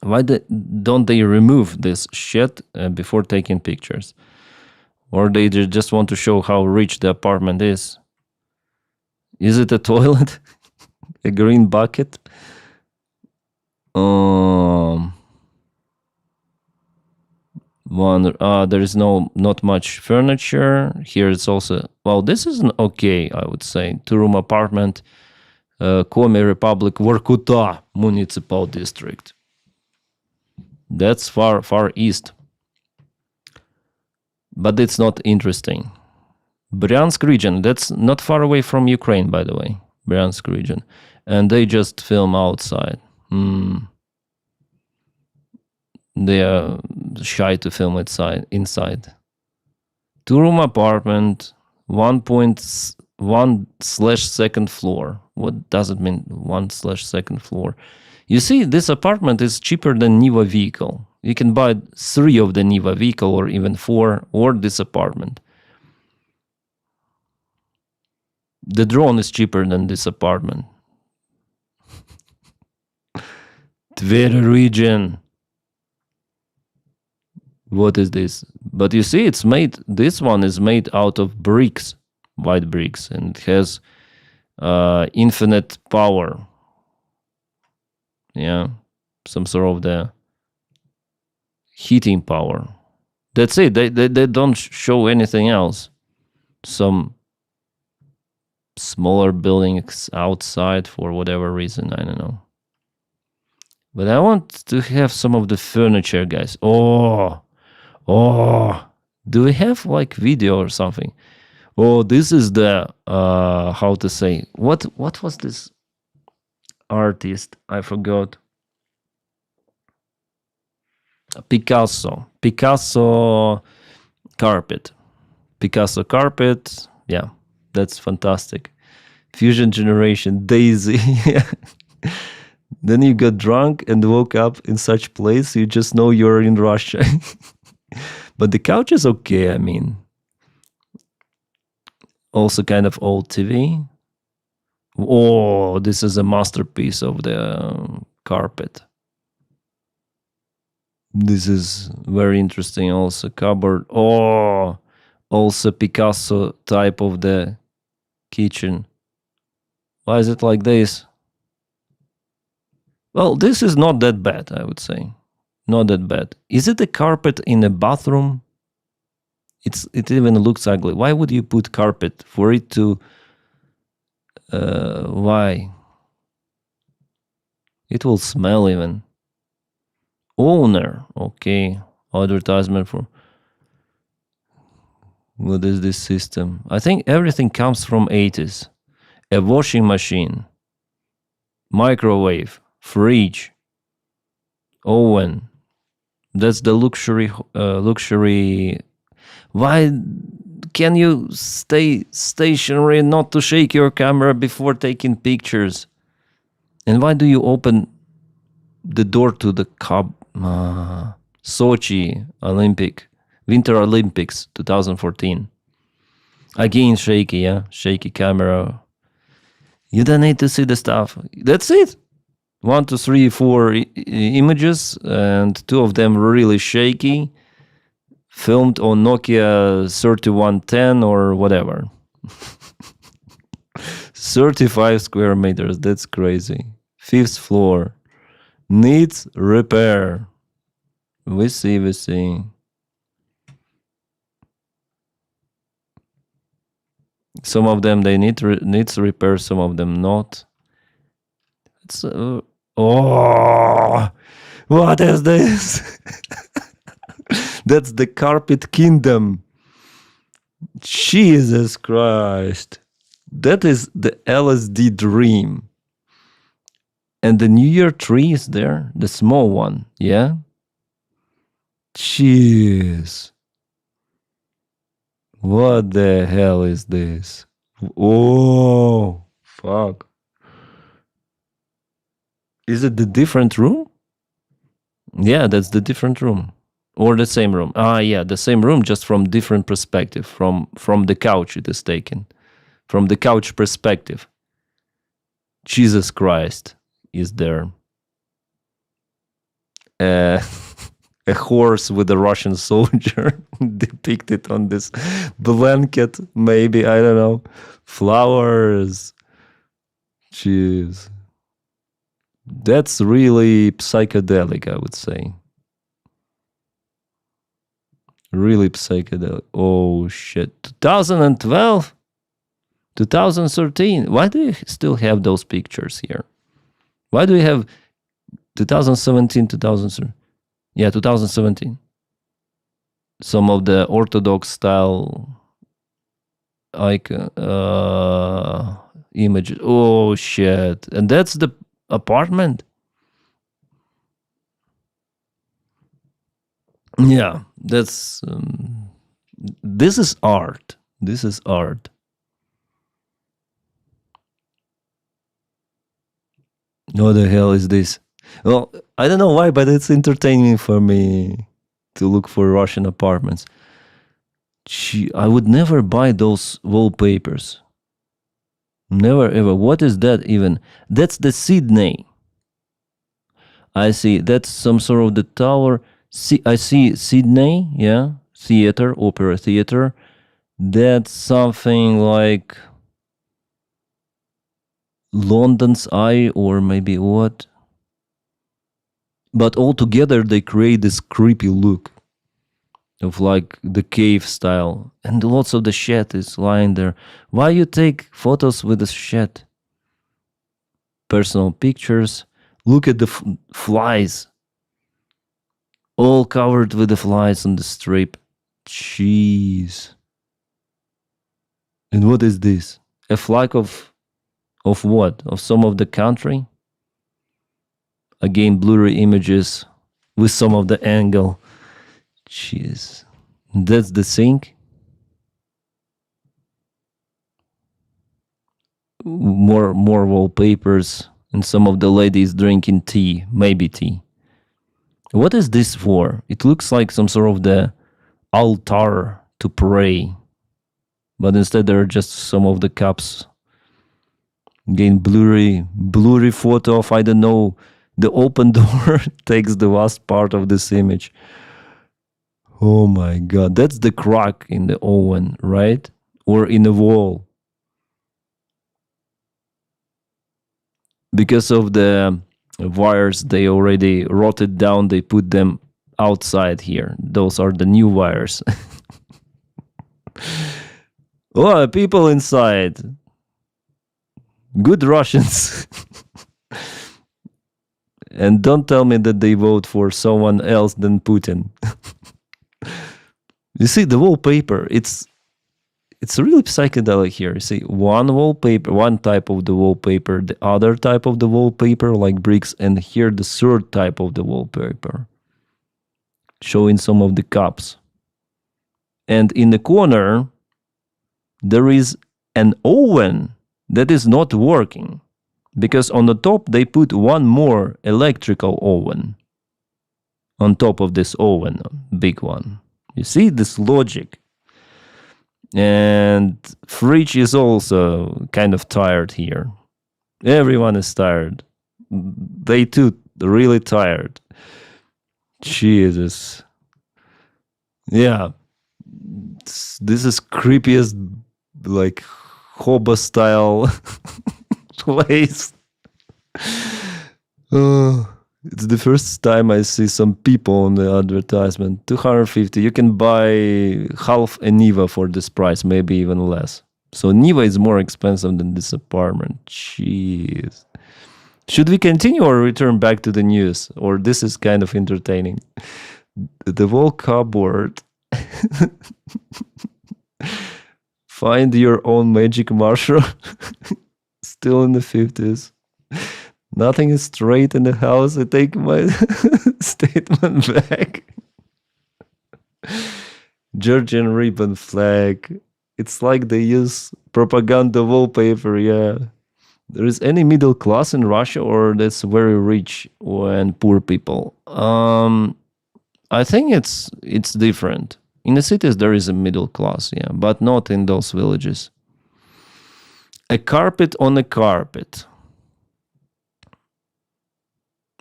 why don't they remove this shit before taking pictures? Or they just want to show how rich the apartment is? Is it a toilet? A green bucket? There is not much furniture. Here it's also, well, this is okay, I would say. 2-room apartment, Komi Republic, Vorkuta Municipal District. That's far east. But it's not interesting. Bryansk region, that's not far away from Ukraine, by the way. Bryansk region. And they just film outside. They are shy to film inside. 2-room apartment, 1.1/2nd floor. What does it mean, 1/2nd floor? You see, this apartment is cheaper than Niva vehicle. You can buy 3 of the Niva vehicle or even 4 or this apartment. The drone is cheaper than this apartment. Tver region. What is this? But you see, this one is made out of bricks, white bricks, and it has infinite power. Yeah, some sort of the heating power. That's it. They don't show anything else. Some smaller buildings outside for whatever reason, I don't know. But I want to have some of the furniture, guys. Oh, do we have like video or something? Oh, this is the how to say, what was this artist? I forgot. Picasso carpet. Yeah, that's fantastic. Fusion generation, Daisy. Then you got drunk and woke up in such place, you just know you're in Russia. But the couch is okay, I mean. Also kind of old TV. Oh, this is a masterpiece of the carpet. This is very interesting also. Cupboard. Oh, also Picasso type of the kitchen. Why is it like this? Well, this is not that bad, I would say. Not that bad. Is it a carpet in a bathroom? It even looks ugly. Why would you put carpet for it to? Why? It will smell even. Owner, okay. Advertisement for. What is this system? I think everything comes from 80s. A washing machine, microwave, fridge, oven. That's the luxury. Why can you stay stationary and not to shake your camera before taking pictures? And why do you open the door to the Sochi Winter Olympics 2014? Again, shaky camera. You don't need to see the stuff. That's it. 1, 2, 3, 4 images, and 2 of them really shaky. Filmed on Nokia 3110 or whatever. 35 square meters. That's crazy. 5th floor. Needs repair. We see. Some of them they needs repair, some of them not. It's what is this? That's the carpet kingdom. Jesus Christ. That is the LSD dream. And the New Year tree is there, the small one, yeah? Jeez. What the hell is this? Oh, fuck. Is it the different room? Yeah, that's the different room. Or the same room. Yeah, the same room, just from different perspective. From the couch it is taken. From the couch perspective. Jesus Christ is there. A horse with a Russian soldier depicted on this blanket, maybe, I don't know. Flowers. Jeez. That's really psychedelic, I would say. Really psychedelic. Oh shit. 2012? 2013? Why do you still have those pictures here? Why do you have 2017, 2013? Yeah, 2017. Some of the Orthodox style images. Oh shit. And that's the apartment? Yeah, that's this is art. This is art. What the hell is this? Well, I don't know why, but it's entertaining for me to look for Russian apartments. I would never buy those wallpapers. Never ever. What is that even? That's the Sydney. I see. That's some sort of the tower. I see Sydney, yeah. Theater, opera theater. That's something like London's Eye or maybe what? But all together they create this creepy look of like the cave style. And lots of the shed is lying there. Why you take photos with the shed? Personal pictures. Look at the flies. All covered with the flies on the strip. Jeez. And what is this? A flag of what? Of some of the country? Again, blurry images with some of the angle. Jeez. That's the sink. More wallpapers and some of the ladies drinking tea, maybe tea. What is this for? It looks like some sort of the altar to pray. But instead there are just some of the cups. Again, blurry photo of, I don't know, the open door takes the vast part of this image. Oh my God, that's the crack in the oven, right? Or in the wall. Because of the wires, they already rotted down, they put them outside here. Those are the new wires. Oh, people inside. Good Russians. And don't tell me that they vote for someone else than Putin. You see, the wallpaper, it's really psychedelic here. You see, one wallpaper, one type of the wallpaper, the other type of the wallpaper, like bricks, and here the third type of the wallpaper, showing some of the cups. And in the corner, there is an oven that is not working because on the top they put one more electrical oven on top of this oven, big one. You see this logic? And fridge is also kind of tired here. Everyone is tired. They too really tired. Jesus. Yeah. This is creepiest, like, Hobo style place. It's the first time I see some people on the advertisement. 250. You can buy half a Niva for this price, maybe even less. So Niva is more expensive than this apartment. Jeez. Should we continue or return back to the news? Or this is kind of entertaining. The wall cupboard. Find your own magic mushroom. Still in the 50s. Nothing is straight in the house. I take my statement back. Georgian ribbon flag. It's like they use propaganda wallpaper, yeah. There is any middle class in Russia, or that's very rich and poor people? I think it's different. In the cities there is a middle class, yeah, but not in those villages. A carpet on a carpet.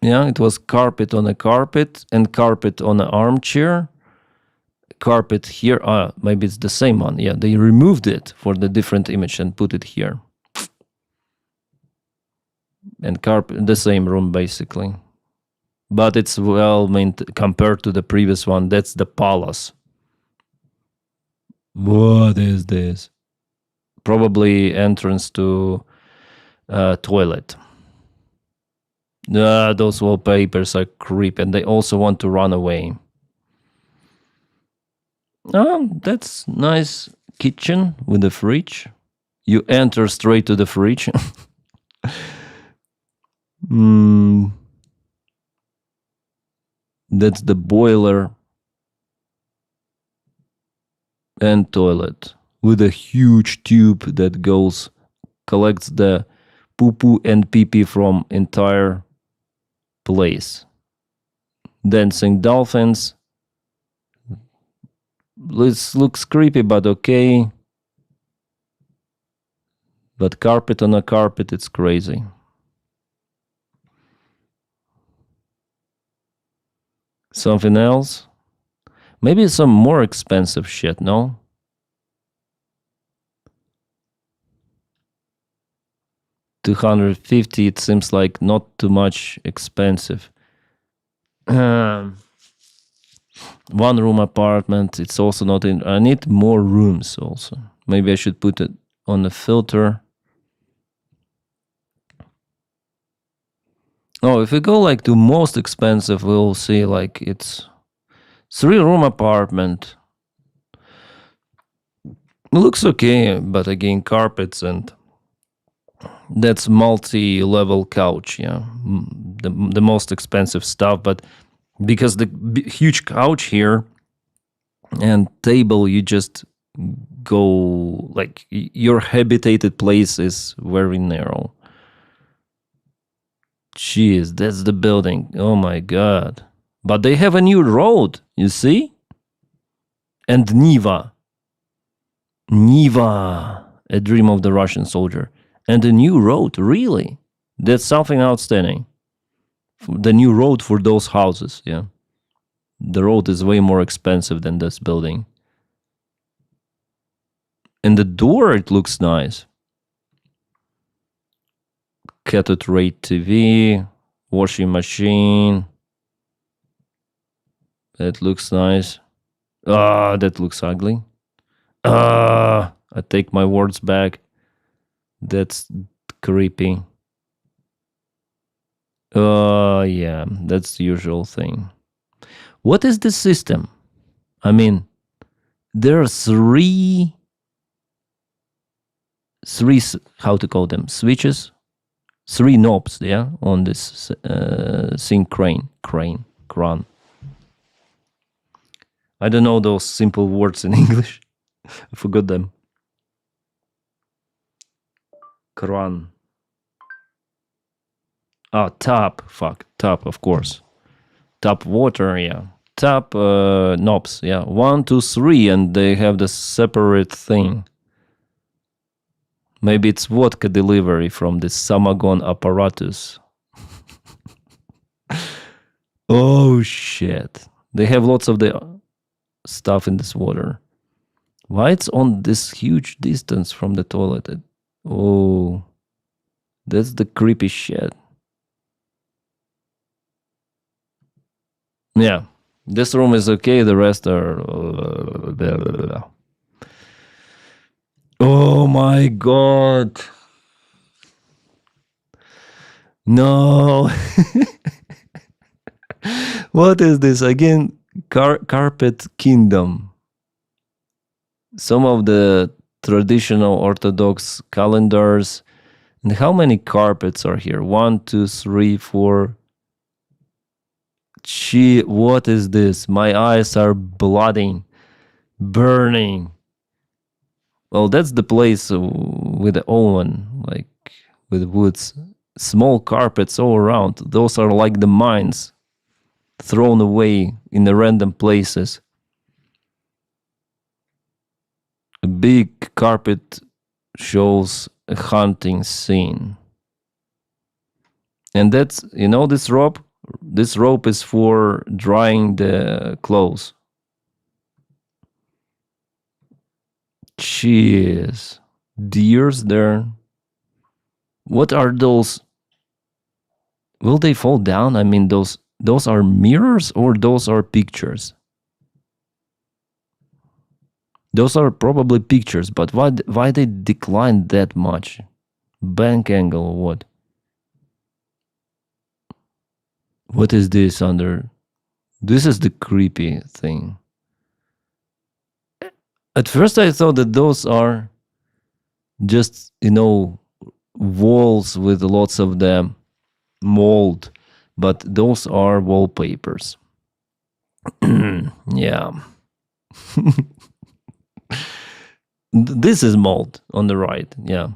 Yeah, it was carpet on a carpet and carpet on an armchair. Carpet here, maybe it's the same one. Yeah, they removed it for the different image and put it here. And carpet, the same room basically. But it's well compared to the previous one. That's the palace. What is this? Probably entrance to toilet. Those wallpapers are creepy, and they also want to run away. Oh, that's nice kitchen with a fridge. You enter straight to the fridge. That's the boiler and toilet with a huge tube that collects the poo-poo and pee-pee from entire place. Dancing dolphins. This looks creepy, but okay. But carpet on a carpet, it's crazy. Something else? Maybe some more expensive shit, no? $250, it seems like not too much expensive. One room apartment, it's also not in. I need more rooms also. Maybe I should put it on the filter. Oh, if we go like to most expensive, we'll see like it's 3-room apartment. It looks okay, but again, carpets and that's multi-level couch, yeah. The most expensive stuff, but because the huge couch here and table, you just go like your habitated place is very narrow. Jeez, that's the building. Oh my God. But they have a new road, you see? And Niva, a dream of the Russian soldier. And a new road, really? That's something outstanding. The new road for those houses, yeah. The road is way more expensive than this building. And the door, it looks nice. Cathode ray TV, washing machine. That looks nice. That looks ugly. I take my words back. That's creepy. Yeah, that's the usual thing. What is the system? I mean, there are three, how to call them, switches? 3 knobs, yeah, on this sync crane. I don't know those simple words in English. I forgot them. Kran. Tap. Fuck. Tap, of course. Tap water, yeah. Tap knobs, yeah. 1, 2, 3, and they have the separate thing. Maybe it's vodka delivery from the Samagon apparatus. Oh shit. They have lots of the stuff in this water. Why it's on this huge distance from the toilet? Oh, that's the creepy shit. Yeah, this room is okay. The rest are... Oh my god. No. What is this? Again, carpet kingdom. Some of the traditional Orthodox calendars. And how many carpets are here? 1, 2, 3, 4. Gee, what is this? My eyes are blooding, burning. Well, that's the place with the oven, like with woods. Small carpets all around. Those are like the mines thrown away in the random places. A big carpet shows a hunting scene. And that's, you know, this rope? This rope is for drying the clothes. Jeez. Deers there. What are those? Will they fall down? I mean, those are mirrors or those are pictures? Those are probably pictures, but why they decline that much? Bank angle or what? What is this under? This is the creepy thing. At first I thought that those are just, you know, walls with lots of them mold, but those are wallpapers. Yeah. This is mold on the right, yeah.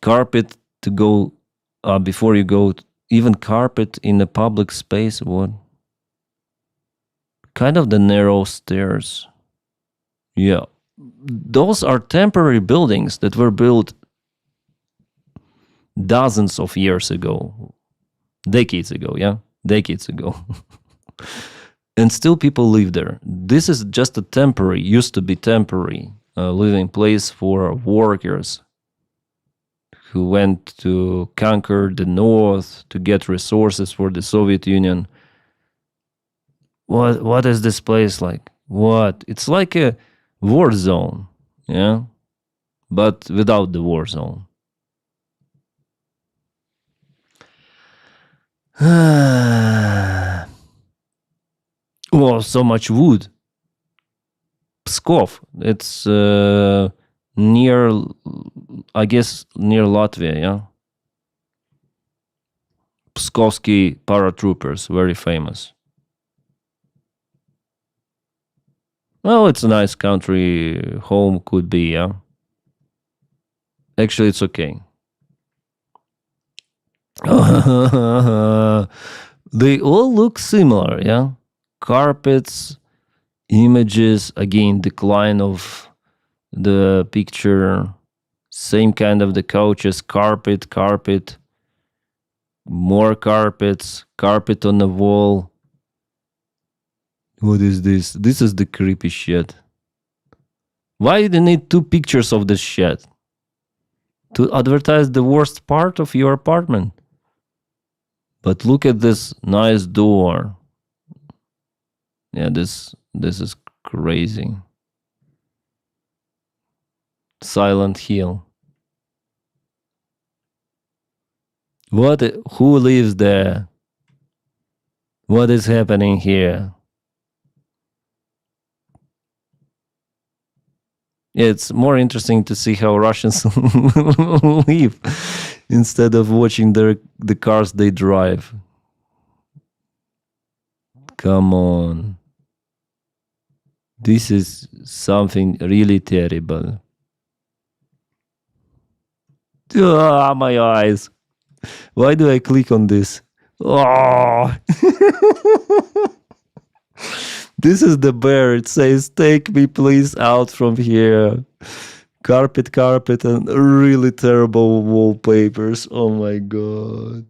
Carpet to go before you go, even carpet in a public space, what? Kind of the narrow stairs. Yeah. Those are temporary buildings that were built dozens of years ago. Decades ago, yeah? Decades ago. And still people live there. This is just a temporary, used to be temporary living place for workers who went to conquer the North to get resources for the Soviet Union. What is this place like? What? It's like a war zone, yeah? But without the war zone. Oh, so much wood. Pskov. It's near, I guess, near Latvia, yeah? Pskovsky paratroopers, very famous. Well, it's a nice country. Home could be, yeah? Actually, it's okay. They all look similar, yeah? Carpets, images, again, decline of the picture, same kind of the couches, carpet, more carpets, carpet on the wall. What is this? This is the creepy shit. Why do you need 2 pictures of this shit? To advertise the worst part of your apartment. But look at this nice door. Yeah, this is crazy. Silent Hill. What? Who lives there? What is happening here? It's more interesting to see how Russians live instead of watching the cars they drive. Come on. This is something really terrible. Ah, my eyes. Why do I click on this? Oh. This is the bear. It says, take me please out from here. Carpet, and really terrible wallpapers. Oh my god.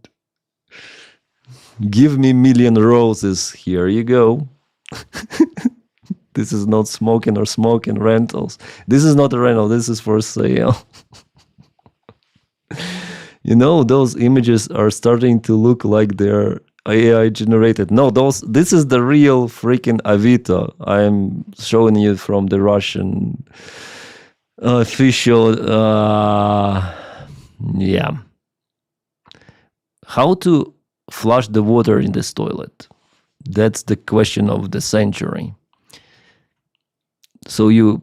Give me million roses. Here you go. This is not smoking or smoking rentals. This is not a rental. This is for sale. You know, those images are starting to look like they're AI generated. No, this is the real freaking Avito. I am showing you from the Russian official. Yeah. How to flush the water in this toilet? That's the question of the century. So you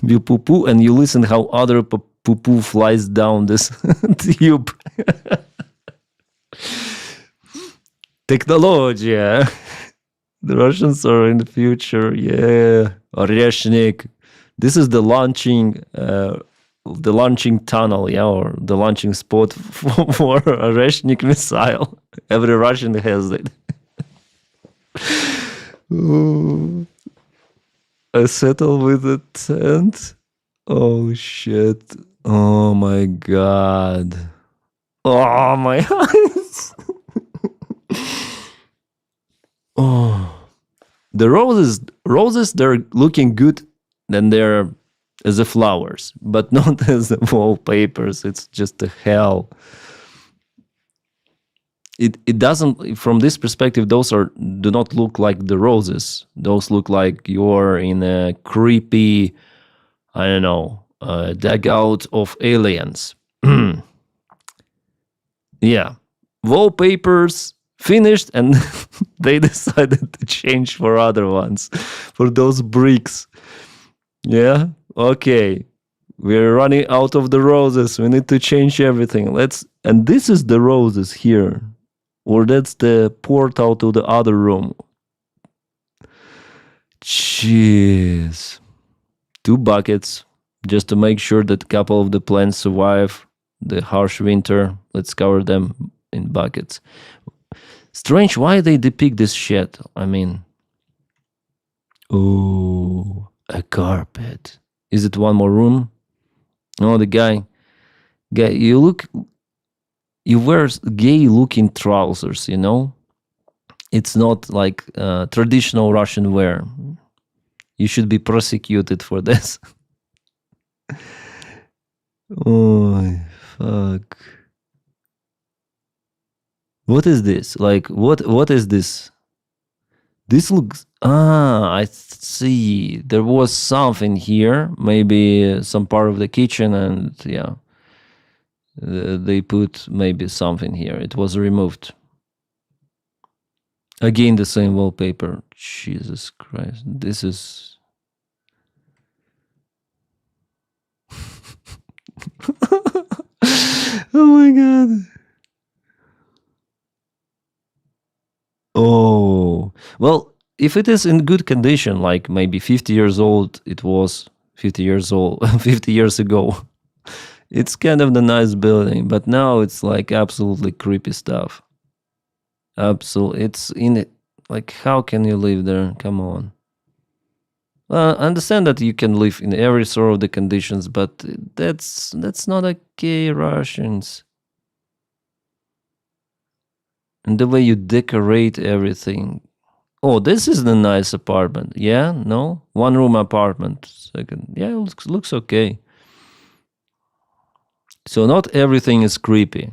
you poo-poo and you listen how other poo-poo flies down this tube. Technology. The Russians are in the future. Yeah. Oreshnik. This is the launching tunnel, yeah, or the launching spot for a Oreshnik missile. Every Russian has it. Ooh. I settle with a tent. Oh shit. Oh my god. Oh my eyes. Oh. The roses, they're looking good and they're as the flowers, but not as the wallpapers. It's just a hell. It doesn't, from this perspective, those do not look like the roses. Those look like you're in a creepy, I don't know, dugout of aliens. Yeah. Wallpapers finished, and they decided to change for other ones, for those bricks. Yeah. Okay. We're running out of the roses. We need to change everything. And this is the roses here. Or that's the portal to the other room. Jeez. 2 buckets, just to make sure that a couple of the plants survive the harsh winter. Let's cover them in buckets. Strange, why they depict this shit? I mean, oh, a carpet. Is it one more room? Oh, the guy, you wear gay-looking trousers, you know? It's not like traditional Russian wear. You should be prosecuted for this. Oh, fuck. What is this? Like, what is this? This looks... I see. There was something here. Maybe some part of the kitchen, and yeah. They put maybe something here. It was removed. Again, the same wallpaper. Jesus Christ. This is... Oh my god. Oh. Well, if it is in good condition, like maybe 50 years old, it was 50 years old, 50 years ago. It's kind of the nice building, but now it's like absolutely creepy stuff. Absolutely. It's in it. Like, how can you live there? Come on. I understand that you can live in every sort of the conditions, but that's not okay, Russians. And the way you decorate everything. Oh, this is a nice apartment. Yeah, no? 1-room apartment. Second. Yeah, it looks okay. So not everything is creepy.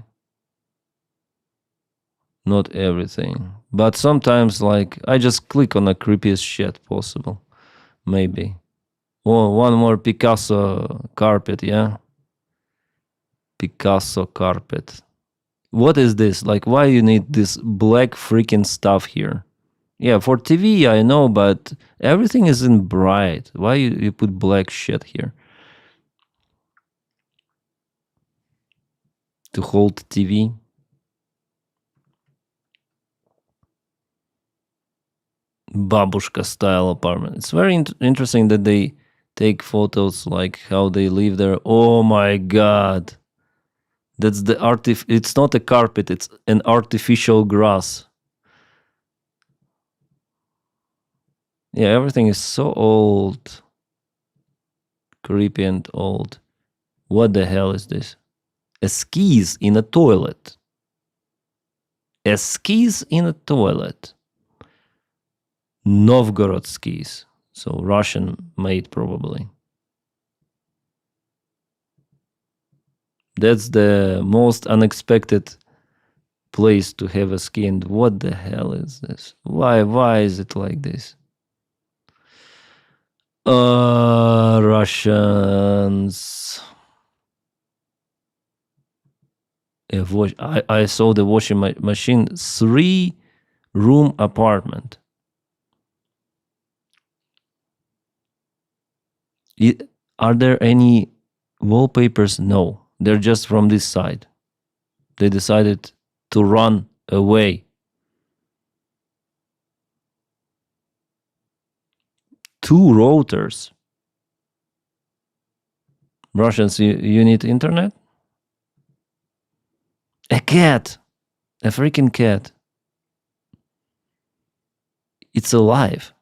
Not everything. But sometimes, like, I just click on the creepiest shit possible. Maybe. Oh, one more Picasso carpet, yeah? Picasso carpet. What is this? Like, why you need this black freaking stuff here? Yeah, for TV, I know, but everything is in bright. Why you put black shit here? To hold TV? babushka style apartment. It's very interesting that they take photos like how they live there. Oh my god. That's the it's not a carpet, it's an artificial grass. Yeah, everything is so old. Creepy and old. What the hell is this? A skis in a toilet. A skis in a toilet. Novgorod skis. So Russian made probably. That's the most unexpected place to have a ski. And what the hell is this? Why is it like this? Russians. I saw the washing machine. 3-room apartment. Are there any wallpapers? No. They're just from this side. They decided to run away. 2 routers. Russians, you need internet? A cat. A freaking cat. It's alive.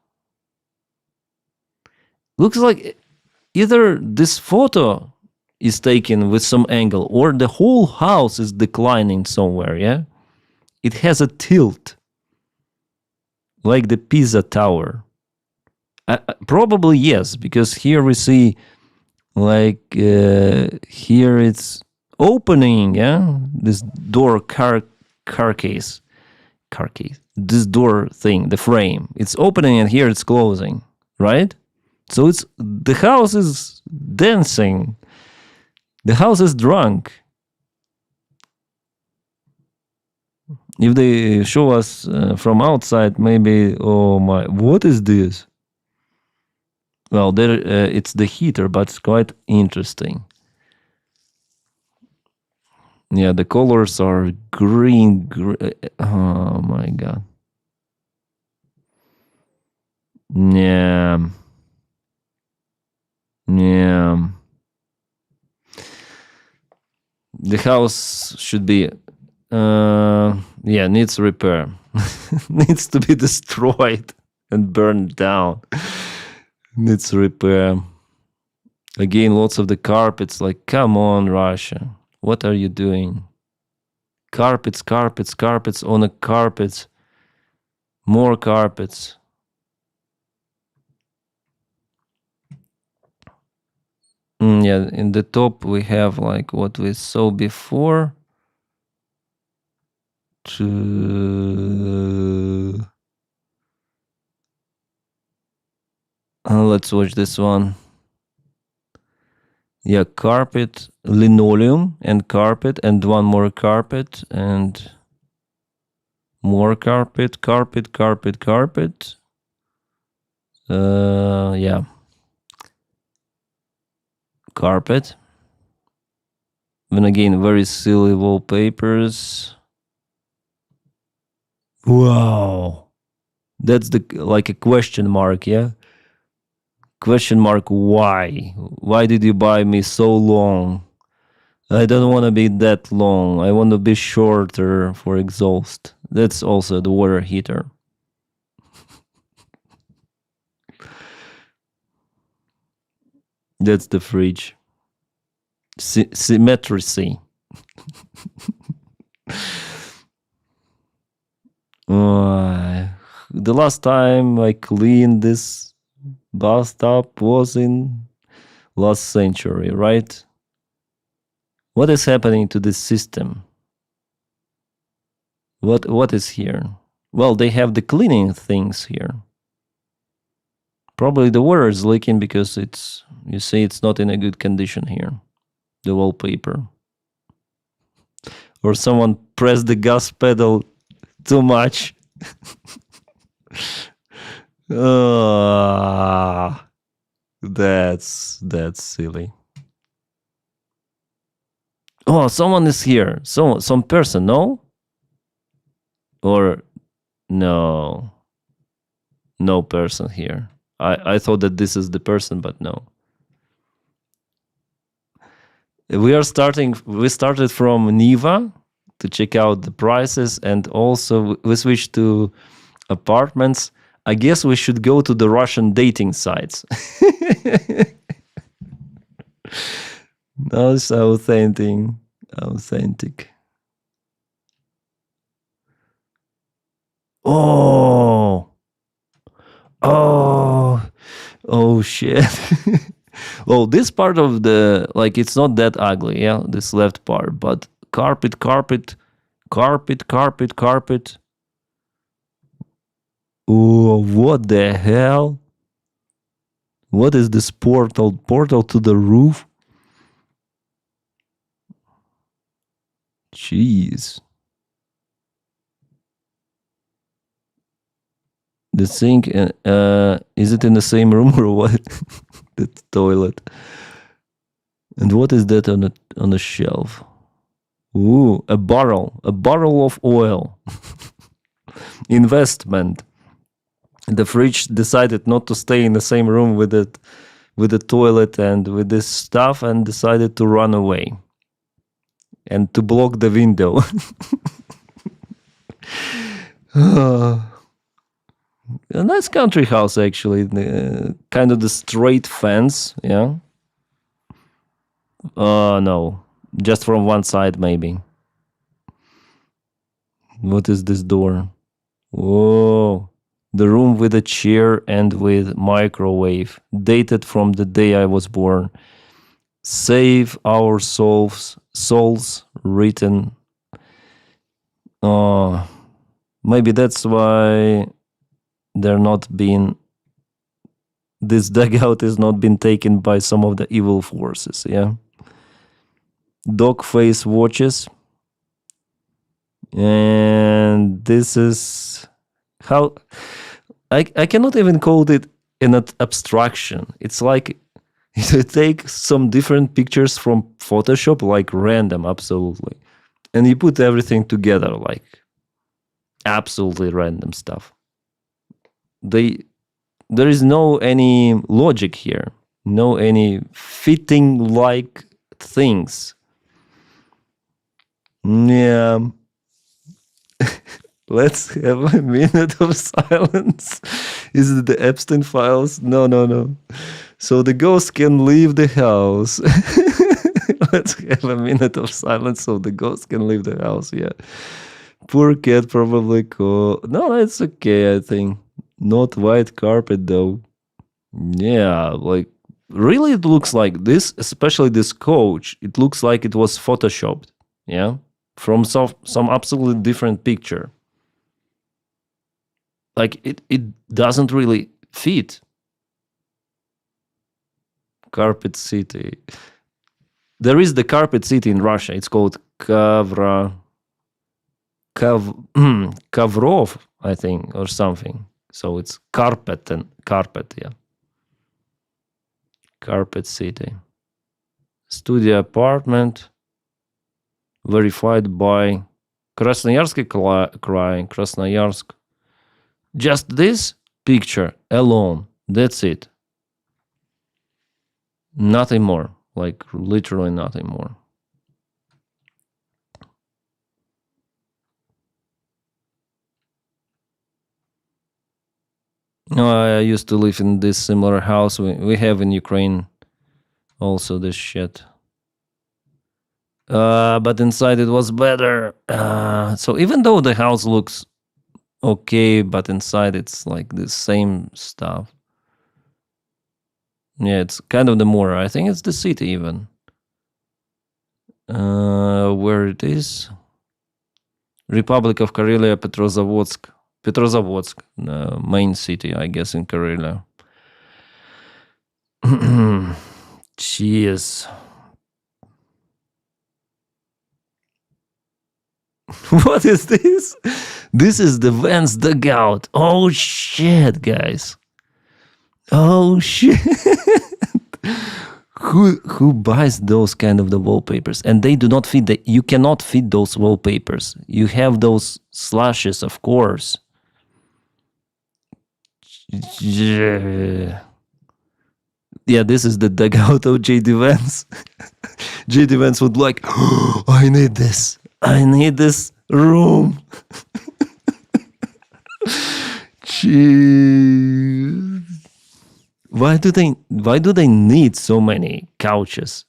Looks like either this photo is taken with some angle or the whole house is declining somewhere, yeah? It has a tilt. Like the Pisa Tower. Probably yes, because here we see like here it's opening, yeah? This door car case. This door thing, the frame. It's opening and here it's closing, right? So it's the house is dancing. The house is drunk. If they show us from outside, maybe, oh my, what is this? Well, there it's the heater, but it's quite interesting. Yeah, the colors are green. Oh my god. Yeah. The house should be, needs repair. Needs to be destroyed and burned down. Needs repair. Again, lots of the carpets. Like, come on, Russia. What are you doing? Carpets on the carpets. More carpets. In the top we have like what we saw before. Let's watch this one. Yeah, carpet, linoleum and carpet, and one more carpet, and more carpet. Yeah. Carpet. Then again, very silly wallpapers. Wow. That's like a question mark, yeah? Question mark, why? Why did you buy me so long? I don't want to be that long. I want to be shorter for exhaust. That's also the water heater. That's the fridge. Symmetry. The last time I cleaned this bathtub was in last century, right? What is happening to this system? What is here? Well, they have the cleaning things here. Probably the water is leaking because you see it's not in a good condition here. The wallpaper. Or someone pressed the gas pedal too much. That's silly. Oh, someone is here. Some person, no? Or no. no person here. I thought that this is the person, but no. We started from Niva to check out the prices, and also we switched to apartments. I guess we should go to the Russian dating sites. No, it's authentic. Oh, shit. Well, this part of the, like, it's not that ugly, yeah, this left part, but carpet. Oh, what the hell? What is this portal? Portal to the roof? Jeez. The sink, is it in the same room or what? The toilet. And what is that on the shelf? Ooh, a barrel of oil. Investment. The fridge decided not to stay in the same room with the toilet and with this stuff, and decided to run away and to block the window. A nice country house, actually. Kind of the straight fence, yeah. No, just from one side, maybe. What is this door? Whoa. The room with a chair and with microwave, dated from the day I was born. Save our souls written. Maybe that's why this dugout is not been taken by some of the evil forces, yeah. Dog face watches. And this is how I cannot even call it an abstraction. It's like you take some different pictures from Photoshop, like random, absolutely, and you put everything together, like absolutely random stuff. There is no any logic here, no any fitting like things. Yeah. Let's have a minute of silence. Is it the Epstein files? No. So the ghost can leave the house. Let's have a minute of silence so the ghost can leave the house, yeah. Poor cat probably No, it's okay, I think. Not white carpet, though. Yeah, like, really it looks like this, especially this coach, it looks like it was photoshopped, yeah? From some absolutely different picture. Like, it doesn't really fit. Carpet city. There is the carpet city in Russia. It's called Kavrov, I think, or something. So it's carpet, yeah. Carpet city. Studio apartment. Verified by Krasnoyarsk Krai, Krasnoyarsk. Just this picture alone. That's it. Nothing more. Like, literally nothing more. I used to live in this similar house. We have in Ukraine also this shit. But inside it was better. So even though the house looks okay, but inside it's like the same stuff. Yeah, it's kind of the more. I think it's the city even. Where it is? Republic of Karelia, Petrozavodsk. Petrozavodsk, main city, I guess, in Karelia. Cheers. What is this? This is the Vance dugout. Oh shit, guys. Oh shit. Who buys those kind of the wallpapers? And they do not fit you cannot fit those wallpapers. You have those slashes, of course. Yeah, this is the dugout of J.D. Vance. J.D. Vance would like, oh, I need this room. Jeez. Why do they need so many couches?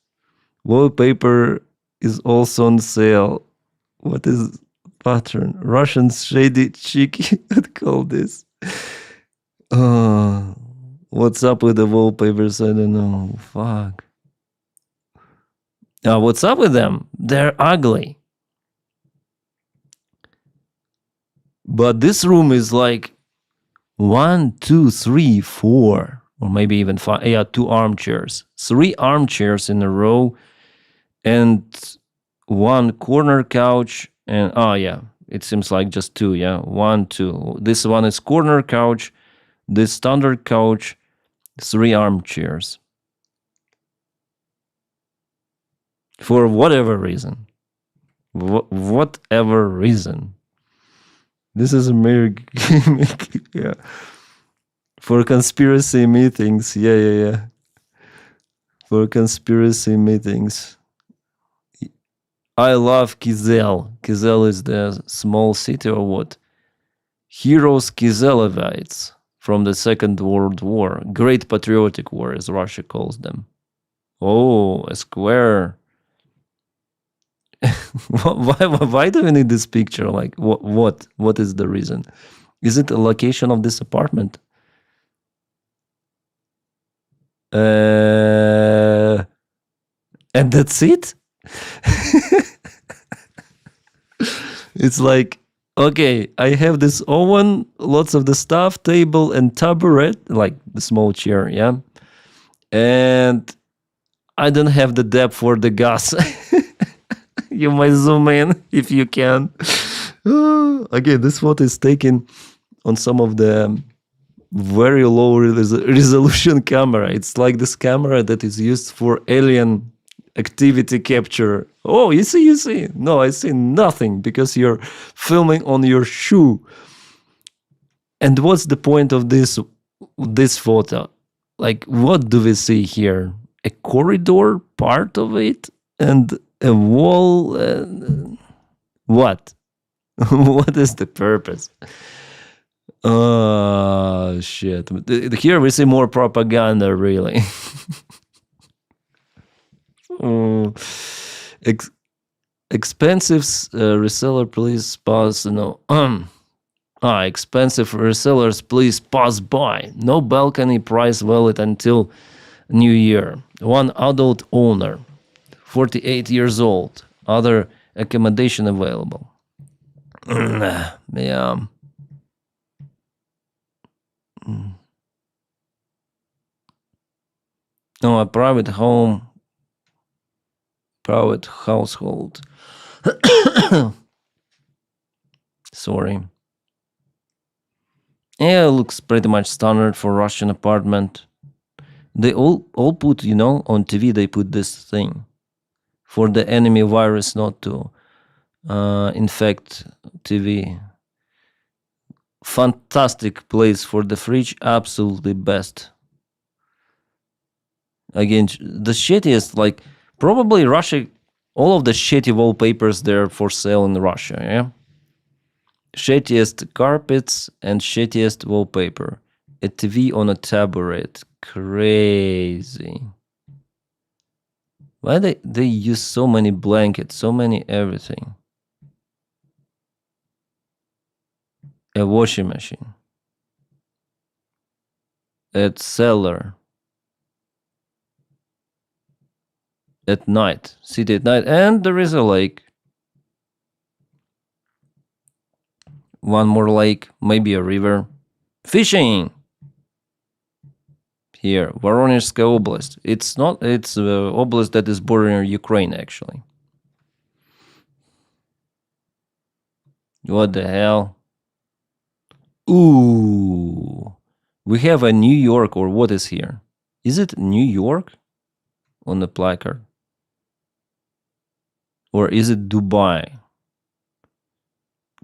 Wallpaper is also on sale. What is pattern? Russian shady cheeky would call this. What's up with the wallpapers? I don't know. Fuck. What's up with them? They're ugly. But this room is like 1, 2, 3, 4, or maybe even 5. Yeah, 2 armchairs. 3 armchairs in a row, and 1 corner couch. And it seems like just 2. Yeah, 1, 2. This one is corner couch. This standard couch. 3 armchairs. For whatever reason. Whatever reason. This is a mere gimmick. Yeah. For conspiracy meetings. Yeah. For conspiracy meetings. I love Kizel. Kizel is the small city or what? Heroes Kizelevites from the Second World War. Great Patriotic War, as Russia calls them. Oh, a square. Why do we need this picture? Like, what is the reason? Is it a location of this apartment? And that's it? It's like, okay, I have this oven, lots of the stuff, table and tabouret, like the small chair, yeah? And I don't have the depth for the gas. You might zoom in if you can. Okay, this photo is taken on some of the very low resolution camera. It's like this camera that is used for alien activity capture. Oh, you see. No, I see nothing because you're filming on your shoe. And what's the point of this photo? Like, what do we see here? A corridor, part of it, and a wall. What? What is the purpose? Oh, shit. Here we see more propaganda, really. Expensive reseller, please pause. No. Expensive resellers, please pass by. No balcony, price valid until New Year. 1 adult owner, 48 years old. Other accommodation available. Yeah. No, a private home, private household. Sorry. Yeah, it looks pretty much standard for Russian apartment. They all put, on TV they put this thing for the enemy virus not to infect TV. Fantastic place for the fridge, absolutely best. Again, the shittiest, like, probably Russia, all of the shitty wallpapers there for sale in Russia, yeah? Shittiest carpets and shittiest wallpaper. A TV on a tabouret. Crazy. Why they use so many blankets, so many everything? A washing machine. A cellar. At night. City at night. And there is a lake. One more lake. Maybe a river. Fishing! Here. Voronezhskaya Oblast. It's oblast that is bordering Ukraine, actually. What the hell? Ooh. We have a New York, or what is here? Is it New York on the placard? Or is it Dubai?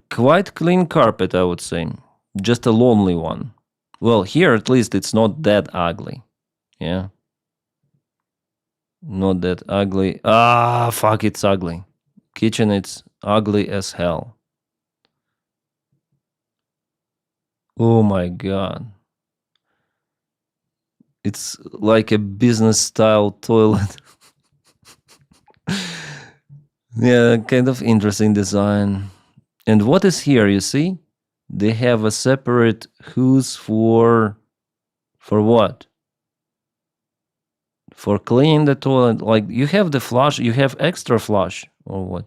Quite clean carpet, I would say. Just a lonely one. Well, here at least it's not that ugly. Yeah. Not that ugly. Ah, fuck, it's ugly. Kitchen, it's ugly as hell. Oh my god. It's like a business style toilet. Yeah, kind of interesting design. And what is here, you see? They have a separate hose for what? For cleaning the toilet. Like you have the flush, you have extra flush or what?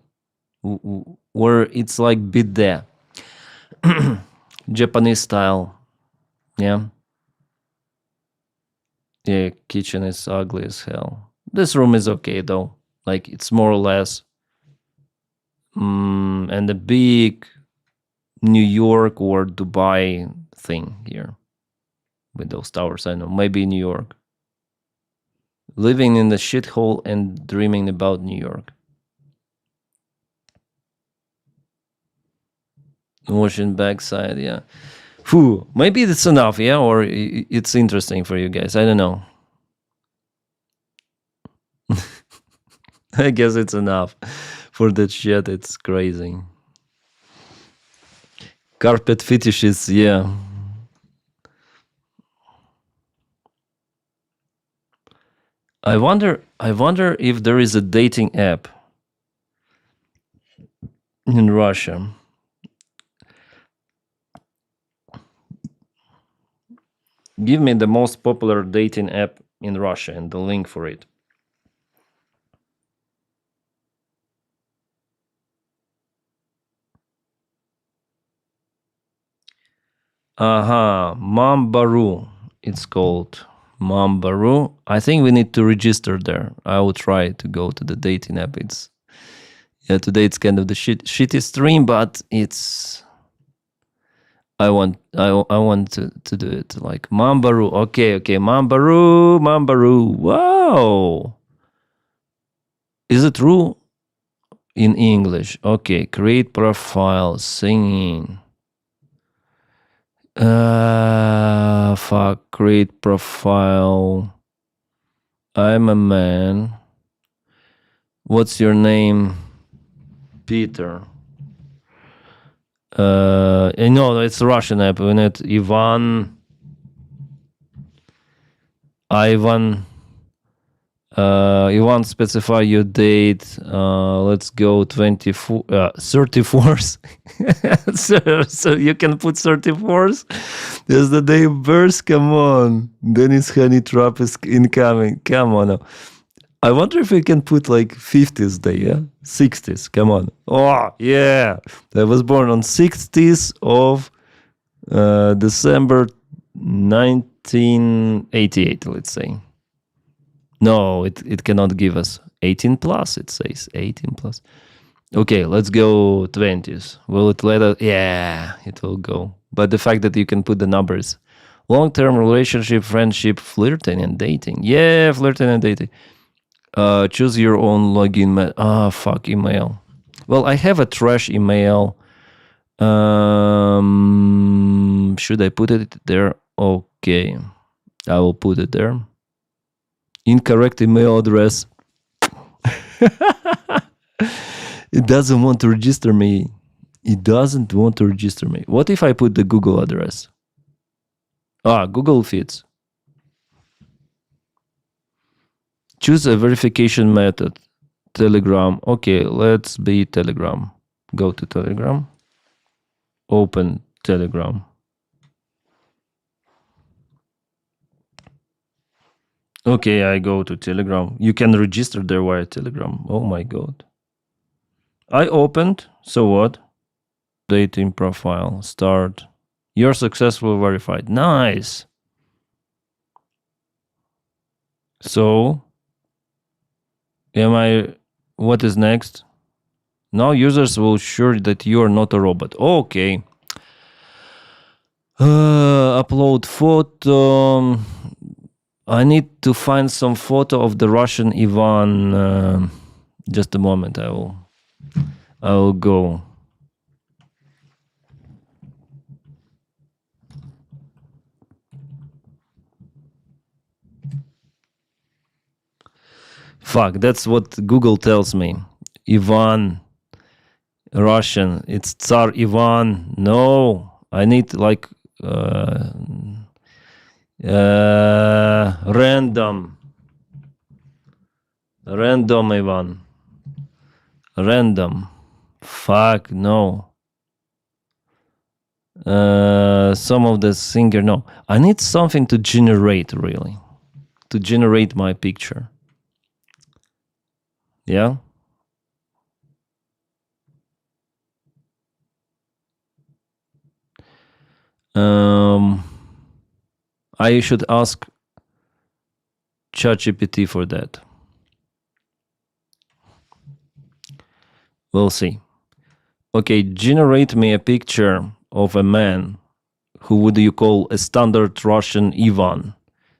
Where it's like bidet. Japanese style. Yeah. Yeah, kitchen is ugly as hell. This room is okay though. Like it's more or less. And a big New York or Dubai thing here with those towers. I know, maybe New York. Living in the shithole and dreaming about New York. Washing backside, yeah. Whew, maybe it's enough, yeah, or it's interesting for you guys. I don't know. I guess it's enough for that shit. It's crazy. Carpet fetishes, yeah. I wonder if there is a dating app in Russia. Give me the most popular dating app in Russia and the link for it. Aha, Mambaru. It's called Mambaru. I think we need to register there. I will try to go to the dating app. Today it's kind of the shitty stream, but it's. I want to do it like Mambaru. Okay, Mambaru. Wow. Is it true? In English. Okay, create profile, singing. Fuck, create profile. I'm a man. What's your name? Peter. No, it's a Russian app. We need Ivan. Ivan, specify your date. Let's go 34th. so you can put 34th. There's the day of birth. Come on. Denys Honey Trap is incoming. Come on. I wonder if we can put like 50th day, yeah? 60th. Come on. Oh, yeah. I was born on 60th of December 1988, let's say. No, it cannot give us 18 plus, it says 18 plus. Okay, let's go 20s. Will it let us? Yeah, it will go. But the fact that you can put the numbers. Long-term relationship, friendship, flirting and dating. Yeah, flirting and dating. Choose your own login. Fuck, email. Well, I have a trash email. Should I put it there? Okay, I will put it there. Incorrect email address. It doesn't want to register me. What if I put the Google address? Google fits. Choose a verification method. Telegram. Okay, let's be Telegram. Go to Telegram. Open Telegram. Okay, I go to Telegram. You can register there via Telegram. Oh my god. I opened. So what? Dating profile. Start. You're successfully verified. Nice. So, what is next? Now users will sure that you are not a robot. Okay. Upload photo. I need to find some photo of the Russian Ivan. Just a moment. I will go. Fuck, that's what Google tells me. Ivan, Russian. It's Tsar Ivan. No, I need like random. Random Ivan. Random. Fuck, no. Some of the singer, no. I need something to generate, really. To generate my picture. Yeah? I should ask ChatGPT for that. We'll see. Okay, generate me a picture of a man who would you call a standard Russian Ivan.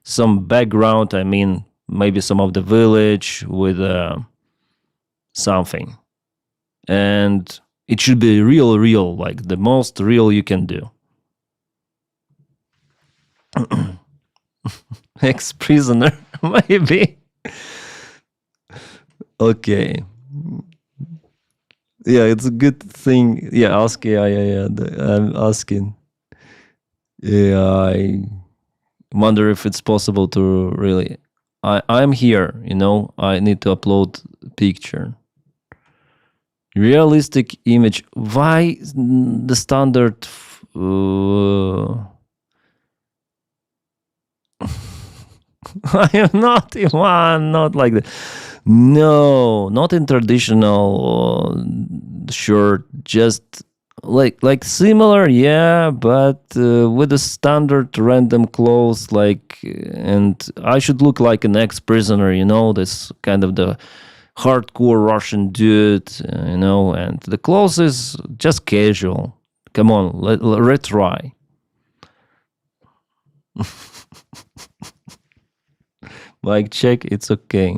Some background, I mean, maybe some of the village with something. And it should be real, like the most real you can do. Ex-prisoner, maybe. Okay. Yeah, it's a good thing. Yeah, ask AI. Yeah. I'm asking. Yeah, I wonder if it's possible to really. I'm here. I need to upload picture. Realistic image. Why the standard? I am not Ivan, not like that. No, not in traditional shirt, just like similar, yeah, but with the standard random clothes, and I should look like an ex-prisoner, this kind of the hardcore Russian dude, and the clothes is just casual. Come on, let's try. Like, check, it's okay.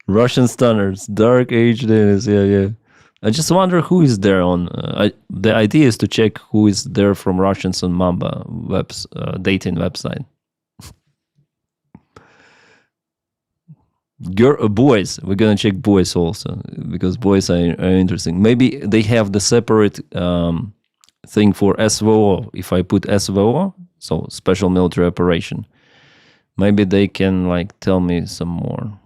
Russian standards, dark age Denys, yeah. I just wonder who is there on. The idea is to check who is there from Russians on Mamba dating website. Boys, we're gonna check boys also because boys are interesting. Maybe they have the separate thing for SVO. If I put SVO, so special military operation, maybe they can tell me some more.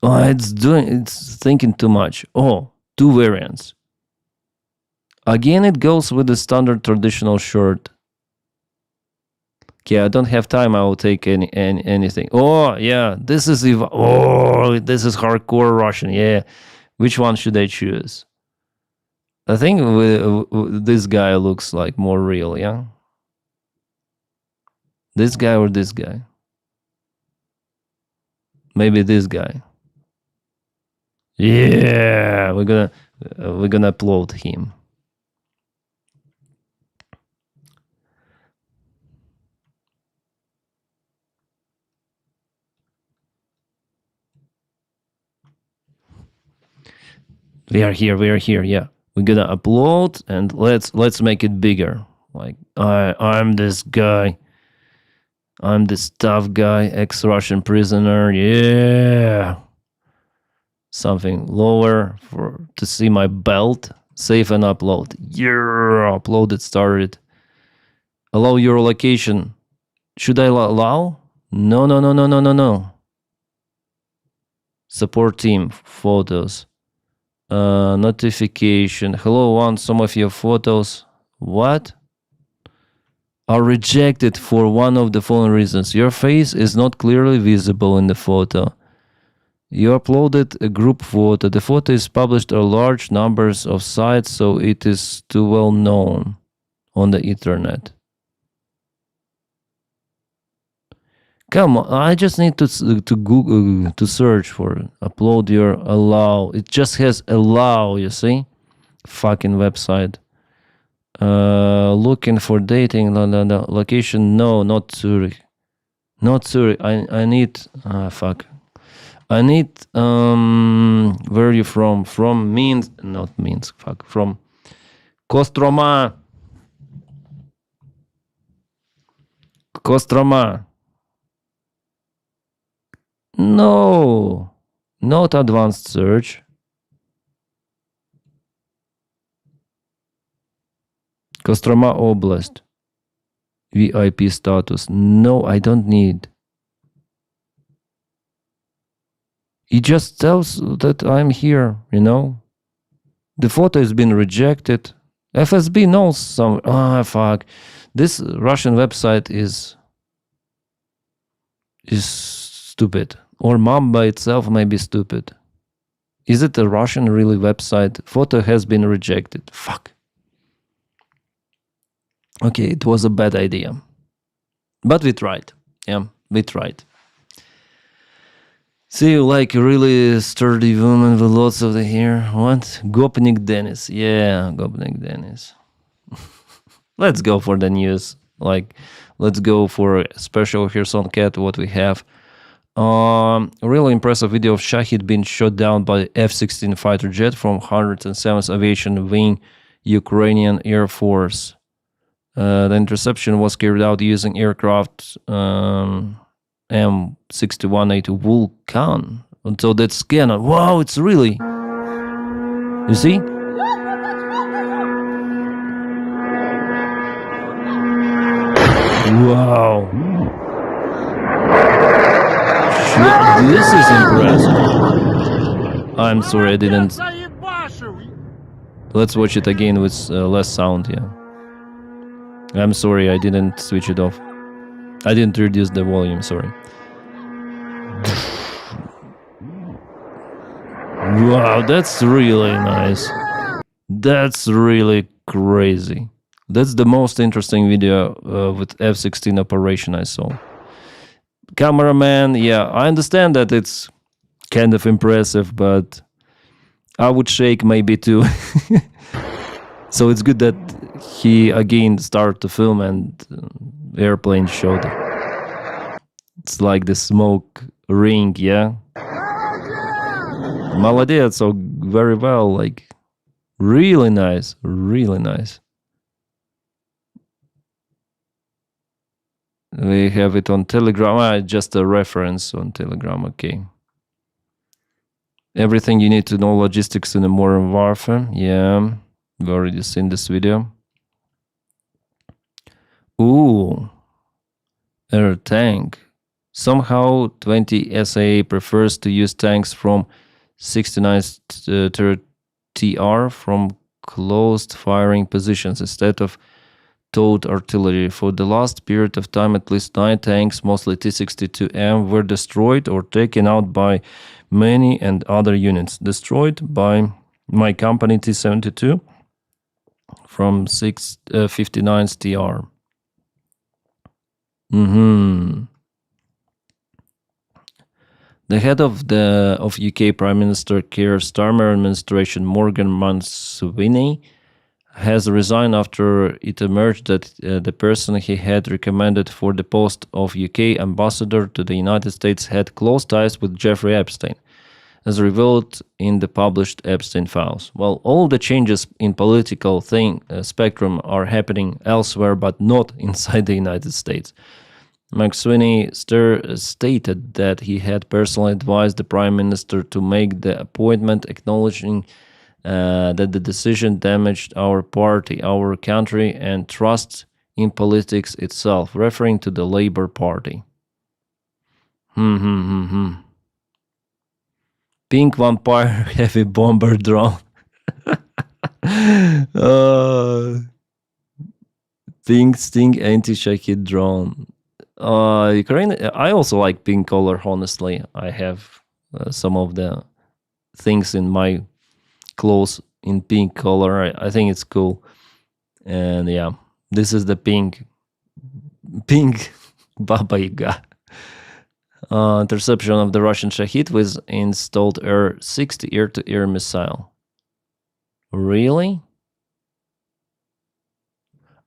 Oh, it's thinking too much. Oh, 2 variants. Again, it goes with the standard traditional shirt. Okay, I don't have time. I will take anything. Oh, yeah, this is this is hardcore Russian. Yeah, which one should I choose? I think this guy looks like more real. Yeah, this guy or this guy? Maybe this guy. Yeah, we're gonna upload him. We are here. Yeah, we're gonna upload and let's make it bigger. Like I'm this guy. I'm this tough guy, ex-Russian prisoner. Yeah. Something lower to see my belt. Save and upload. Yeah, uploaded started. Allow your location. Should I allow? No. Support team photos. Notification. Hello, want some of your photos. What? Are rejected for one of the following reasons. Your face is not clearly visible in the photo. You uploaded a group photo. The photo is published on large numbers of sites, so it is too well known on the internet. Come on, I just need to Google to search for it. Upload your allow. It just has allow, you see? Fucking website. Looking for dating, location, no, not Zurich. Not Zurich. I need fuck. I need where are you from? From Minsk, not Minsk, fuck. From Kostroma. Kostroma. No, not advanced search. Kostroma Oblast. VIP status. No, I don't need. It just tells that I'm here, you know. The photo has been rejected. FSB knows some. Ah, fuck. This Russian website is stupid. Or Mamba itself may be stupid. Is it a Russian really website? Photo has been rejected. Fuck. Okay, it was a bad idea. But we tried. Yeah, we tried. See you like a really sturdy woman with lots of the hair. What? Gopnik Denys. Yeah, Gopnik Denys. Let's go for the news. Like, let's go for a special Kherson Cat, what we have. Really impressive video of Shahid being shot down by F-16 fighter jet from 107th Aviation Wing, Ukrainian Air Force. The interception was carried out using aircraft M61A2 Vulcan. And so that's cannon. Wow, it's really. You see? Wow. Shit, this is impressive. I'm sorry, I didn't. Let's watch it again with less sound, yeah. I'm sorry, I didn't switch it off. I didn't reduce the volume, sorry. Wow, that's really nice. That's really crazy. That's the most interesting video with F-16 operation I saw. Cameraman, yeah, I understand that it's kind of impressive, but I would shake maybe too. So it's good that he again started to film and airplane showed. It's like the smoke ring, yeah. Молодец, so very well, like really nice, really nice. We have it on Telegram. Just a reference on Telegram, okay. Everything you need to know logistics in a modern warfare. Yeah, we've already seen this video. Ooh, air tank. Somehow 20 SAA prefers to use tanks from 69th TR from closed firing positions instead of towed artillery. For the last period of time, at least 9 tanks, mostly T-62M, were destroyed or taken out by many and other units. Destroyed by my company T-72 from 59th TR. The head of UK Prime Minister Keir Starmer administration, Morgan Manswiney, has resigned after it emerged that the person he had recommended for the post of UK ambassador to the United States had close ties with Jeffrey Epstein, as revealed in the published Epstein files. Well, all the changes in political spectrum are happening elsewhere, but not inside the United States. McSweeney stated that he had personally advised the Prime Minister to make the appointment, acknowledging that the decision damaged our party, our country, and trust in politics itself, referring to the Labour Party. Pink Vampire Heavy Bomber Drone. Pink Sting Anti-Shahid Drone. Ukraine. I also like pink color, honestly. I have some of the things in my clothes in pink color. I think it's cool. And yeah, this is the pink Baba Yaga. Interception of the Russian Shahid with installed R-60 air-to-air missile. Really?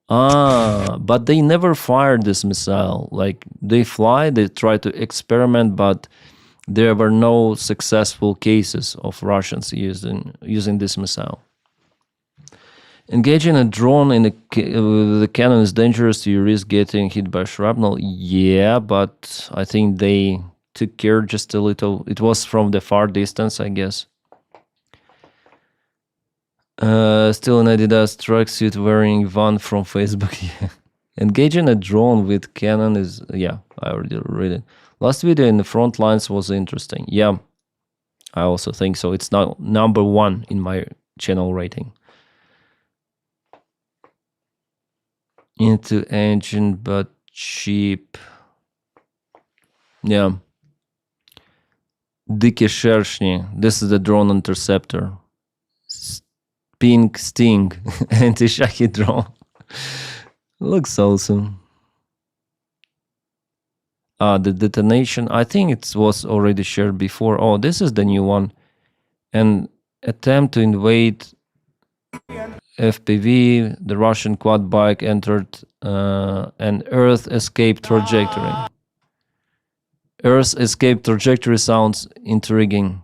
But they never fired this missile. Like, they fly, they try to experiment, but there were no successful cases of Russians using this missile. Engaging a drone in with the cannon is dangerous. You risk getting hit by shrapnel. Yeah, but I think they took care just a little. It was from the far distance, I guess. Still an Adidas tracksuit wearing Van from Facebook. Yeah. Engaging a drone with cannon is, yeah, I already read it. Last video in the front lines was interesting. Yeah, I also think so. It's now number 1 in my channel rating. Into engine, but cheap. Yeah. Dicky Shershny. This is the drone interceptor. Pink Sting. Anti-Shahi drone. Looks awesome. The detonation. I think it was already shared before. Oh, this is the new one. An attempt to invade FPV, the Russian quad bike entered an Earth escape trajectory. Earth escape trajectory sounds intriguing.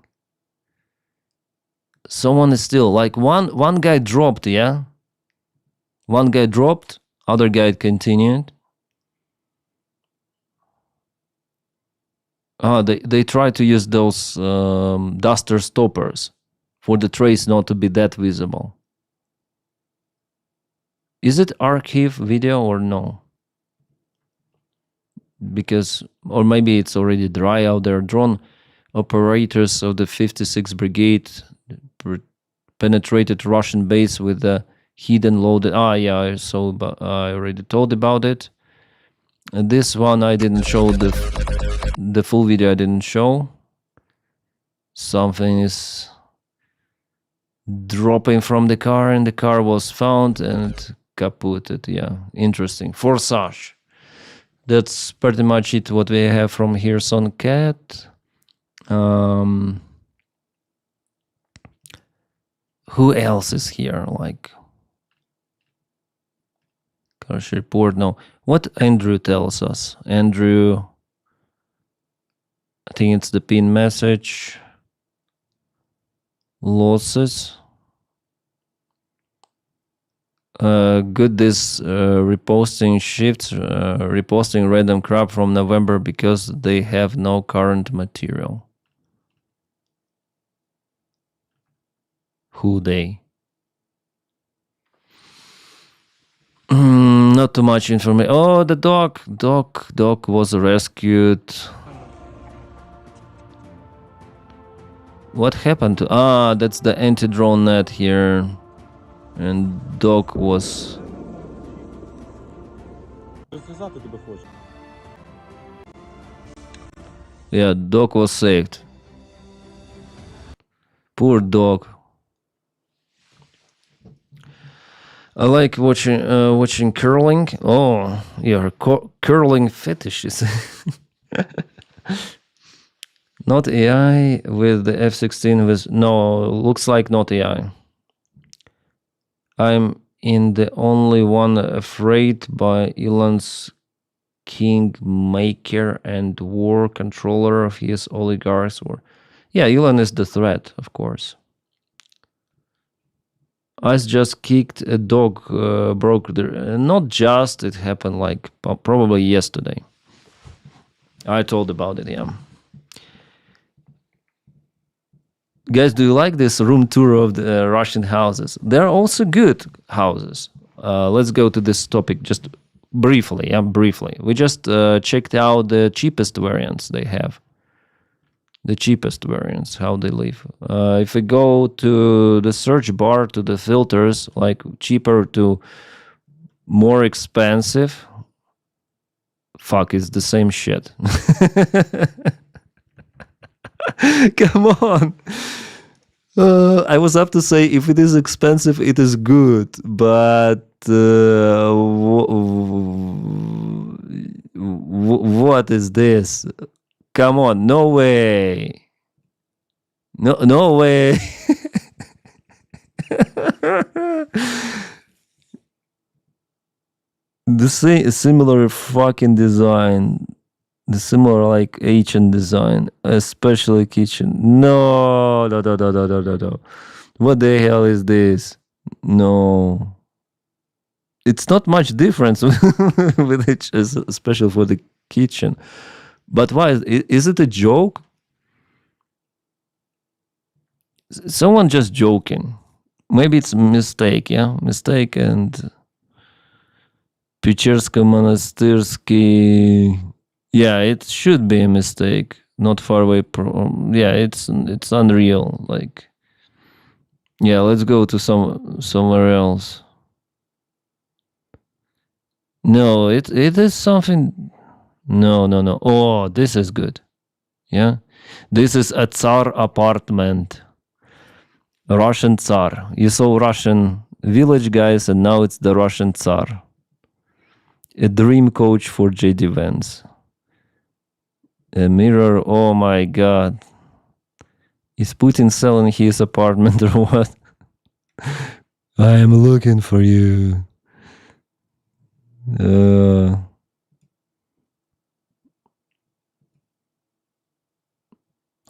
Someone is still, like one guy dropped, yeah? One guy dropped, other guy continued. They try to use those duster stoppers for the trace not to be that visible. Is it archive video or no? Because, or maybe it's already dry out there. Drone operators of the 56th Brigade penetrated Russian base with a hidden loaded. Yeah, I saw. I already told about it. This one I didn't show the full video. I didn't show. Something is dropping from the car, and the car was found and kaputted. Yeah, interesting. Forsage. That's pretty much it. What we have from Kherson Cat. Who else is here? Like, crash report. No. What Andrew tells us? Andrew. I think it's the pin message. Losses. Good this reposting shifts, reposting random crap from November because they have no current material. Who they? Not too much information. Oh, the dog was rescued. What happened to? That's the anti-drone net here. And dog was. Yeah, dog was saved. Poor dog. I like watching curling. Oh, yeah, curling fetishes. Not AI with the F-16 with no. Looks like not AI. I'm in the only one afraid by Elon's kingmaker and war controller of his oligarchs. Yeah, Elon is the threat, of course. Ice just kicked a dog, broke the. Not just, it happened like probably yesterday. I told about it, yeah. Guys, do you like this room tour of the Russian houses? They're also good houses. Let's go to this topic just briefly. Yeah, briefly. We just checked out the cheapest variants they have. The cheapest variants, how they live. If we go to the search bar, to the filters, like cheaper to more expensive, fuck, it's the same shit. Come on. I was up to say if it is expensive, it is good, but what is this? Come on, no way. No way. The similar fucking design. The similar like Asian design, especially kitchen. No. What the hell is this? No. it's not much difference with each, especially for the kitchen. But why? Is it a joke? Someone just joking. Maybe it's a mistake, yeah? Mistake and Печерско-Монастырский. Yeah, it should be a mistake. Not far away. Yeah, it's unreal. Like, yeah, let's go to somewhere else. No, it is something. No. Oh, this is good. Yeah, this is a Tsar apartment. Russian Tsar. You saw Russian village guys, and now it's the Russian Tsar. A dream coach for JD Vance. A mirror. Oh my God. Is Putin selling his apartment or what? I am looking for you.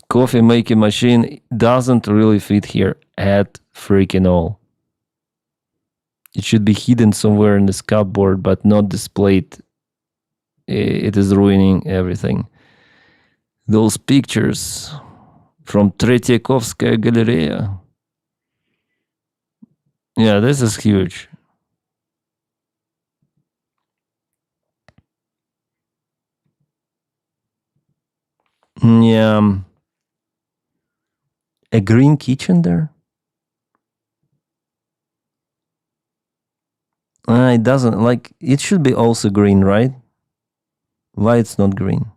Coffee making machine doesn't really fit here at freaking all. It should be hidden somewhere in this cupboard, but not displayed. It is ruining everything. Those pictures from Tretyakovskaya Galeria. Yeah, this is huge. Yeah. A green kitchen there? It doesn't, like, it should be also green, right? Why it's not green?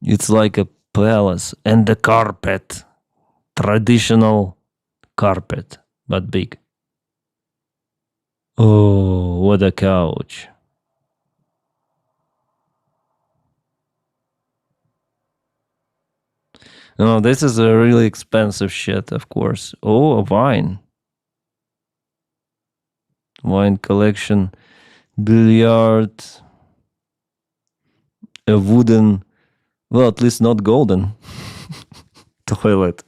It's like a palace. And the carpet. Traditional carpet, but big. Oh, what a couch. No, this is a really expensive shit, of course. Oh, a wine. Wine collection. Billiard. A wooden, well, at least not golden toilet.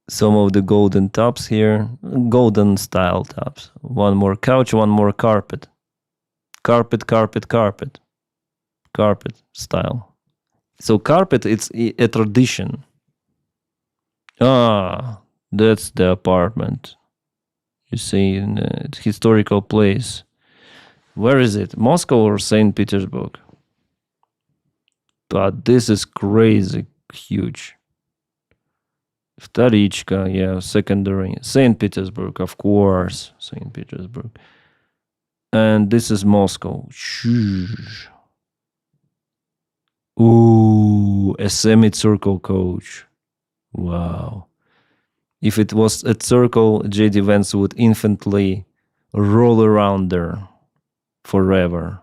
Some of the golden tops here. Golden style tops. One more couch, one more carpet. Carpet style. So carpet, it's a tradition. That's the apartment. You see, in a historical place. Where is it? Moscow or St. Petersburg? But this is crazy huge. Vtarichka, yeah, secondary. St. Petersburg, of course. St. Petersburg. And this is Moscow. Ooh, a semicircle coach. Wow. If it was a circle, JD Vance would infinitely roll around there forever.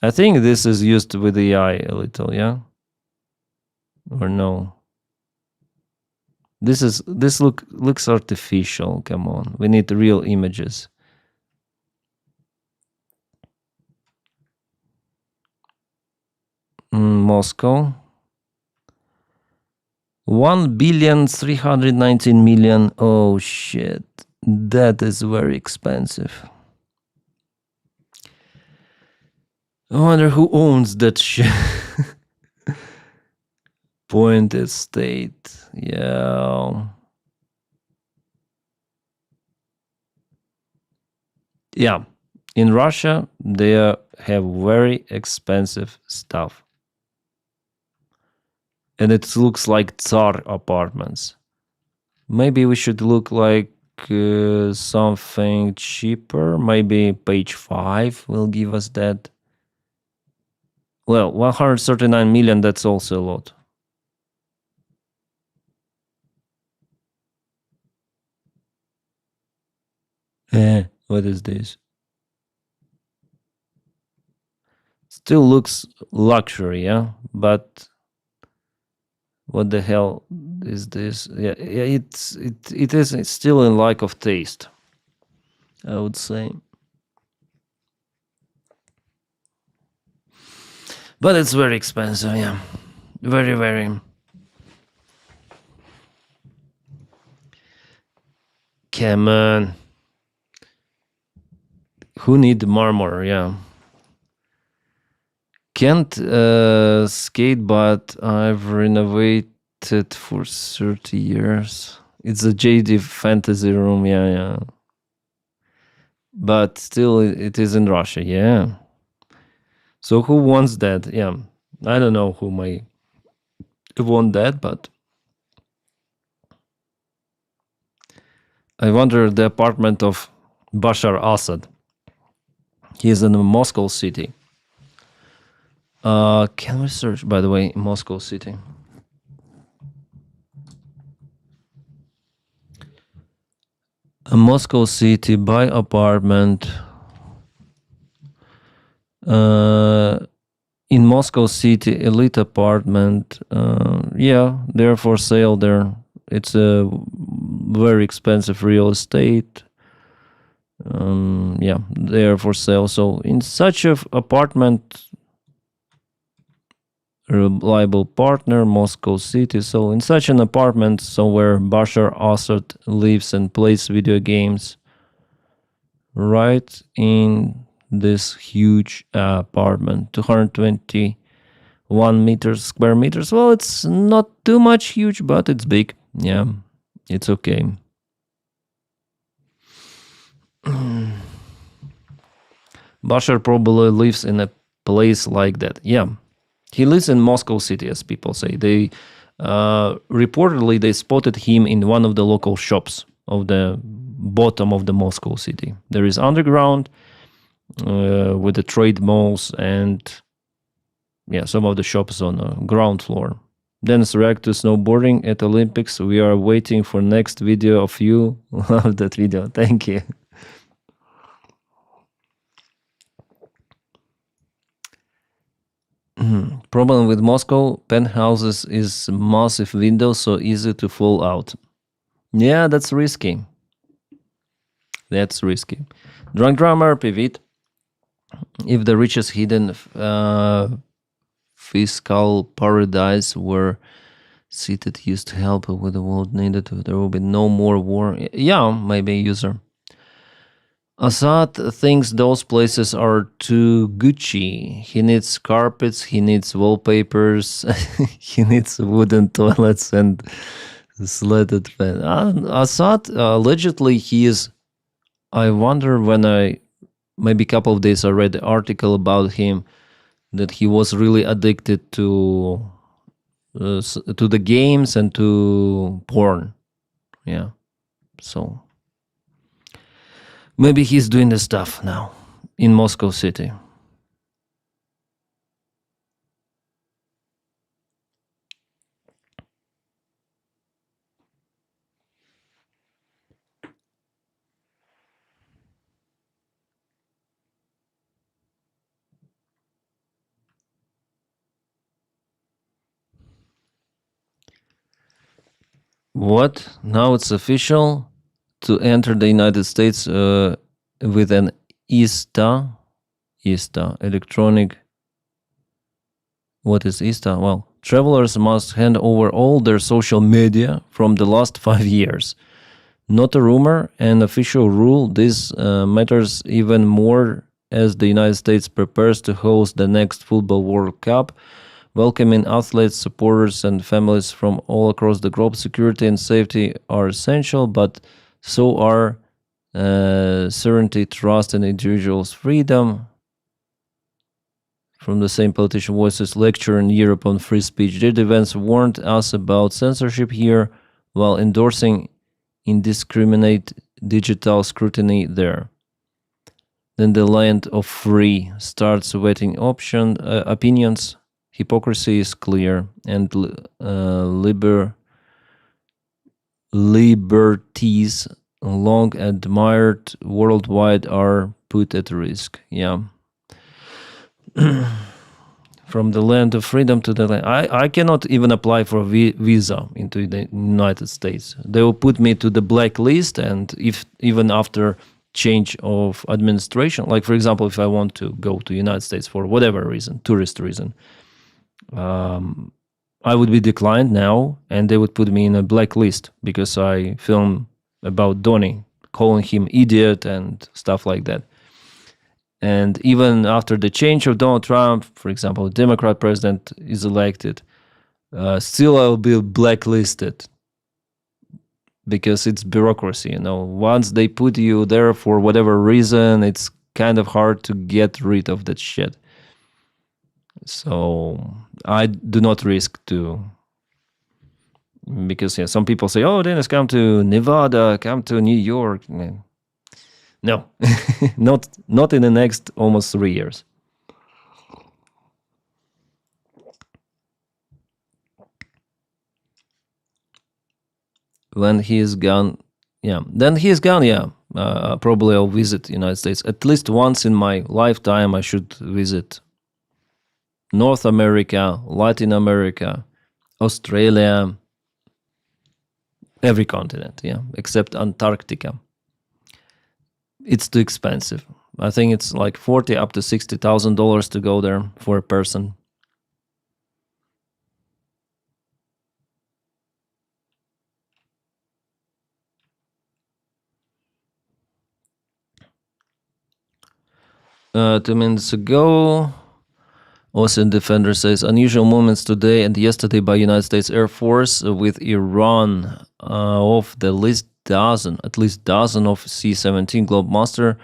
I think this is used with AI a little, yeah? Or no? This looks artificial. Come on. We need real images. Moscow. 1,319,000,000. Oh shit. That is very expensive. I wonder who owns that shit. Point Estate. Yeah. Yeah. In Russia, they have very expensive stuff. And it looks like Tsar apartments. Maybe we should look like something cheaper. Maybe page 5 will give us that. Well, 139 million, that's also a lot. What is this? Still looks luxury, yeah? But what the hell is this? Yeah, it's still in lack of taste, I would say. But it's very expensive, yeah. Very, very. Come on. Who need marmor, yeah. Can't skate, but I've renovated for 30 years. It's a JD fantasy room, yeah. But still, it is in Russia, yeah. So who wants that? Yeah, I don't know who may want that, but I wonder the apartment of Bashar Assad. He is in Moscow city. Can we search, by the way, Moscow city? A Moscow city, buy apartment. In Moscow city, elite apartment. Yeah, they're for sale there. It's a very expensive real estate. Yeah, they're for sale. So in such a apartment, reliable partner, Moscow city. So in such an apartment, so where Bashar Assad lives and plays video games, right in this huge apartment, 221 square meters. Well, it's not too much huge, but it's big. Yeah, it's okay. Bashar probably lives in a place like that. Yeah, he lives in Moscow city, as people say. They reportedly they spotted him in one of the local shops of the bottom of the Moscow city. There is underground with the trade malls and some of the shops on the ground floor. Denys react to snowboarding at Olympics. We are waiting for next video of you. Love that video. Thank you. Problem with Moscow penthouses is massive windows, so easy to fall out. Yeah, that's risky. That's risky. Drunk drummer, pivot. If the richest hidden fiscal paradise were seated used to help with the world needed, there will be no more war. Yeah, maybe user. Assad thinks those places are too Gucci. He needs carpets, he needs wallpapers, he needs wooden toilets and slatted fan. Assad, allegedly, he is. I wonder when maybe a couple of days I read the article about him that he was really addicted to the games and to porn. Yeah, so maybe he's doing the stuff now in Moscow city. What? Now it's official to enter the United States with an ISTA electronic. What is ISTA? Well, travelers must hand over all their social media from the last 5 years. Not a rumor, an official rule. This matters even more as the United States prepares to host the next Football World Cup. Welcoming athletes, supporters, and families from all across the globe. Security and safety are essential, but so are certainty, trust, and individuals' freedom. From the same politician voices lecture in Europe on free speech. Their events warned us about censorship here while endorsing indiscriminate digital scrutiny there. Then the land of free starts wetting opinions. Hypocrisy is clear, and liberties long admired worldwide are put at risk. Yeah. From the land of freedom to the land. I cannot even apply for a visa into the United States. They will put me to the blacklist, and if even after change of administration. Like, for example, if I want to go to United States for whatever reason, tourist reason, I would be declined now, and they would put me in a blacklist because I filmed about Donny, calling him idiot and stuff like that. And even after the change of Donald Trump, for example, Democrat president is elected, still I'll be blacklisted because it's bureaucracy. Once they put you there for whatever reason, it's kind of hard to get rid of that shit. So I do not risk to, because some people say, "Oh, Denys, come to Nevada, come to New York." No, not in the next almost 3 years. When he is gone, probably I'll visit the United States at least once in my lifetime. I should visit North America, Latin America, Australia, every continent, except Antarctica. It's too expensive. I think it's like $40,000 up to $60,000 to go there for a person. Two minutes ago, Ocean Defender says, unusual movements today and yesterday by United States Air Force with Iran of the at least dozen of C-17 Globemaster,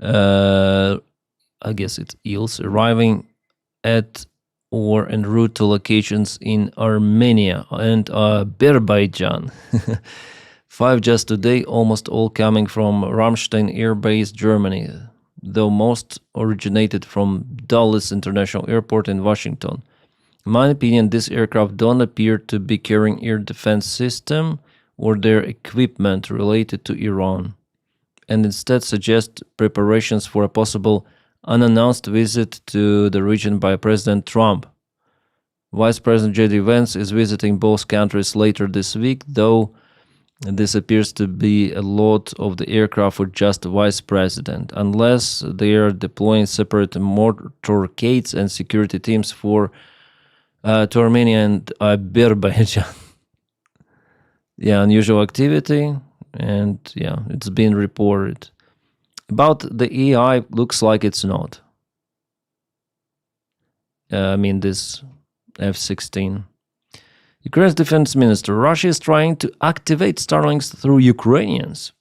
I guess it's eels, arriving at or en route to locations in Armenia and Azerbaijan. 5 just today, almost all coming from Ramstein Air Base, Germany, though most originated from Dulles International Airport in Washington. In my opinion, these aircraft don't appear to be carrying air defense system or their equipment related to Iran, and instead suggest preparations for a possible unannounced visit to the region by President Trump. Vice President J.D. Vance is visiting both countries later this week, though this appears to be a lot of the aircraft for just Vice President, unless they are deploying separate motorcades and security teams to Armenia and Azerbaijan. Unusual activity, and it's been reported. About the AI, looks like it's not. This F-16. Ukraine's defense minister, Russia is trying to activate Starlinks through Ukrainians.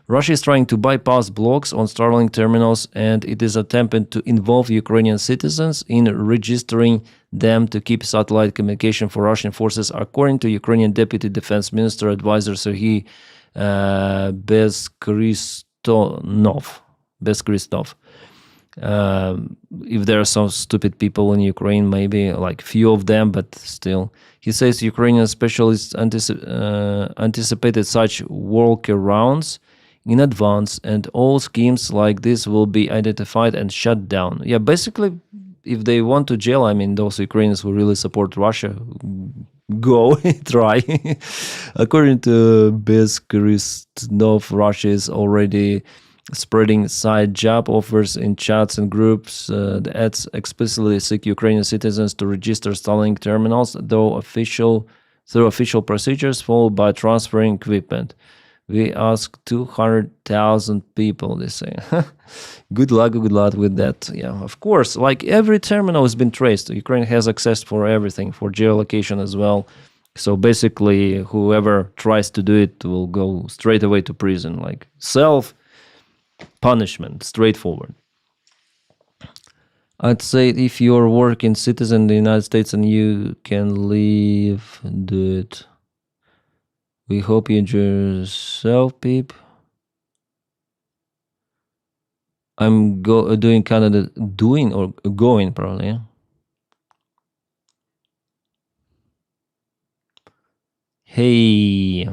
Russia is trying to bypass blocks on Starlink terminals, and it is attempting to involve Ukrainian citizens in registering them to keep satellite communication for Russian forces, according to Ukrainian Deputy Defense Minister Advisor Serhiy Bezkristov. If there are some stupid people in Ukraine, maybe like few of them, but still. He says Ukrainian specialists anticipated such workarounds in advance, and all schemes like this will be identified and shut down. Basically, if they want to jail, those Ukrainians who really support Russia, go try. According to Bezkristov, Russia is already spreading side job offers in chats and groups. The ads explicitly seek Ukrainian citizens to register Starlink terminals, through official procedures, followed by transferring equipment. We ask 200,000 people, they say. Good luck with that. Of course, like every terminal has been traced. Ukraine has access for everything, for geolocation as well. So basically, whoever tries to do it will go straight away to prison, like self-punishment, straightforward. I'd say if you're a working citizen in the United States and you can leave, do it. We hope you enjoy yourself, peep. I'm doing Canada, going probably, yeah. Hey.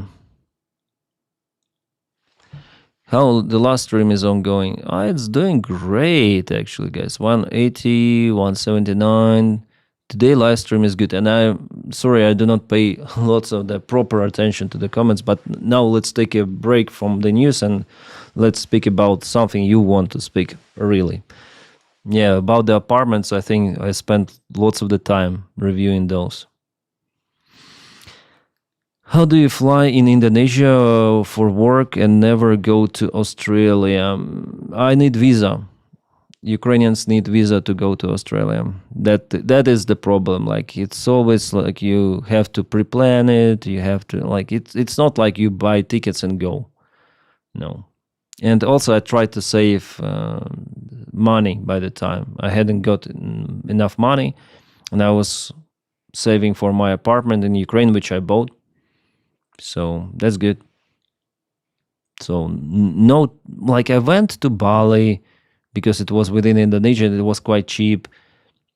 How the last stream is ongoing? It's doing great, actually, guys. 180, 179. Today live stream is good, and I'm sorry I do not pay lots of the proper attention to the comments, but now let's take a break from the news and let's speak about something you want to speak, really. Yeah, about the apartments, I think I spent lots of the time reviewing those. How do you fly in Indonesia for work and never go to Australia? I need visa. Ukrainians need visa to go to Australia. That is the problem. Like it's always like you have to pre-plan it. You have to like it's not like you buy tickets and go. No. And also I tried to save money by the time. I hadn't got enough money, and I was saving for my apartment in Ukraine, which I bought. So that's good. So no, like I went to Bali because it was within Indonesia. It was quite cheap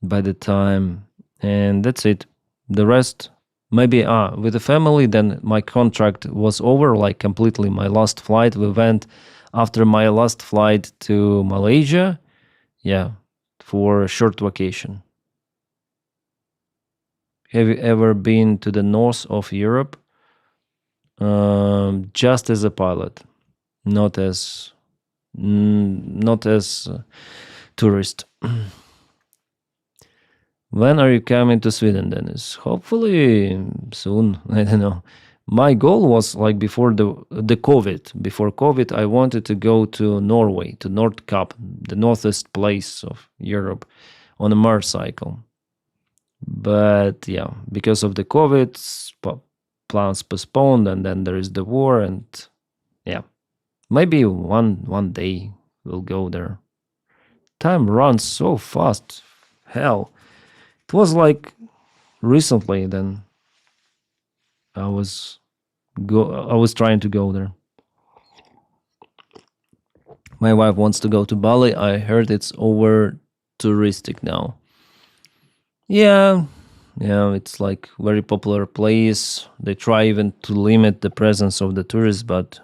by the time, and that's it. The rest, maybe with the family. Then my contract was over, like completely. My last flight, we went after my last flight to Malaysia. Yeah, for a short vacation. Have you ever been to the north of Europe? Just as a pilot, not as tourist. When are you coming to Sweden, Dennis? Hopefully soon. I don't know. My goal was like before the COVID. Before COVID, I wanted to go to Norway, to North Capt, the northest place of Europe, on a motorcycle. But yeah, because of the COVID, plans postponed, and then there is the war, and yeah, maybe one day we'll go there. Time runs so fast. Hell, it was like recently. Then I was trying to go there. My wife wants to go to Bali. I heard it's over touristic now. Yeah, it's like very popular place. They try even to limit the presence of the tourists, but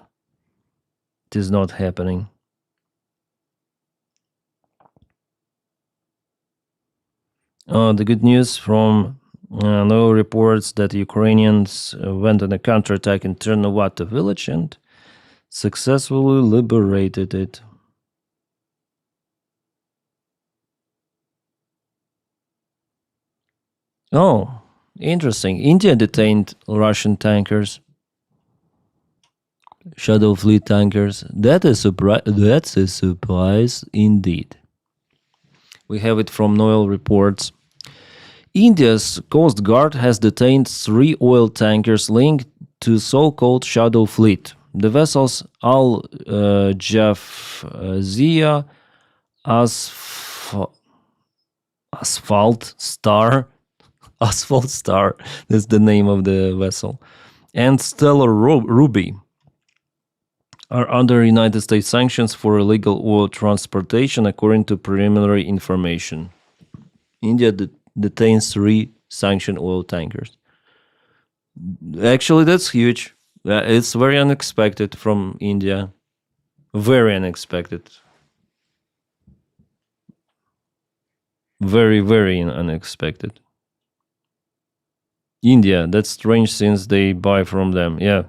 it is not happening. The good news from no reports that Ukrainians went on a counterattack in Ternopil village and successfully liberated it. Oh, interesting. India detained Russian tankers, Shadow Fleet tankers. That's a surprise indeed. We have it from Noel reports. India's Coast Guard has detained 3 oil tankers linked to so-called Shadow Fleet. The vessels Al Jafzia Asphalt Star, Asphalt Star, that's the name of the vessel, and Stellar Ruby are under United States sanctions for illegal oil transportation, according to preliminary information. India detains 3 sanctioned oil tankers. Actually, that's huge. It's very unexpected from India. Very unexpected. Very, very unexpected. India, that's strange since they buy from them. Yeah.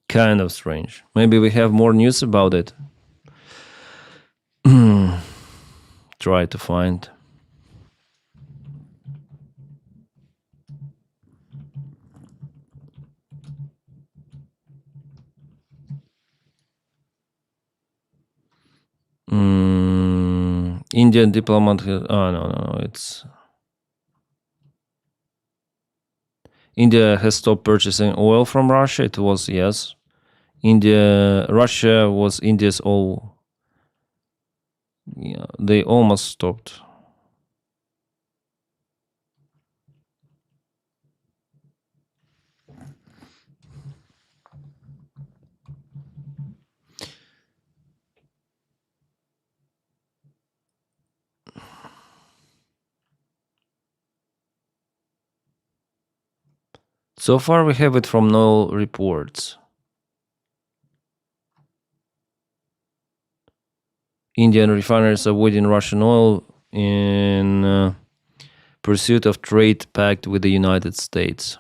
Kind of strange. Maybe we have more news about it. Try to find. Indian diplomat. No. It's India has stopped purchasing oil from Russia. It was, yes. Russia was India's all. Yeah, they almost stopped. So far, we have it from no reports. Indian refiners avoiding Russian oil in pursuit of trade pact with the United States.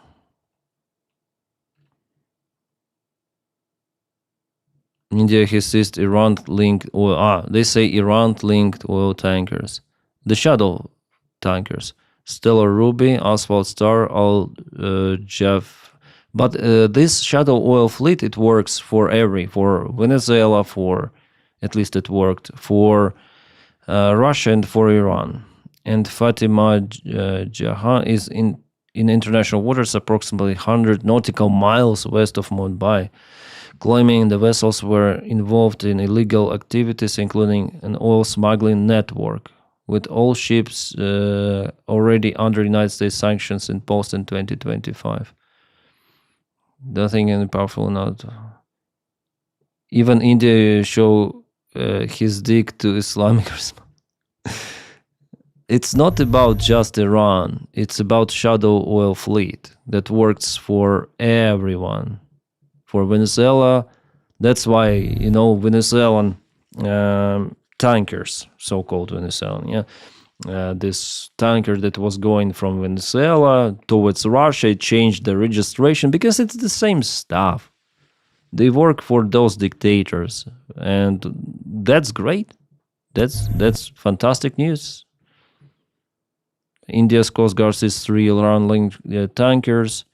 India has seized Iran-linked oil. They say Iran-linked oil tankers. The shadow tankers. Stellar Ruby, Asphalt Star, all Jeff. But this shadow oil fleet, it works for Venezuela, at least it worked, for Russia and for Iran. And Fatima Jahan is in international waters approximately 100 nautical miles west of Mumbai, claiming the vessels were involved in illegal activities, including an oil smuggling network, with all ships already under United States sanctions imposed in 2025. Nothing any powerful enough. Even India show his dick to Islamic. It's not about just Iran. It's about shadow oil fleet that works for everyone. For Venezuela, that's why, Venezuelan tankers, so-called Venezuelan, this tanker that was going from Venezuela towards Russia, it changed the registration because it's the same stuff. They work for those dictators, and that's great. That's fantastic news. India's Coast Guard sees 3 Iran-linked tankers.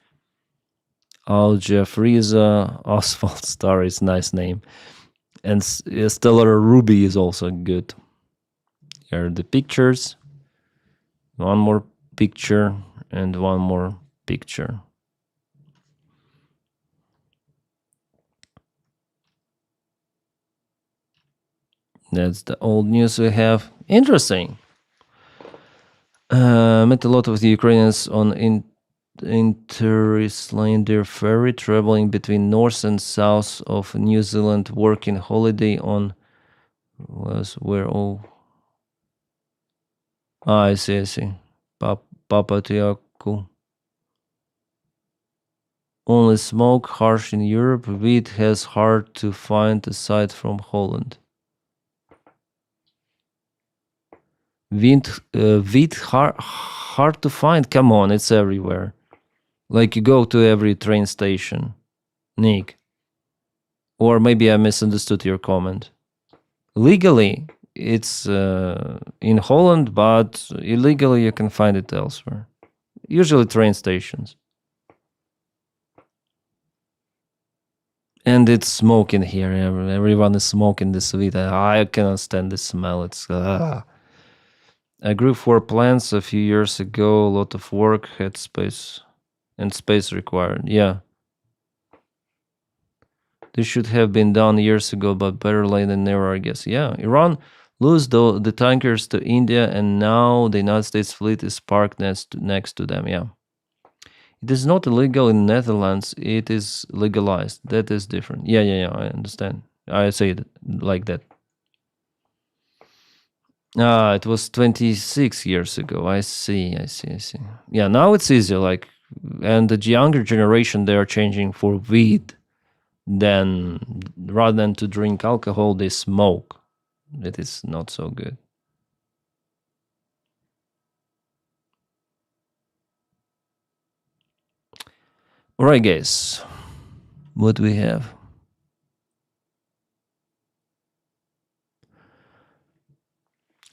Al Jafriza, Asphalt Star is nice name. And Stellar Ruby is also good. Here are the pictures. One more picture and one more picture. That's the old news we have. Interesting. Met a lot of the Ukrainians on Interislander ferry traveling between north and south of New Zealand, working holiday on I see. Papatiaku. Only smoke harsh in Europe. Wheat has hard to find aside from Holland. Wheat hard to find. Come on, it's everywhere. Like you go to every train station, Nick. Or maybe I misunderstood your comment. Legally, it's in Holland, but illegally you can find it elsewhere. Usually train stations. And it's smoking here. Everyone is smoking this wheat. I cannot stand the smell. It's I grew 4 plants a few years ago. A lot of work, had space required. Yeah. This should have been done years ago, but better late than never, I guess. Yeah, Iran lose the tankers to India, and now the United States fleet is parked next to them. Yeah. It is not illegal in Netherlands. It is legalized. That is different. Yeah, I understand. I say it like that. It was 26 years ago. I see. Yeah, now it's easier. And the younger generation, they are changing for weed. Then, rather than to drink alcohol, they smoke. That is not so good. All right, guys. What do we have?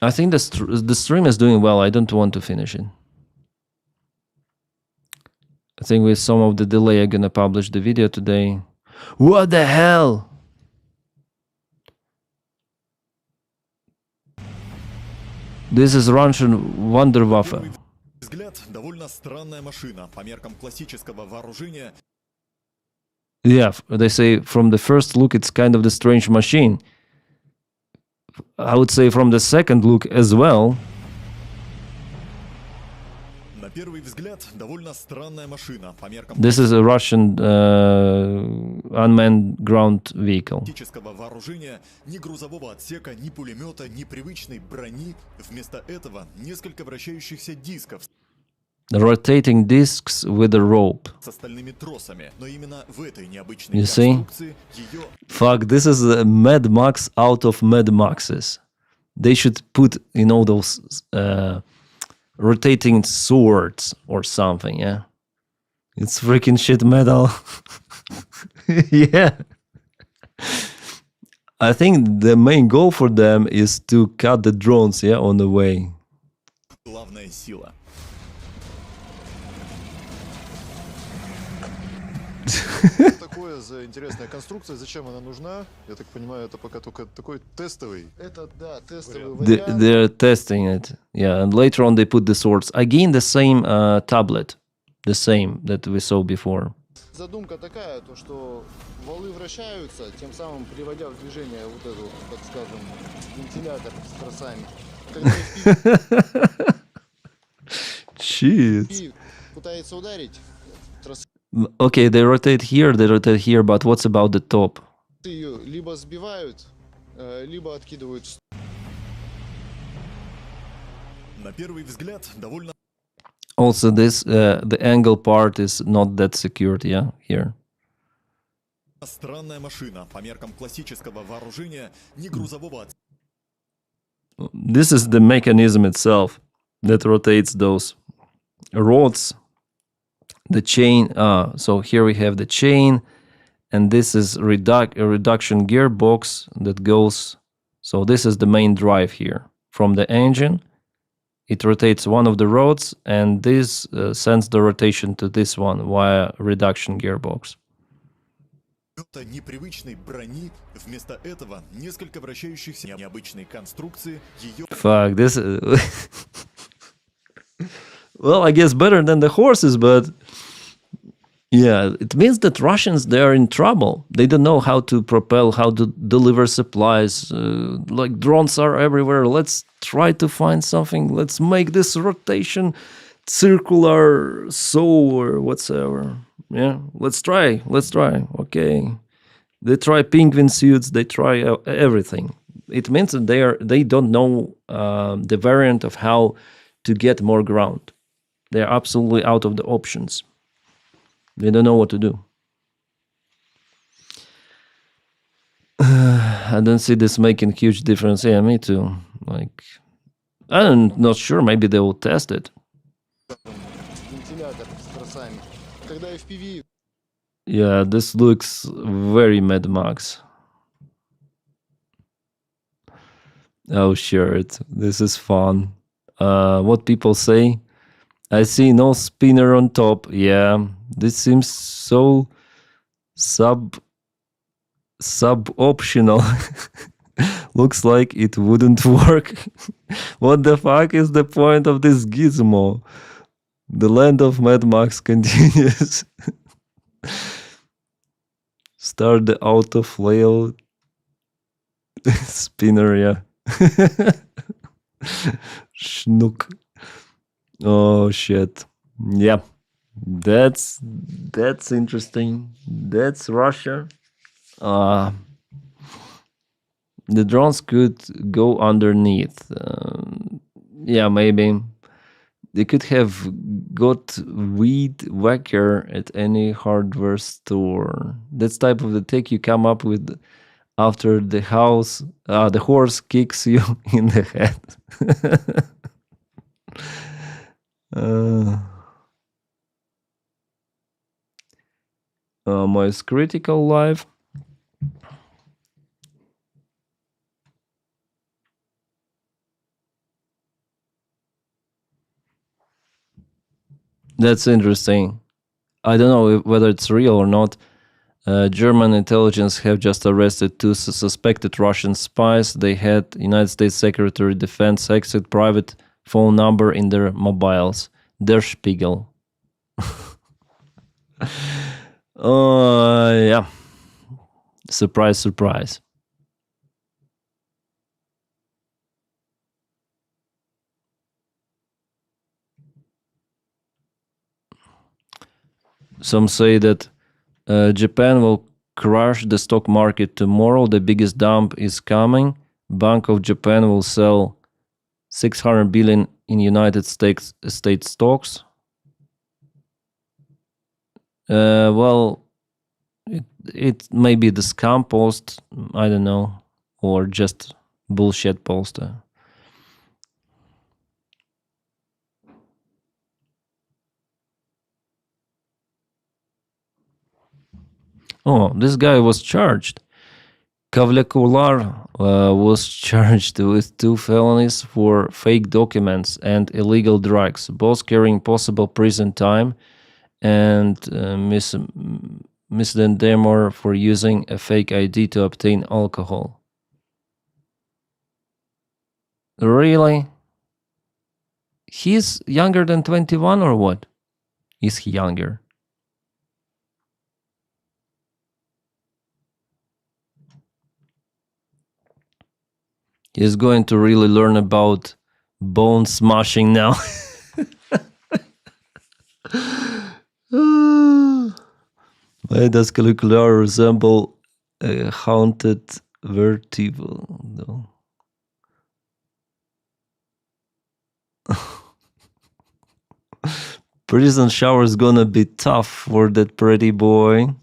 I think the stream is doing well. I don't want to finish it. I think with some of the delay, I'm gonna publish the video today. What the hell? This is Russian Wunderwaffe. Yeah, they say from the first look, it's kind of the strange machine. I would say from the second look as well. This is a Russian unmanned ground vehicle. Rotating discs with a rope. You see? Fuck, this is a Mad Max out of Mad Maxes. They should put, those rotating swords or something. Yeah, it's freaking shit metal. Yeah, I think the main goal for them is to cut the drones. Yeah, on the way. Главная сила. Такое за интересная конструкция, зачем она нужна? Я так понимаю, это пока только такой тестовый. Это, да, тестовый вариант. They're testing it. Yeah, and later on they put the swords. Again, the same tablet, the same that we saw before. Задумка такая, то что валы вращаются, тем самым приводя в движение вот эту, так скажем, вентилятор с тросами. Когда Shit. пытается ударить, тросы Okay, they rotate here, but what's about the top? ее либо сбивают, либо откидывают в На первый взгляд, довольно Also, this the angle part is not that secured. Yeah, here. странная машина по меркам классического вооружения негрузового This is the mechanism itself that rotates those rods. The chain. So here we have the chain, and this is a reduction gearbox that goes. So this is the main drive here from the engine. It rotates one of the rods, and this sends the rotation to this one via reduction gearbox. непривычной брони, вместо этого несколько вращающихся необычной конструкции ее Fuck this. Well, I guess better than the horses, but yeah, it means that Russians, they are in trouble. They don't know how to propel, how to deliver supplies. Like drones are everywhere. Let's try to find something. Let's make this rotation circular, so or whatsoever. Yeah, let's try. Okay, they try penguin suits. They try everything. It means that they don't know the variant of how to get more ground. They're absolutely out of the options. They don't know what to do. I don't see this making huge difference. Yeah, me too. Like, I'm not sure. Maybe they will test it. вентилятор с тросами. Когда FPV Yeah, this looks very Mad Max. Oh, sure. This is fun. What people say? I see no spinner on top. Yeah, this seems so sub-optional. Looks like it wouldn't work. What the fuck is the point of this gizmo? The land of Mad Max continues. Start the auto flail spinner, yeah. Schnook. Oh shit. Yeah. That's interesting. That's Russia. The drones could go underneath. Yeah, maybe. They could have got weed whacker at any hardware store. That's type of the tech you come up with after the horse kicks you in the head. My critical life. That's interesting. I don't know whether it's real or not. German intelligence have just arrested two suspected Russian spies. They had United States Secretary of Defense exit private phone number in their mobiles. Der Spiegel. Yeah. Surprise, surprise. Some say that Japan will crash the stock market tomorrow. The biggest dump is coming. Bank of Japan will sell 600 billion in United States stocks. Well, it may be the scam post, I don't know, or just bullshit post. Oh, this guy was charged. Kavlekular was charged with 2 felonies for fake documents and illegal drugs, both carrying possible prison time, and misdemeanor for using a fake ID to obtain alcohol. Really? He's younger than 21 or what? Is he younger? He's going to really learn about bone smashing now. Why does Caligula resemble a haunted vertebral? No. Prison shower is gonna be tough for that pretty boy.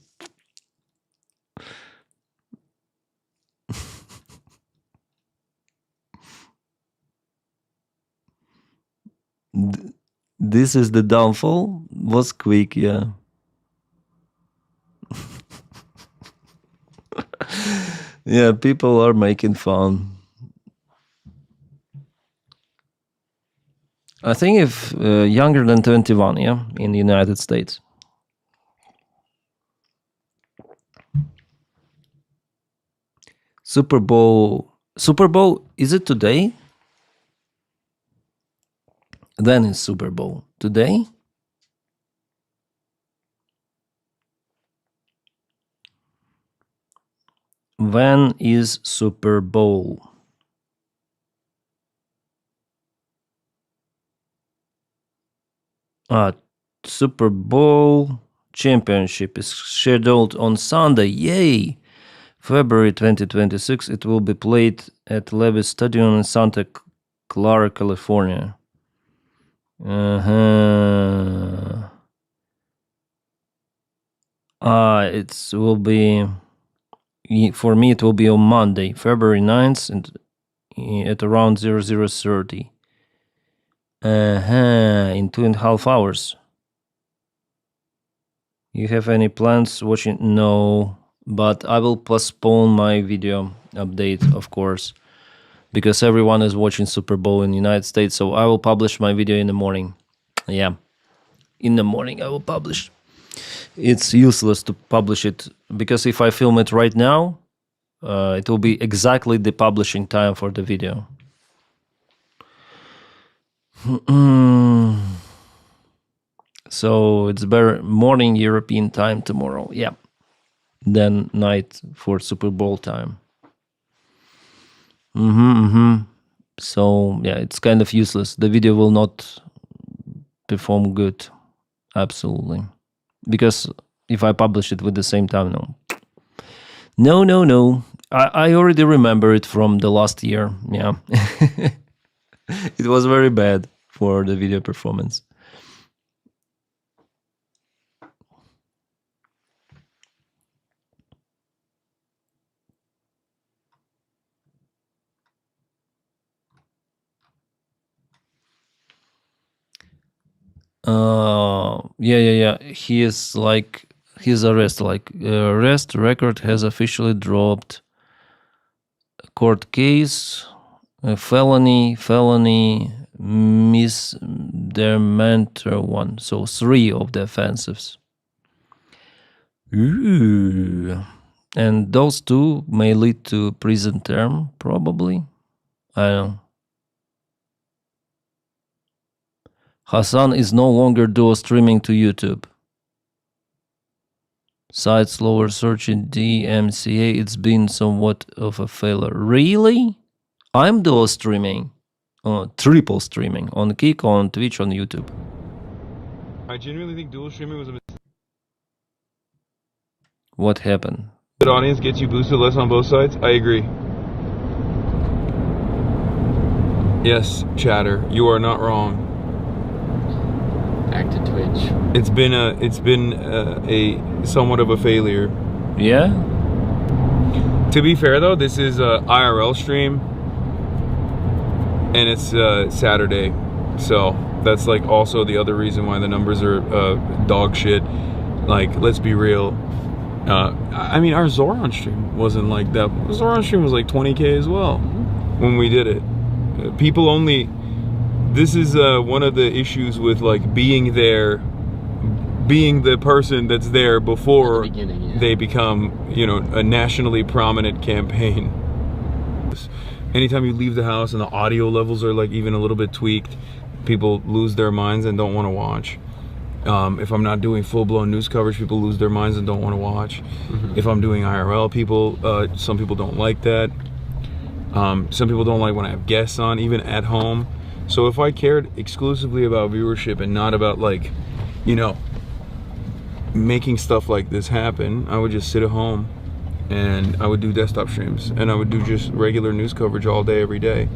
This is the downfall. Was quick, yeah. Yeah, people are making fun. I think if younger than 21, yeah, in the United States. Super Bowl, is it today? Then is Super Bowl. Today? When is Super Bowl? Super Bowl championship is scheduled on Sunday. Yay! February 2026. It will be played at Levi's Stadium in Santa Clara, California. It will be, for me, it will be on Monday, February 9th, and at around 0030. In 2.5 hours. You have any plans watching? No, but I will postpone my video update, of course, because everyone is watching Super Bowl in the United States, so I will publish my video in the morning. Yeah, in the morning I will publish. It's useless to publish it, because if I film it right now, it will be exactly the publishing time for the video. So it's better morning European time tomorrow, yeah, than night for Super Bowl time. So yeah, it's kind of useless. The video will not perform good, absolutely, because if I publish it with the same time, no. I already remember it from the last year. Yeah. It was very bad for the video performance. Yeah. He is like, his arrest record has officially dropped. Court case, felony, misdemeanor 1. So 3 of the offenses. Ooh. And those 2 may lead to prison term, probably. I don't know. Hassan is no longer dual streaming to YouTube. Site slower search in DMCA. It's been somewhat of a failure. Really? I'm dual streaming. Triple streaming. On Kick, on Twitch, on YouTube. I genuinely think dual streaming was a mistake. What happened? Good audience gets you boosted less on both sides. I agree. Yes, chatter. You are not wrong. Back to Twitch. It's been a somewhat of a failure. Yeah? To be fair though, this is a IRL stream and it's Saturday, so that's like also the other reason why the numbers are dog shit. Like, let's be real, I mean, our Zoran stream wasn't like that. Zoran stream was like 20K as well when we did it. People only. This is one of the issues with like being there, being the person that's there before they become, a nationally prominent campaign. Anytime you leave the house and the audio levels are like even a little bit tweaked, people lose their minds and don't want to watch. If I'm not doing full-blown news coverage, people lose their minds and don't want to watch. If I'm doing IRL, some people don't like that. Some people don't like when I have guests on, even at home. So if I cared exclusively about viewership and not about like, making stuff like this happen, I would just sit at home and I would do desktop streams and I would do just regular news coverage all day, every day.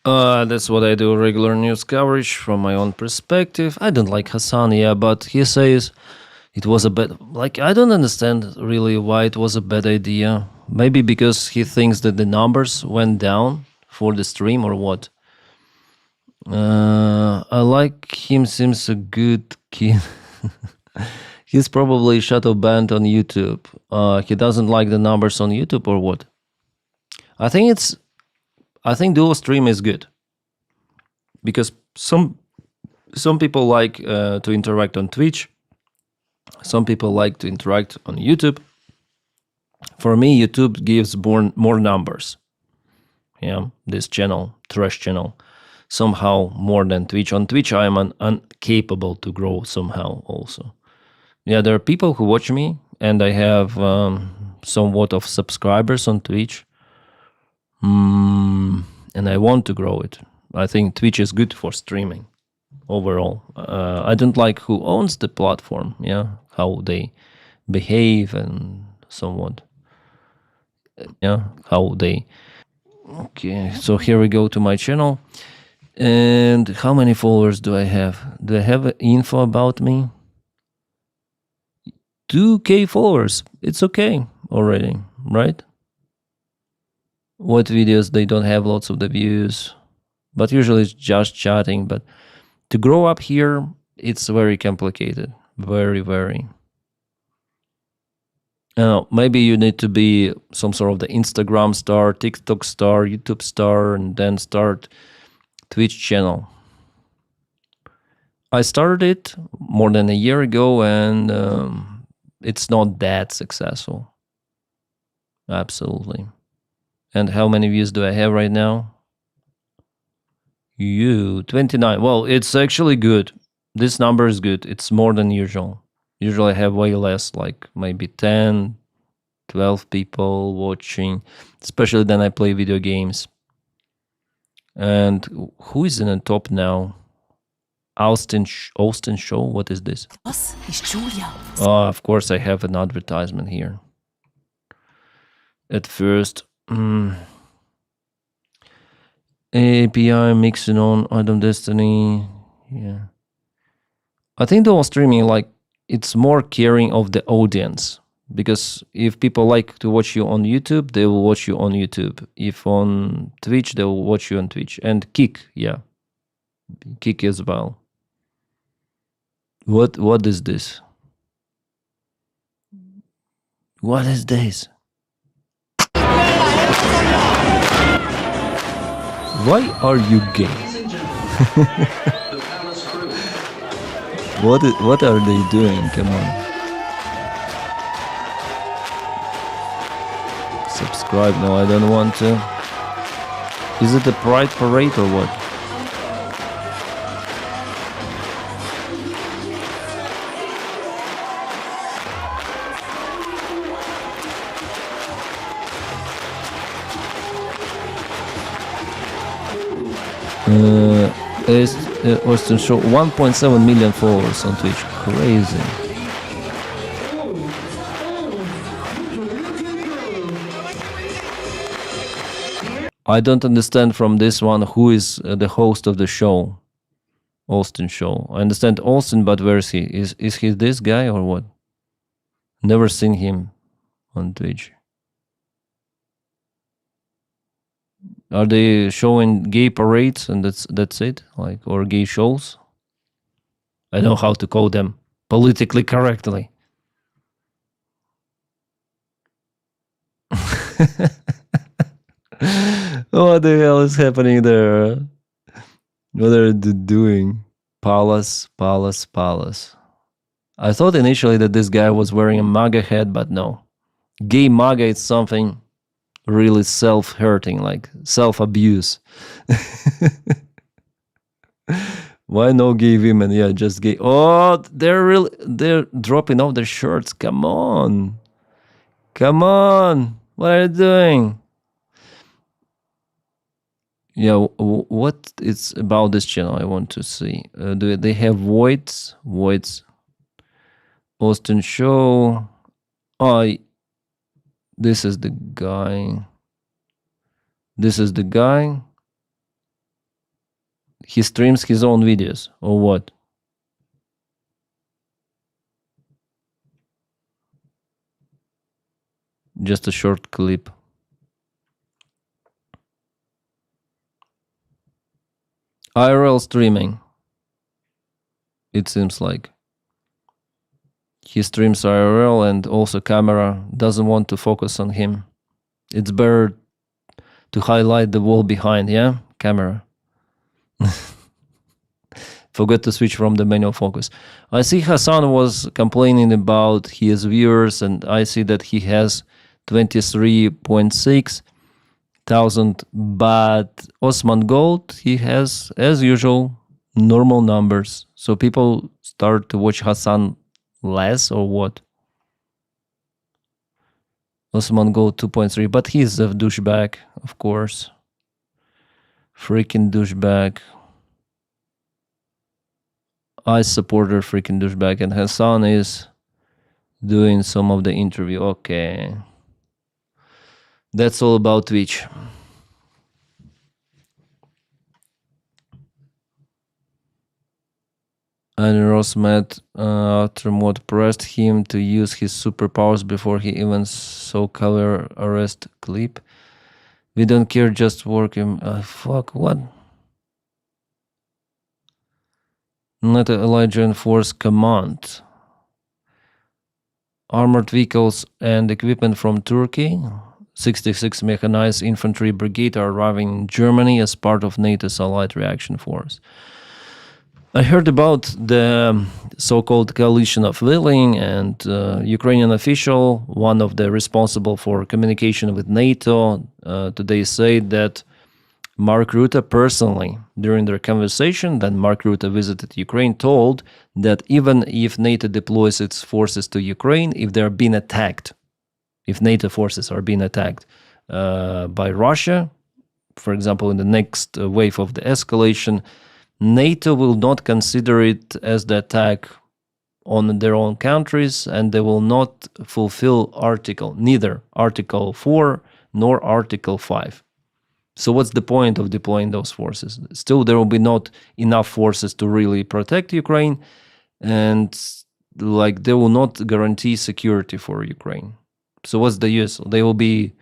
That's what I do, regular news coverage from my own perspective. I don't like Hassan, but he says it was a bad... Like, I don't understand really why it was a bad idea. Maybe because he thinks that the numbers went down for the stream or what. I like him, seems a good kid. He's probably shadow banned on YouTube. He doesn't like the numbers on YouTube or what? I think dual stream is good because some people like to interact on Twitch. Some people like to interact on YouTube. For me, YouTube gives more numbers. Yeah, this channel, trash channel, somehow more than Twitch. On Twitch, I am incapable to grow somehow also. Yeah, there are people who watch me, and I have somewhat of subscribers on Twitch. And I want to grow it. I think Twitch is good for streaming overall. I don't like who owns the platform, how they behave and somewhat, how they... Okay, so here we go to my channel. And how many followers do I have? Do I have info about me? 2K followers. It's okay already, right? What videos they don't have lots of the views, but usually it's just chatting. But to grow up here, it's very complicated, very, very. Maybe you need to be some sort of the Instagram star, TikTok star, YouTube star, and then start Twitch channel. I started it more than a year ago, and it's not that successful. Absolutely. And how many views do I have right now? 29. Well, it's actually good. This number is good. It's more than usual. Usually I have way less, like maybe 10, 12 people watching, especially then I play video games. And who is in the top now? Austin Show? What is this? Oh, of course I have an advertisement here. At first... API mixing on Item Destiny. Yeah. I think the whole streaming, like, it's more caring of the audience. Because if people like to watch you on YouTube, they will watch you on YouTube. If on Twitch, they will watch you on Twitch. And Kick, yeah. Kick as well. What is this? What is this? Why are you gay? What are they doing? Come on. Subscribe. No, I don't want to. Is it a pride parade or what? Austin Show 1.7 million followers on Twitch. Crazy. I don't understand from this one who is the host of the show. Austin Show. I understand Austin, but where is he? Is he this guy or what? Never seen him on Twitch. Are they showing gay parades and that's it? Like, or gay shows? I know how to call them politically correctly. What the hell is happening there? What are they doing? Palace. I thought initially that this guy was wearing a MAGA hat, but no. Gay MAGA is something really self-hurting, like self-abuse. Why no gay women? Yeah, just gay. Oh, they're dropping off their shirts. Come on. What are you doing? Yeah, what is about this channel? I want to see. Do they have voids? Austin Show. Oh, this is the guy. He streams his own videos, or what? Just a short clip. IRL streaming. It seems like. He streams IRL and also camera doesn't want to focus on him. It's better to highlight the wall behind, yeah? Camera. Forgot to switch from the manual focus. I see Hassan was complaining about his viewers, and I see that he has 23.6 thousand, but Osman Gold, he has, as usual, normal numbers. So people start to watch Hassan less, or what? Osman Gold 2.3, but he's a douchebag, of course. Freaking douchebag. I supporter freaking douchebag, and Hassan is doing some of the interview. Okay. That's all about Twitch. And Ross met Tremont pressed him to use his superpowers before he even saw color arrest clip. We don't care, just work him. Fuck, what? Not Elijah Enforce Command. Armored vehicles and equipment from Turkey. 66 Mechanized Infantry Brigade are arriving in Germany as part of NATO's Allied Reaction Force. I heard about the so-called coalition of willing, and Ukrainian official, one of the responsible for communication with NATO, today said that Mark Rutte personally, during their conversation, then Mark Rutte visited Ukraine, told that even if NATO deploys its forces to Ukraine, if they're being attacked, if NATO forces are being attacked by Russia, for example, in the next wave of the escalation, NATO will not consider it as the attack on their own countries, and they will not fulfill neither Article 4 nor Article 5. So what's the point of deploying those forces? Still, there will be not enough forces to really protect Ukraine, and they will not guarantee security for Ukraine. So what's the use? They will be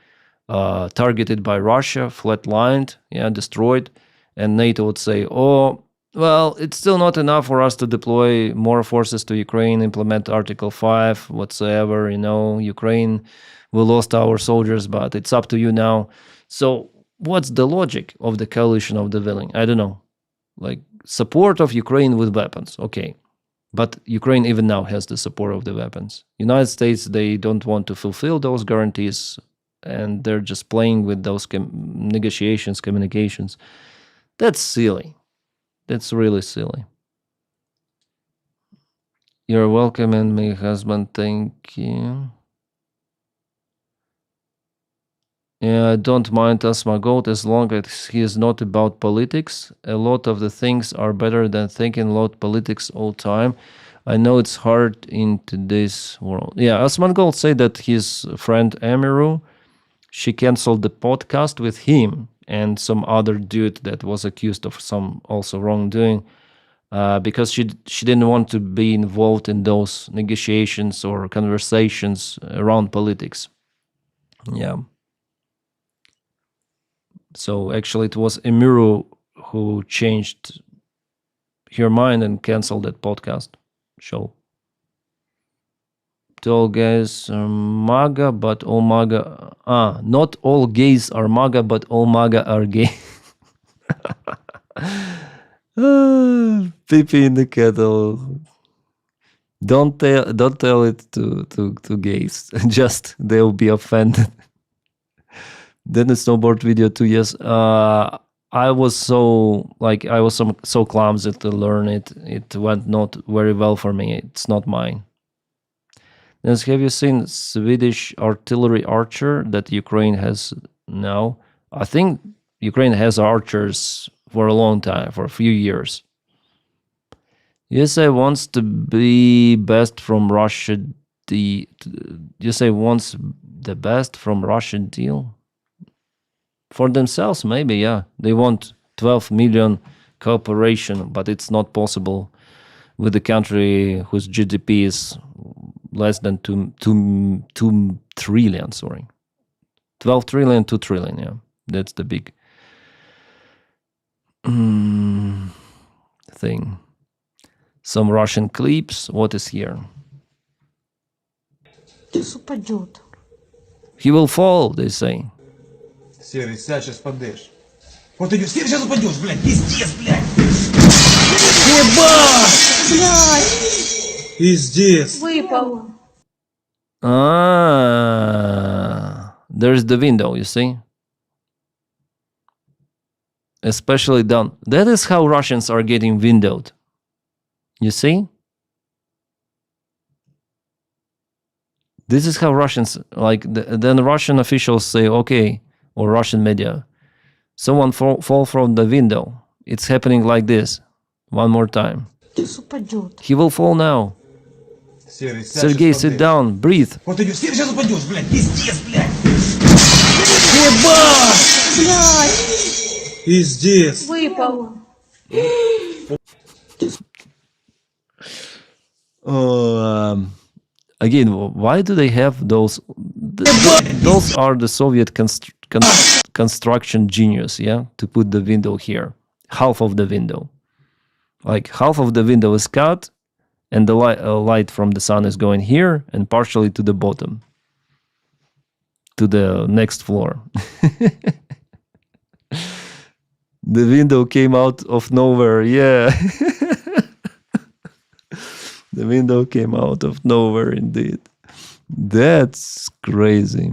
targeted by Russia, flatlined, destroyed, and NATO would say, oh, well, it's still not enough for us to deploy more forces to Ukraine, implement Article 5, whatsoever, Ukraine, we lost our soldiers, but it's up to you now. So what's the logic of the coalition of the willing? I don't know. Support of Ukraine with weapons, okay. But Ukraine even now has the support of the weapons. United States, they don't want to fulfill those guarantees, and they're just playing with those negotiations, communications. That's silly. That's really silly. You're welcome, and my husband, thank you. Yeah, I don't mind Asmagold as long as he is not about politics. A lot of the things are better than thinking about politics all time. I know it's hard in today's world. Yeah, Asmagold said that his friend Amiru, she canceled the podcast with him and some other dude that was accused of some also wrongdoing because she didn't want to be involved in those negotiations or conversations around politics. Yeah. So actually it was Emiru who changed her mind and canceled that podcast show. To all gays are MAGA, but all MAGA. Not all gays are MAGA, but all MAGA are gay. Pee in the kettle. Don't tell it to gays. Just they'll be offended. Then the snowboard video too. Yes, I was so clumsy to learn it. It went not very well for me. It's not mine. Then have you seen Swedish artillery archer that Ukraine has now? I think Ukraine has archers for a long time, for a few years. USA wants to be best from Russia. USA wants the best from Russian deal. For themselves, maybe, yeah. They want 12 million cooperation, but it's not possible with a country whose GDP is less than 2 trillion, sorry. 12 trillion, 2 trillion, yeah. That's the big thing. Some Russian clips. What is here? He will fall, they say. Серый, сядь, сейчас падаешь. Вот идешь, Серый, сейчас упадешь, блядь, пиздец, блядь. Ебать! Блядь! Пиздец. Выпал. There's the window, you see? Especially down. That is how Russians are getting windowed. You see? This is how Russians, then Russian officials say, okay, or Russian media, someone fall from the window. It's happening like this. One more time. He will fall now. Sergey, sit down, breathe. Вот идешь, Серый, сейчас упадешь, блядь, пиздец, блядь. Ебать! Блядь! Пиздец. Выпал. Again, why do they have those? Those are the Soviet construction genius, yeah, to put the window here, half of the window. Like half of the window is cut, and the light from the sun is going here, and partially to the bottom, to the next floor. The window came out of nowhere, yeah. The window came out of nowhere, indeed. That's crazy.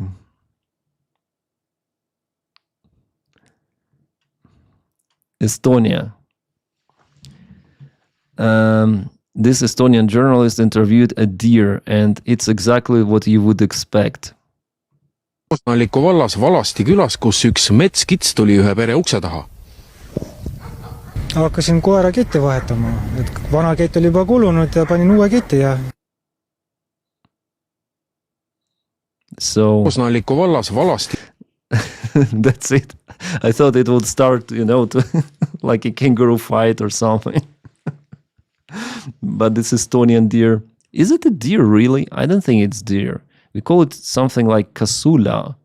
Estonia. This Estonian journalist interviewed a deer, and it's exactly what you would expect. Osnaliku vallas Valasti külas, kus üks metskits tuli ühe pere ukse taha. Hakkasin koera ketti vahetama, et vana kett oli juba kulunud ja panin uue ketti ja. So Osnaliku vallas Valasti. That's it. I thought it would start, like a kangaroo fight or something. But this Estonian deer, is it a deer really? I don't think it's deer. We call it something like kasula.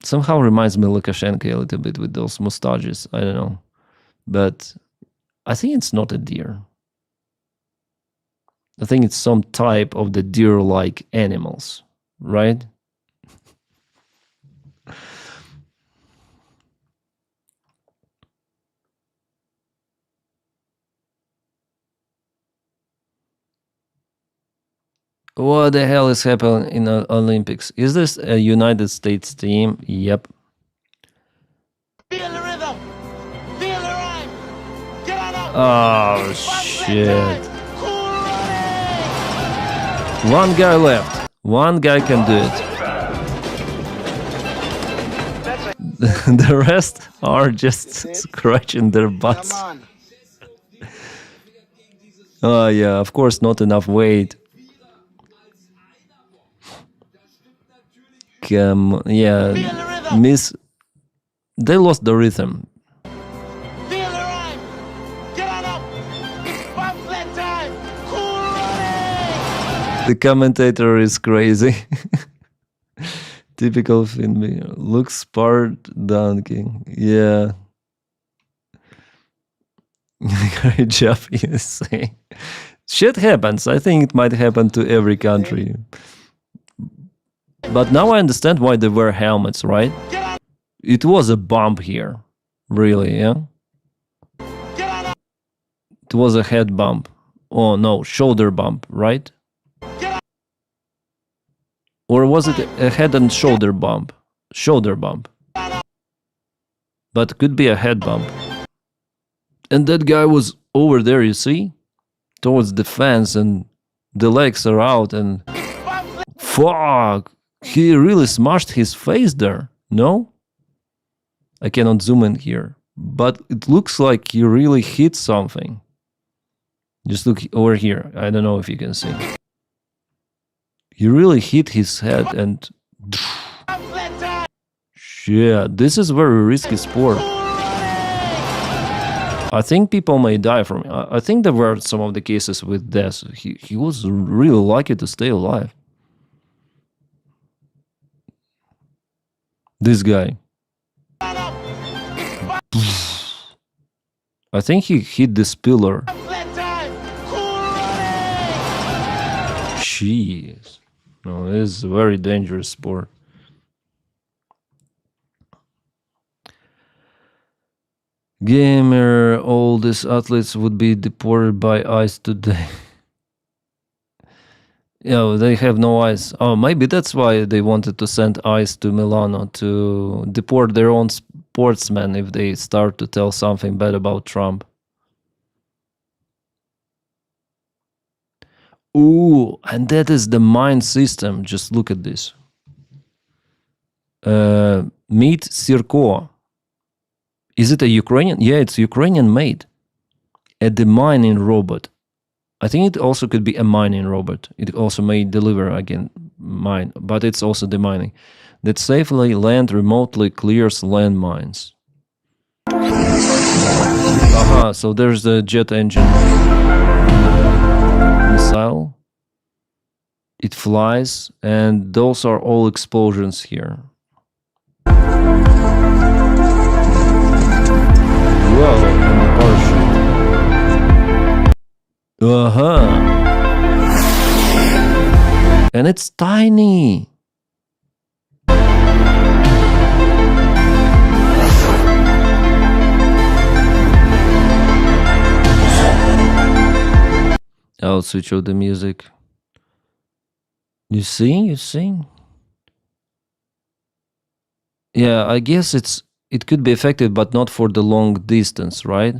Somehow reminds me of Lukashenko a little bit with those mustaches. I don't know. But I think it's not a deer. I think it's some type of the deer-like animals, right? What the hell is happening in the Olympics? Is this a United States team? Yep. Feel the rhythm. Feel the rhyme. Get on up. Oh, shit. One guy left. One guy can do it. The rest are just scratching their butts. Oh, yeah, of course, not enough weight. Yeah, they lost the rhythm. Feel the rhyme. Get on up. Bump that time. Cool running. The commentator is crazy. Typical Finby. Looks smart donkey. Yeah. Great job, you say. Shit happens. I think it might happen to every country. But now I understand why they wear helmets, right? It was a bump here. Really, yeah? It was a head bump. Oh no, shoulder bump, right? Or was it a head and shoulder bump? Shoulder bump. But could be a head bump. And that guy was over there, you see? Towards the fence, and the legs are out, and fuck! He really smashed his face there, no? I cannot zoom in here, but it looks like he really hit something. Just look over here. I don't know if you can see. He really hit his head and... Yeah, this is very risky sport. I think people may die from it. I think there were some of the cases with death. He was really lucky to stay alive. This guy. I think he hit this pillar. Jeez. No, this is a very dangerous sport. Gamer, all these athletes would be deported by ICE today. Yeah, they have no ICE. Oh, maybe that's why they wanted to send ICE to Milano to deport their own sportsmen if they start to tell something bad about Trump. Ooh, and that is the mine system. Just look at this. Meet Sirko. Is it a Ukrainian? Yeah, it's Ukrainian made. A demining robot. I think it also could be a mining robot. It also may deliver again mine, but it's also demining. That safely land remotely clears landmines. Aha, so there's the jet engine missile. It flies, and those are all explosions here. Whoa, and the parachute. Uh-huh. And it's tiny. I'll switch off the music. You see? Yeah, I guess it could be effective, but not for the long distance, right?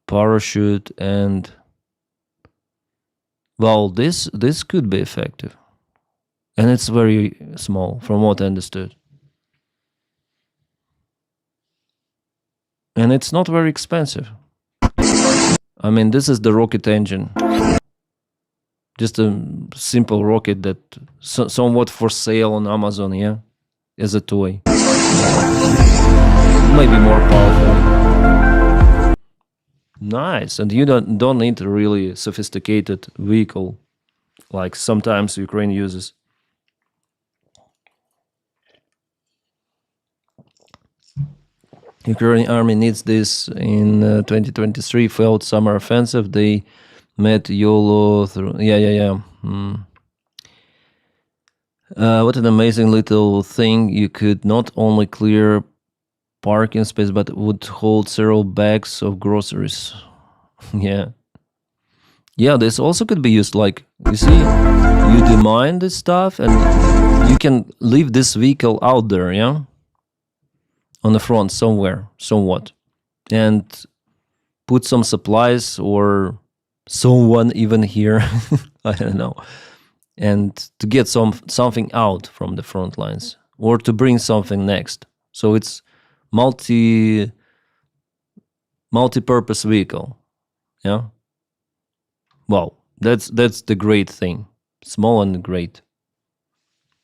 Parachute and... Well, this could be effective. And it's very small, from what I understood. And it's not very expensive. I mean, this is the rocket engine. Just a simple rocket that somewhat for sale on Amazon, yeah? As a toy. Maybe more powerful. Nice, and you don't need a really sophisticated vehicle like sometimes Ukraine uses. Ukrainian army needs this in 2023 failed summer offensive. They met YOLO through... Yeah. What an amazing little thing. You could not only clear parking space, but would hold several bags of groceries. Yeah, this also could be used, like, you see, you demine this stuff and you can leave this vehicle out there, yeah, on the front somewhere, somewhat, and put some supplies or someone even here, I don't know, and to get something out from the front lines or to bring something next. So it's multi-purpose vehicle, yeah. Wow, that's the great thing. Small and great.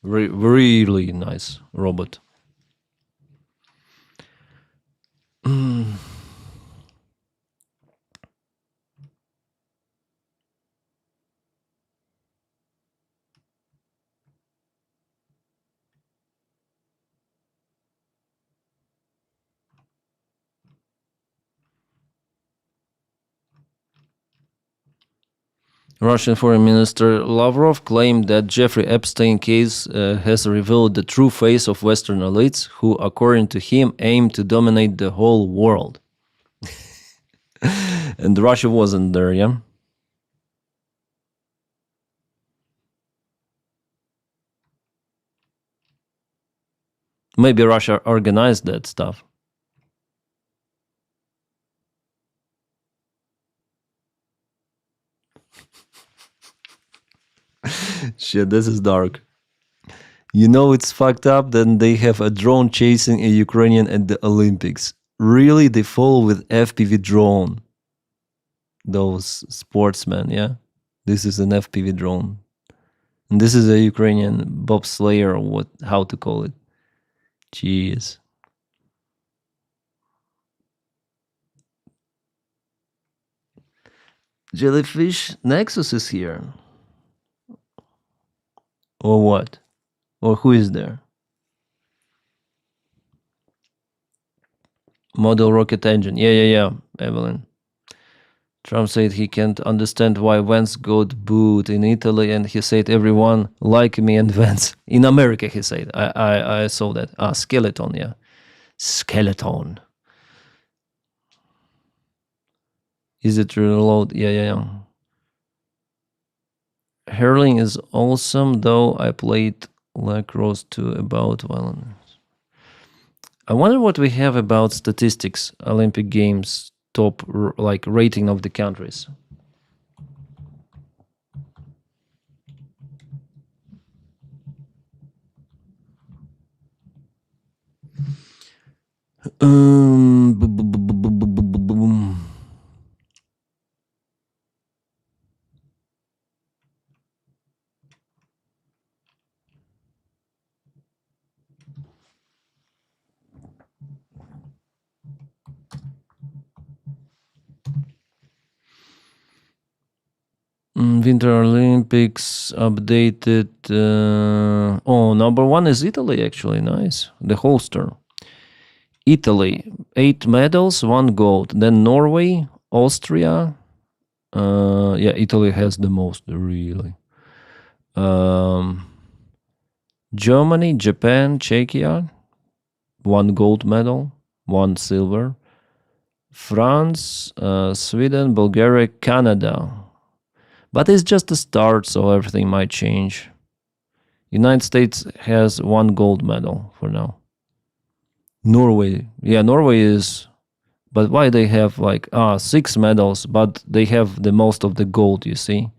Really nice robot. Russian Foreign Minister Lavrov claimed that Jeffrey Epstein case has revealed the true face of Western elites who, according to him, aim to dominate the whole world. And Russia wasn't there, yeah? Maybe Russia organized that stuff. Shit, this is dark. You know it's fucked up that they have a drone chasing a Ukrainian at the Olympics. Really, they follow with FPV drone. Those sportsmen, yeah? This is an FPV drone. And this is a Ukrainian bobslayer, or how to call it. Jeez. Jellyfish Nexus is here. Or what? Or who is there? Model rocket engine. Yeah, Evelyn. Trump said he can't understand why Vance got booed in Italy, and he said everyone like me and Vance. In America, he said. I saw that. Skeleton, yeah. Skeleton. Is it reload? Yeah. Hurling is awesome, though I played lacrosse too about violence. I wonder what we have about statistics, Olympic Games, top like rating of the countries. Winter Olympics updated. Number one is Italy, actually. Nice. The holster. Italy, 8 medals, 1 gold. Then Norway, Austria. Italy has the most, really. Germany, Japan, Czechia, 1 gold medal, 1 silver. France, Sweden, Bulgaria, Canada. But it's just a start, so everything might change. United States has 1 gold medal for now. Norway is, but why they have 6 medals, but they have the most of the gold, you see?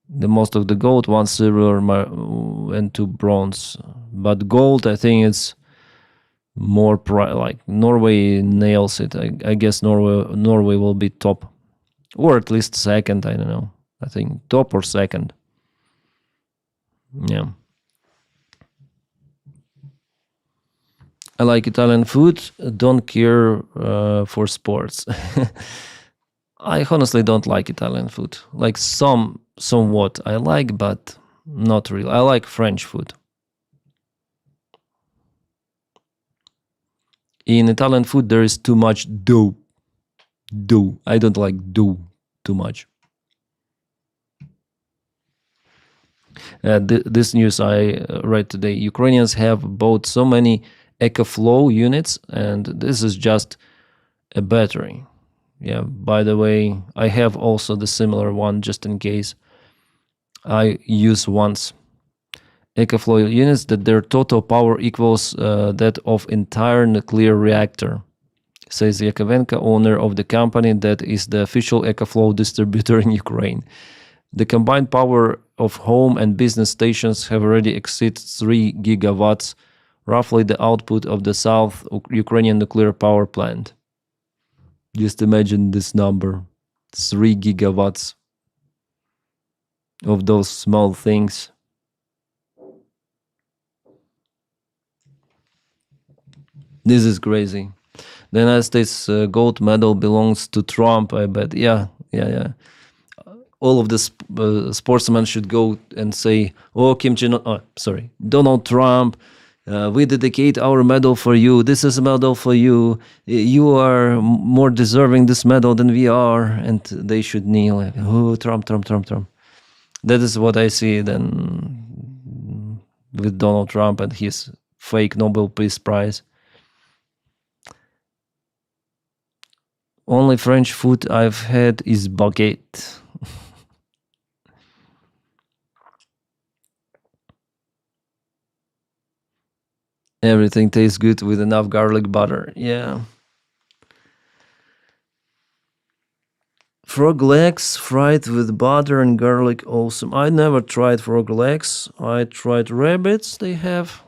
The most of the gold, 1 silver and 2 bronze. But gold, I think it's more, Norway nails it. I guess Norway will be top. Or at least second, I don't know. I think top or second. Yeah. I like Italian food. Don't care for sports. I honestly don't like Italian food. Like somewhat I like, but not really. I like French food. In Italian food, there is too much dough. I don't like dough too much. This news I read today. Ukrainians have bought so many EcoFlow units, and this is just a battery. Yeah, by the way, I have also the similar one just in case. I use once EcoFlow units that their total power equals that of entire nuclear reactor, says Yakovenko, owner of the company that is the official EcoFlow distributor in Ukraine. The combined power of home and business stations have already exceeded 3 gigawatts, roughly the output of the South Ukrainian nuclear power plant. Just imagine this number, 3 gigawatts of those small things. This is crazy. The United States gold medal belongs to Trump, I bet. Yeah. All of the sportsmen should go and say, Donald Trump, we dedicate our medal for you. This is a medal for you. You are more deserving this medal than we are. And they should kneel. Like, oh, Trump. That is what I see then with Donald Trump and his fake Nobel Peace Prize. Only French food I've had is baguette. Everything tastes good with enough garlic butter. Yeah. Frog legs fried with butter and garlic. Awesome. I never tried frog legs. I tried rabbits. They have,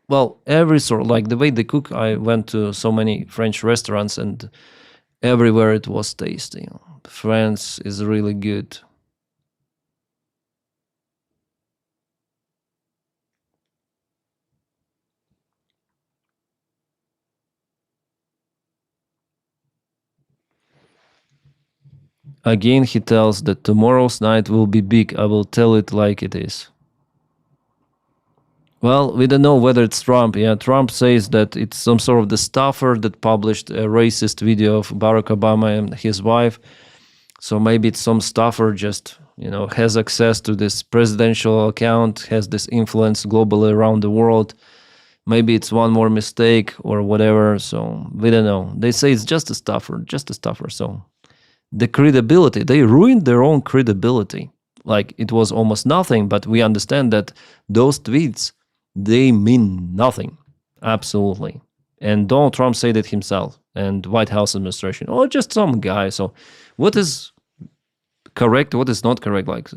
well, every sort, like the way they cook. I went to so many French restaurants and everywhere it was tasty. France is really good. Again, he tells that tomorrow's night will be big. I will tell it like it is. Well, we don't know whether it's Trump. Yeah, Trump says that it's some sort of the staffer that published a racist video of Barack Obama and his wife. So maybe it's some staffer just, has access to this presidential account, has this influence globally around the world. Maybe it's one more mistake or whatever. So we don't know. They say it's just a staffer. So the credibility, they ruined their own credibility. Like it was almost nothing, but we understand that those tweets, they mean nothing. Absolutely. And Donald Trump said it himself and White House administration, just some guy. So what is correct? What is not correct? Like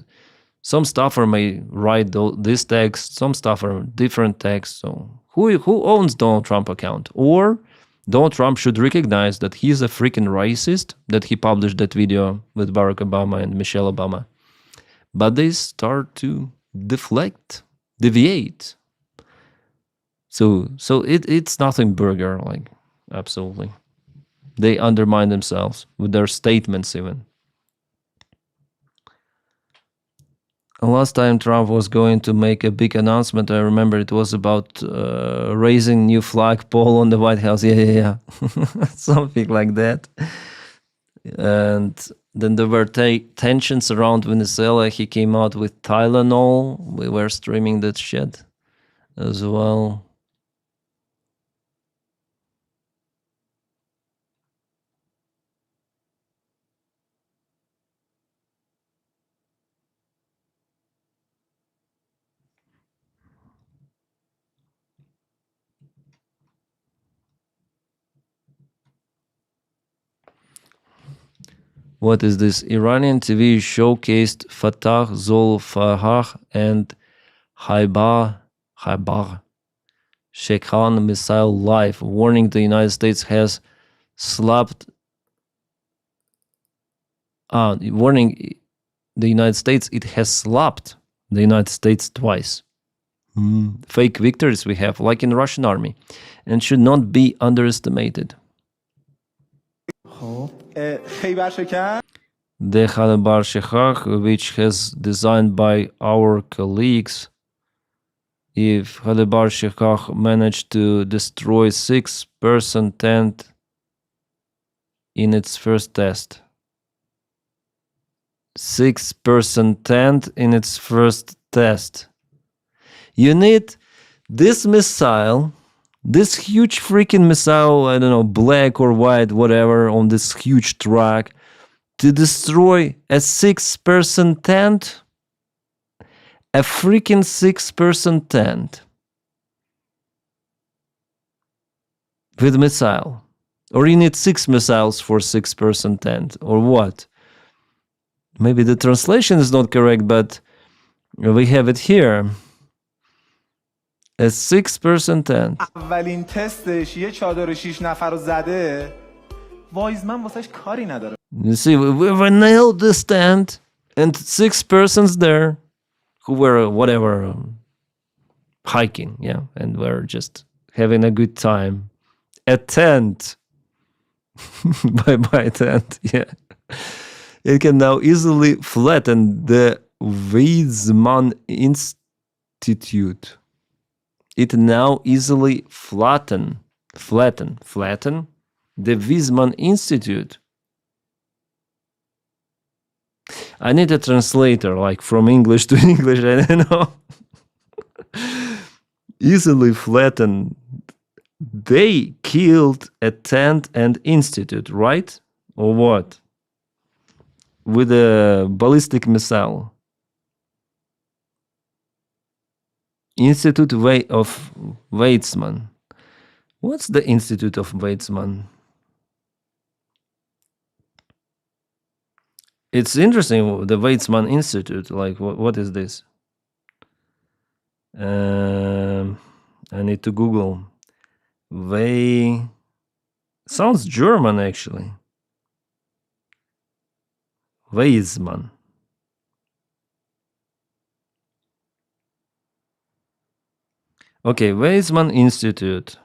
some staffer may write this text, some staffer different text. So who owns Donald Trump account? Or Donald Trump should recognize that he's a freaking racist, that he published that video with Barack Obama and Michelle Obama. But they start to deviate. So it's nothing burger, like, absolutely. They undermine themselves with their statements even. Last time Trump was going to make a big announcement, I remember it was about raising new flagpole on the White House. Yeah. Something like that. And then there were tensions around Venezuela. He came out with Tylenol. We were streaming that shit as well. What is this? Iranian TV showcased Fatah Zolfahar and Haibar Shekhan missile live, warning the United States has slapped. Warning the United States it has slapped the United States twice. Fake victories we have, like in Russian army, and should not be underestimated. The Khaybar Shekhan, which has designed by our colleagues, if Khaybar Shekhan managed to destroy 6% tent in its first test. 6% tent in its first test. You need this missile, this huge freaking missile, I don't know, black or white, whatever, on this huge truck to destroy a 6% tent. A freaking 6% tent with missile. Or you need 6 missiles for 6% tent, or what? Maybe the translation is not correct, but we have it here. A 6% tent. اولین تستش یه چادر 6 نفر رو زده. وایزمن واسش کاری نداره. You see, we nailed this tent and 6 persons there who were whatever hiking, yeah, and were just having a good time. A tent. Bye-bye tent, yeah. It can now easily flatten the Weizmann Institute. it now easily flatten the Weizmann Institute. I need a translator, like from English to English, I don't know. Easily flatten. They killed a tent and institute, right? Or what? With a ballistic missile. Institute of Weizmann. What's the Institute of Weizmann? It's interesting, the Weizmann Institute. Like, what is this? I need to Google. Sounds German, actually. Weizmann. Okay, Weizmann Institute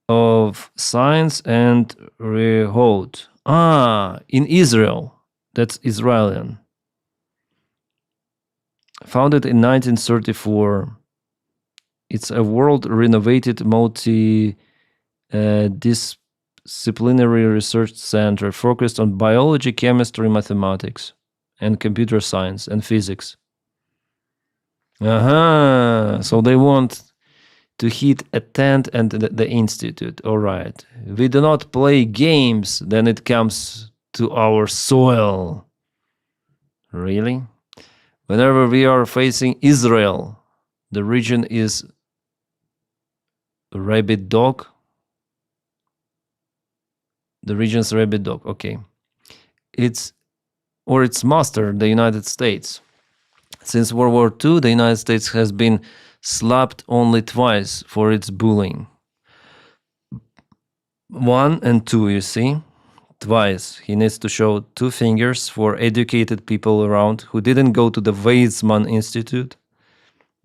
of Science and Rehout. In Israel. That's Israeli. Founded in 1934. It's a world-renovated multi-disciplinary research center focused on biology, chemistry, mathematics, and computer science and physics. So they want to hit a tent and the institute. All right. We do not play games, then it comes to our soil. Really? Whenever we are facing Israel, the region is rabid dog. The region's rabid dog. Okay. Its master, the United States. Since World War II, the United States has been slapped only twice for its bullying. 1 and 2, you see? Twice. He needs to show 2 fingers for educated people around who didn't go to the Weizmann Institute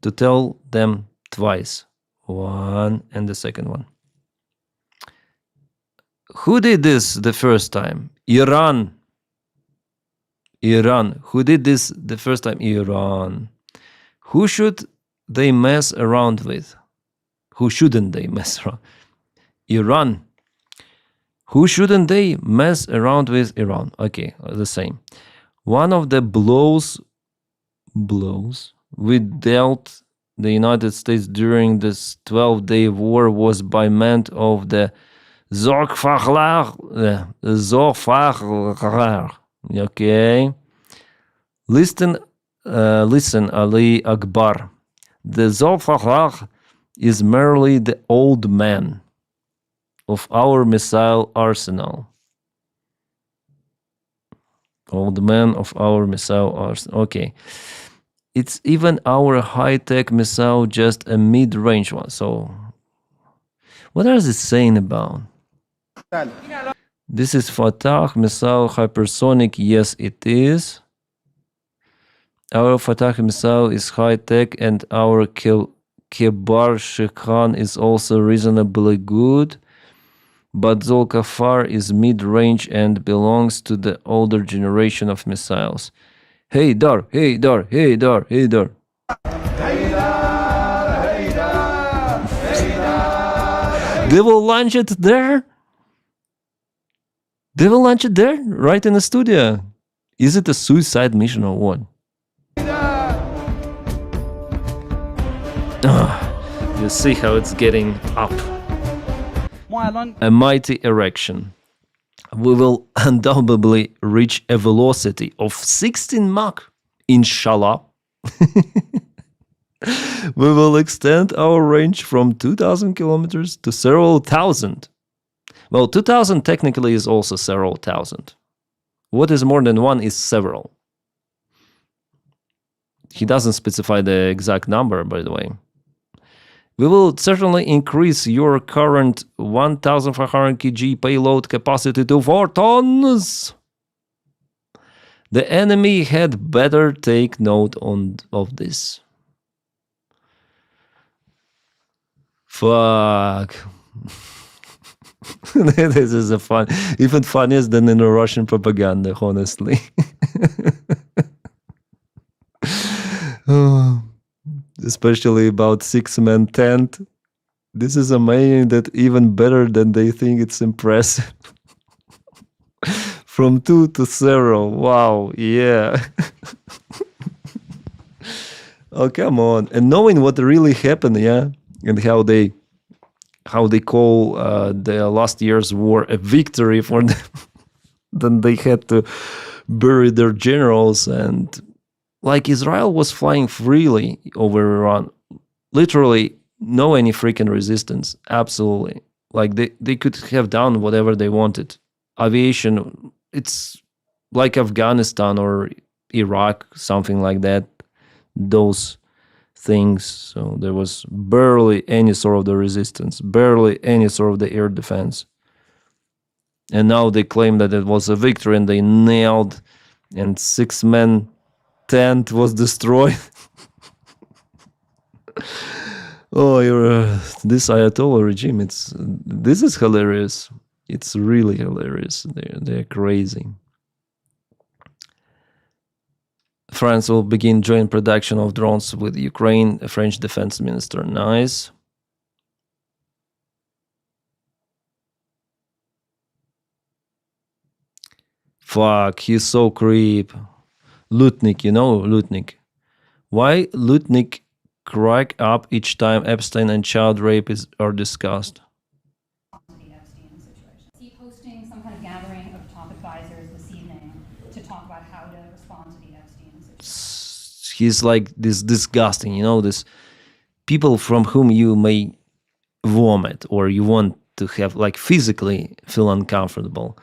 to tell them twice. 1 and the second one. Who did this the first time? Iran. Who did this the first time? Iran. Who should they mess around with? Who shouldn't they mess around? Iran. Who shouldn't they mess around with? Iran. Okay, the same. One of the blows we dealt the United States during this 12-day war was by means of the Zorgfachler. Okay. Listen, Ali Akbar. The Zorgfachler is merely the old man of our missile arsenal. Old man of our missile arsenal. Okay. It's even our high-tech missile, just a mid-range one. So, what is it saying about? This is Fatah missile hypersonic. Yes, it is. Our Fatah missile is high-tech, and our Kebar Shekhan is also reasonably good. But Zolkafar is mid-range and belongs to the older generation of missiles. Hey Dar. They will launch it there? They will launch it there? Right in the studio? Is it a suicide mission or what? You see how it's getting up. A mighty erection. We will undoubtedly reach a velocity of 16 Mach, inshallah. We will extend our range from 2,000 kilometers to several thousand. Well, 2,000 technically is also several thousand. What is more than one is several. He doesn't specify the exact number, by the way. We will certainly increase your current 1,500 kg payload capacity to 4 tons. The enemy had better take note of this. Fuck. This is even funnier than in the Russian propaganda, honestly. especially about 6-man tent. This is amazing that even better than they think it's impressive. From 2 to 0. Wow, yeah. Oh, come on. And knowing what really happened, yeah, and how they call the last year's war a victory for them. Then they had to bury their generals, and like Israel was flying freely over Iran. Literally no any freaking resistance. Absolutely. Like they could have done whatever they wanted. Aviation, it's like Afghanistan or Iraq, something like that. Those things. So there was barely any sort of the resistance, barely any sort of the air defense. And now they claim that it was a victory and they nailed, and 6-man tent was destroyed. Oh, this Ayatollah regime, this is hilarious. It's really hilarious. They're crazy. France will begin joint production of drones with Ukraine, a French defense minister. Nice. Fuck, he's so creep. Lutnik, you know Lutnik. Why Lutnik crack up each time Epstein and child rape are discussed? He hosting some kind of gathering of top advisors this evening to talk about how to respond to the Epstein situation. He's like this disgusting, you know, this people from whom you may vomit or you want to have like physically feel uncomfortable.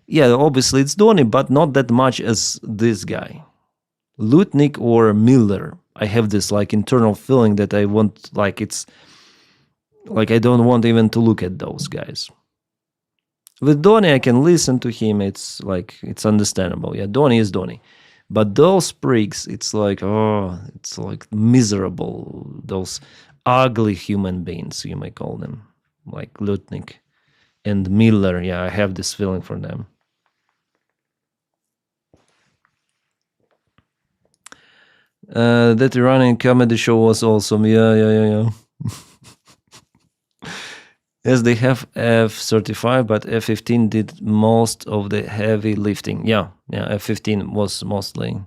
Yeah, obviously it's Donny, but not that much as this guy. Lutnik or Miller. I have this like internal feeling that I want, like it's, like I don't want even to look at those guys. With Donny, I can listen to him. It's like, it's understandable. Yeah, Donny is Donny. But those prigs, it's like, oh, it's like miserable. Those ugly human beings, you may call them. Like Lutnik and Miller. Yeah, I have this feeling for them. That Iranian comedy show was awesome. Yeah. Yes, they have F-35, but F-15 did most of the heavy lifting. Yeah, F-15 was mostly.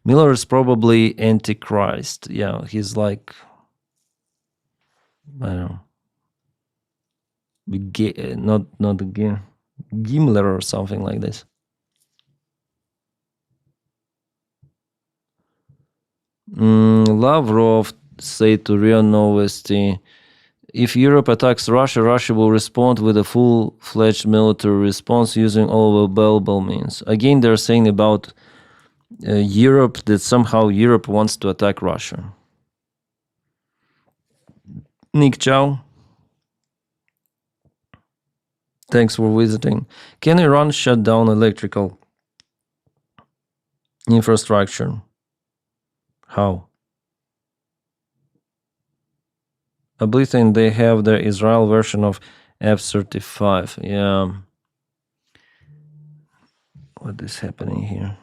Miller is probably Antichrist. Yeah, he's like, I don't know, not again, Gimler or something like this. Lavrov said to RIA Novosti, if Europe attacks Russia, Russia will respond with a full-fledged military response using all available means. Again, they're saying about Europe, that somehow Europe wants to attack Russia. Nick Chow, thanks for visiting. Can Iran shut down electrical infrastructure? How? I believe they have the Israel version of F-35. Yeah. What is happening here?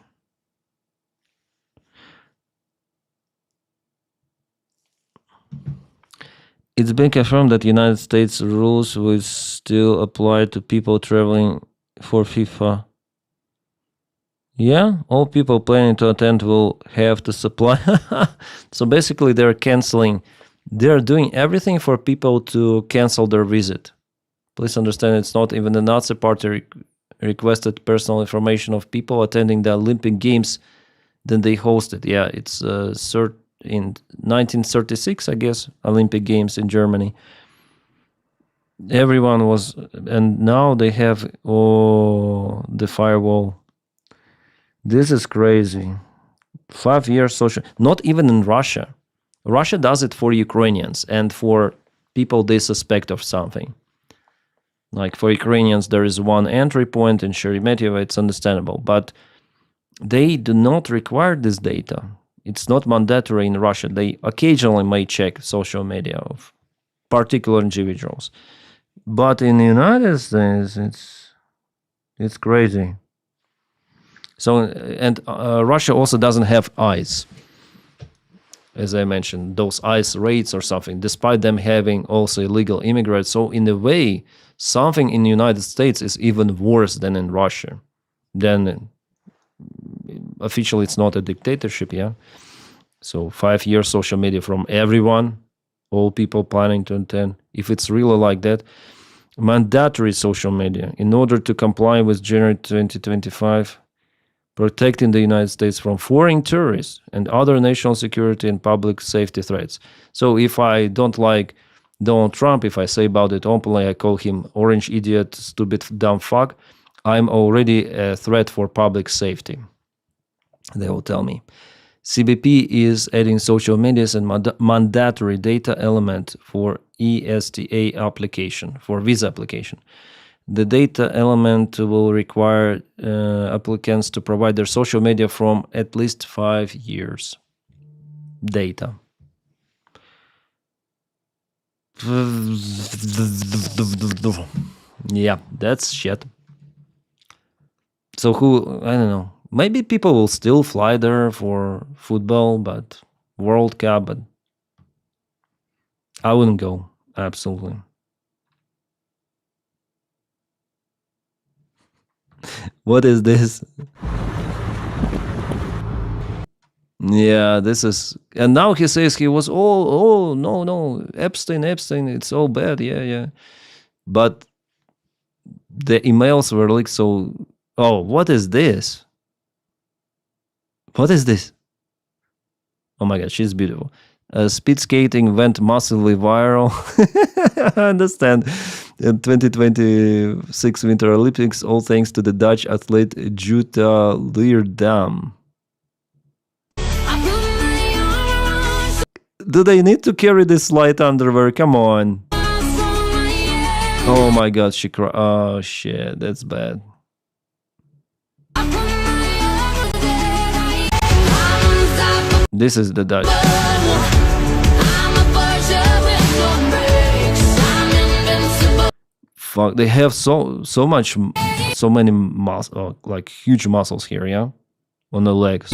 It's been confirmed that United States rules will still apply to people traveling for FIFA. Yeah, all people planning to attend will have to supply. So basically they're canceling. They're doing everything for people to cancel their visit. Please understand, it's not even the Nazi Party requested personal information of people attending the Olympic Games that they hosted. Yeah, it's in 1936, I guess, Olympic Games in Germany. Everyone was, and now they have, the firewall. This is crazy. 5 years social, not even in Russia. Russia does it for Ukrainians and for people they suspect of something. Like for Ukrainians, there is one entry point in Sheremetyevo, it's understandable. But they do not require this data. It's not mandatory in Russia. They occasionally may check social media of particular individuals. But in the United States, it's crazy. So, and Russia also doesn't have eyes. as I mentioned, those ICE raids or something, despite them having also illegal immigrants. So in a way, something in the United States is even worse than in Russia. Then officially it's not a dictatorship, yeah? So 5 years social media from everyone, all people planning to attend. If it's really like that, mandatory social media in order to comply with January 2025, protecting the United States from foreign terrorists and other national security and public safety threats. So if I don't like Donald Trump, if I say about it openly, I call him orange idiot, stupid, dumb fuck, I'm already a threat for public safety. They will tell me. CBP is adding social media as a mandatory data element for ESTA application, for visa application. The data element will require applicants to provide their social media from at least 5 years data. Yeah, that's shit. So I don't know. Maybe people will still fly there for football, but World Cup, but I wouldn't go. Absolutely. What is this? Yeah, this is, and now he says he was, no, Epstein, it's all bad, yeah. But the emails were leaked, so, what is this? What is this? Oh my God, she's beautiful. Speed skating went massively viral. I understand. In 2026 Winter Olympics, all thanks to the Dutch athlete Jutta Leerdam. Do they need to carry this light underwear? Come on. Oh my God, she cried. Oh shit, that's bad. This is the Dutch. Fuck, they have so many muscles, like huge muscles here, yeah, on the legs.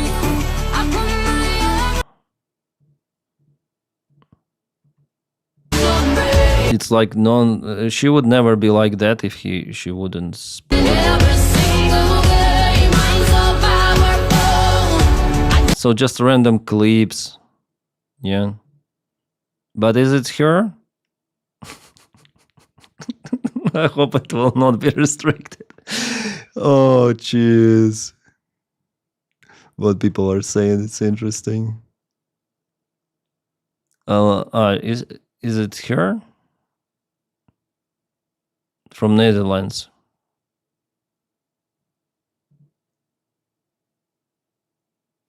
It's like she would never be like that if she wouldn't sport. So just random clips, yeah. But is it her? I hope it will not be restricted. Oh, jeez. What people are saying, it's interesting. Is it her? From Netherlands.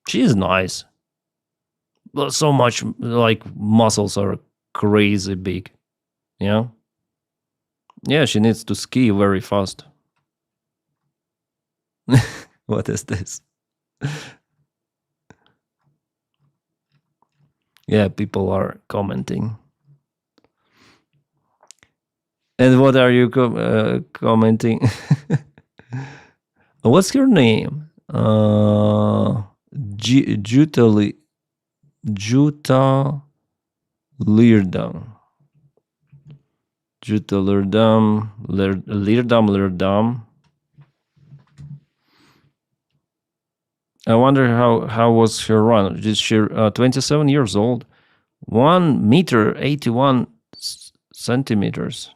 She is nice. But so much, like, muscles are crazy big. Yeah? Yeah, she needs to ski very fast. What is this? Yeah, people are commenting. And what are you commenting? What's your name? Jutta Leerdam. Jutta Leerdam. I wonder how was her run. Is she 27 years old? 1 meter 81 centimeters.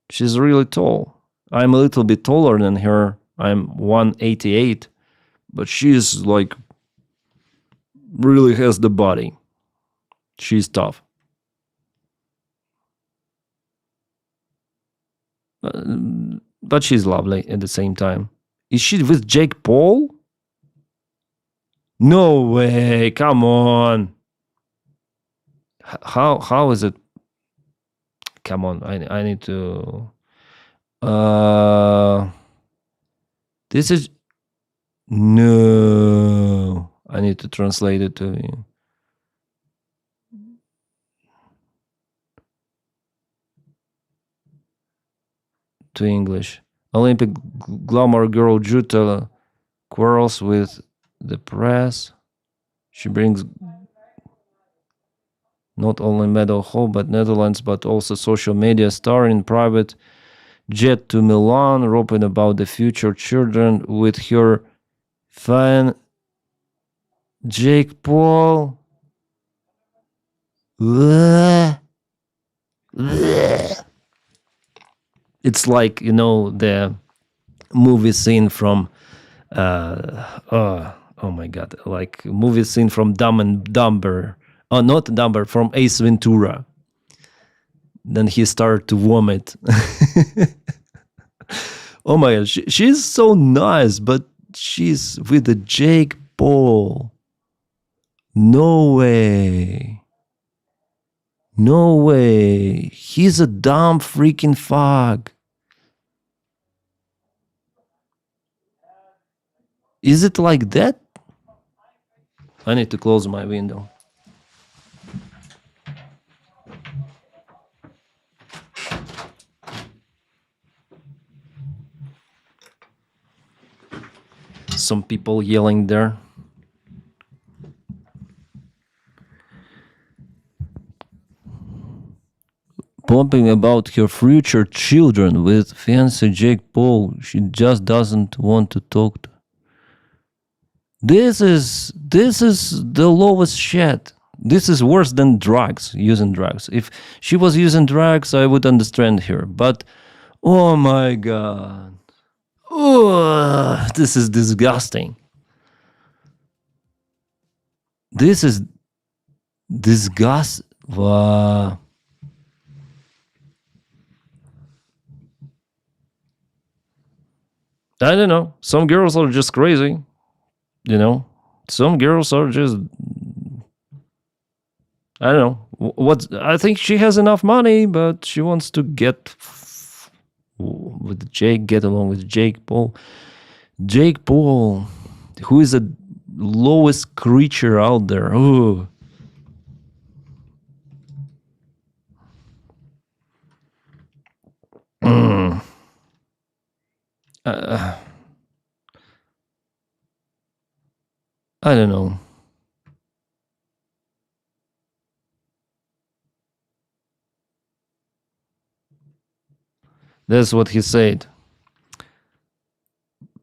She's really tall. I'm a little bit taller than her. I'm 188, but she's like really has the body. She's tough. But she's lovely at the same time. Is she with Jake Paul? No way! Come on. How is it? Come on, I need to. This is no. I need to translate it to you. To English. Olympic glamour girl Jutta quarrels with the press. She brings Not only Meadow Hall, but Netherlands, but also social media star in private jet to Milan, roping about the future children with her fan Jake Paul. It's like, the movie scene from oh my god, like movie scene from Dumb and Dumber. Oh, not Dumber, from Ace Ventura. Then he started to vomit. Oh my god, she's so nice, but she's with the Jake Paul. No way. No way. He's a dumb freaking fuck. Is it like that? I need to close my window. Some people yelling there. Pumping about her future children with fiancé Jake Paul. She just doesn't want to talk to. This is the lowest shit. This is worse than drugs, using drugs. If she was using drugs, I would understand her. But, oh my god. Oh, this is disgusting. This is disgust. Wow. I don't know. Some girls are just crazy. Some girls are just, I don't know. I think she has enough money, but she wants to get with Jake, get along with Jake Paul. Jake Paul, who is the lowest creature out there. Oh. I don't know. That's what he said.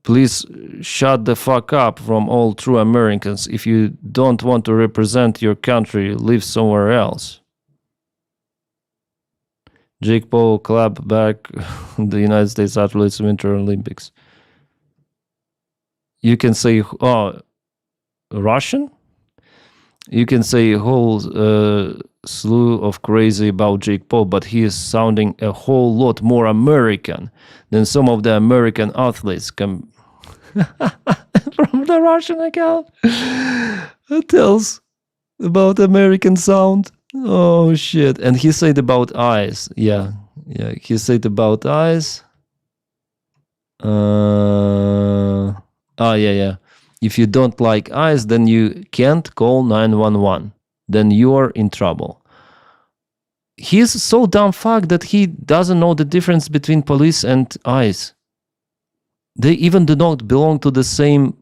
Please shut the fuck up from all true Americans. If you don't want to represent your country, live somewhere else. Jake Paul clap back the United States athletes Winter Olympics. You can say, Russian? You can say a whole slew of crazy about Jake Paul, but he is sounding a whole lot more American than some of the American athletes come from the Russian account. It tells about American sound. Oh shit. And he said about eyes. Yeah. He said about eyes. Yeah. If you don't like eyes, then you can't call 911. Then you are in trouble. He's so dumb fuck that he doesn't know the difference between police and eyes. They even do not belong to the same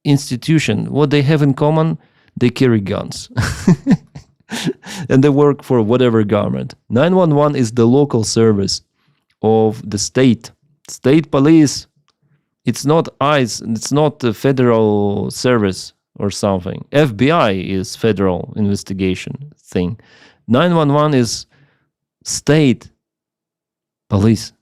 institution. What they have in common, they carry guns. And they work for whatever government. 911 is the local service of the state. State police. It's not ICE. It's not the federal service or something. FBI is federal investigation thing. 911 is state police.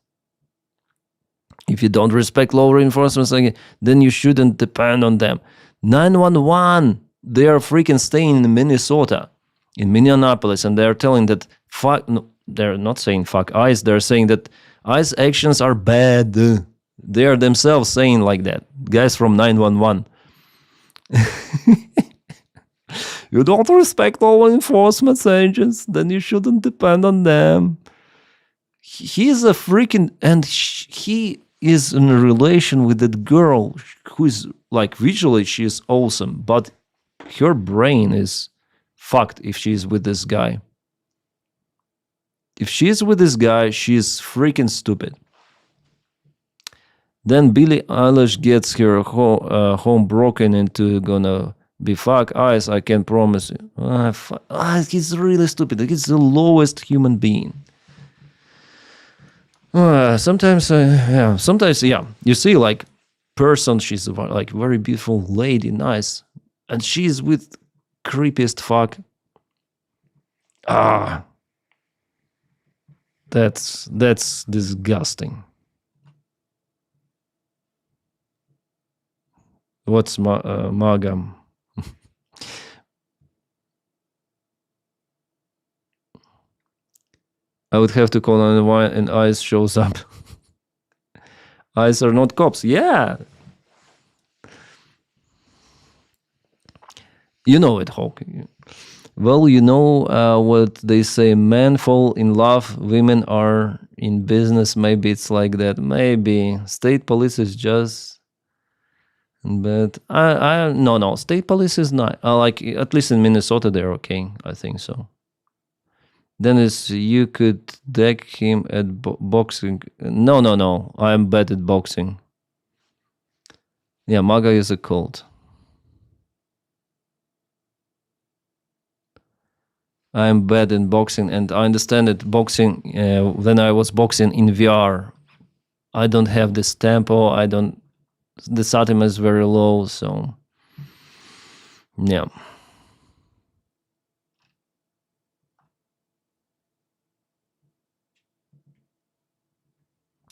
If you don't respect law enforcement, then you shouldn't depend on them. 911, they are freaking staying in Minnesota, in Minneapolis, and they're telling that fuck. No, they're not saying fuck ICE. They're saying that ICE actions are bad. They are themselves saying like that. Guys from 911. You don't respect law enforcement agents, then you shouldn't depend on them. He's a freaking, and he is in a relation with that girl who is like visually she is awesome, but her brain is fucked if she's with this guy. If she's with this guy, she's freaking stupid. Then Billie Eilish gets her home broken into, gonna be fuck ice, I can promise you. He's really stupid. He's the lowest human being. Sometimes, yeah. You see, like, person, she's like very beautiful lady, nice, and she's with creepiest fuck. That's disgusting. What's Magam? I would have to call on why and ICE shows up. ICE are not cops. Yeah. You know it, Hawk. Well, you know what they say, men fall in love, women are in business. Maybe it's like that. Maybe. State police is just... But no, state police is not. Like, at least in Minnesota, they're okay. I think so. Dennis, you could deck him at boxing. No. I'm bad at boxing. Yeah, MAGA is a cult. I'm bad in boxing, and I understand that boxing, when I was boxing in VR, I don't have this tempo, the satima is very low, so, yeah.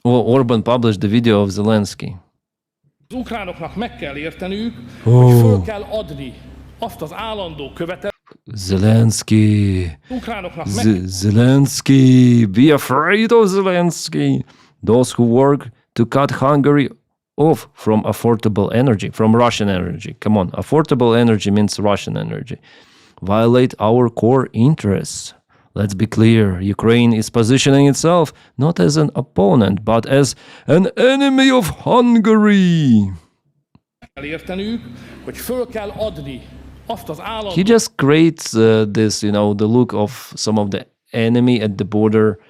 Well, Orban published the video of Zelensky. Az ukránoknak meg kell érteniük, hogy föl kell adni azt az állandó Zelensky. Zelensky. Be afraid of Zelensky. Those who work to cut Hungary off from affordable energy, from Russian energy. Come on, affordable energy means Russian energy. Violate our core interests. Let's be clear, Ukraine is positioning itself not as an opponent, but as an enemy of Hungary. He just creates this, the look of some of the enemy at the border,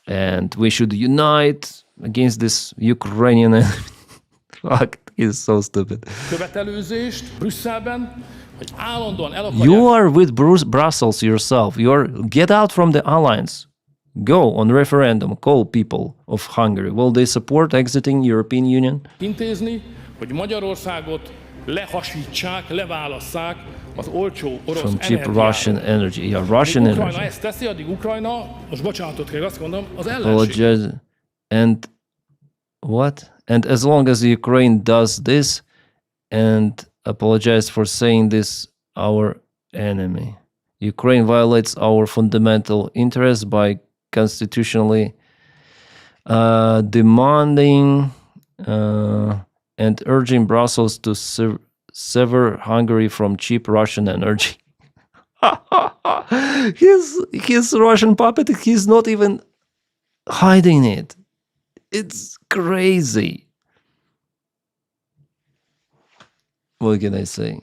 and we should unite against this Ukrainian enemy. Fuck, he's so stupid. You are with Brussels yourself. Get out from the alliance. Go on referendum. Call people of Hungary. Will they support exiting European Union? From cheap Russian energy. Yeah, Russian energy. Apologize. And what? And as long as Ukraine does this and apologize for saying this, our enemy. Ukraine violates our fundamental interests by constitutionally demanding and urging Brussels to sever Hungary from cheap Russian energy. His Russian puppet, he's not even hiding it. It's crazy. What can I say?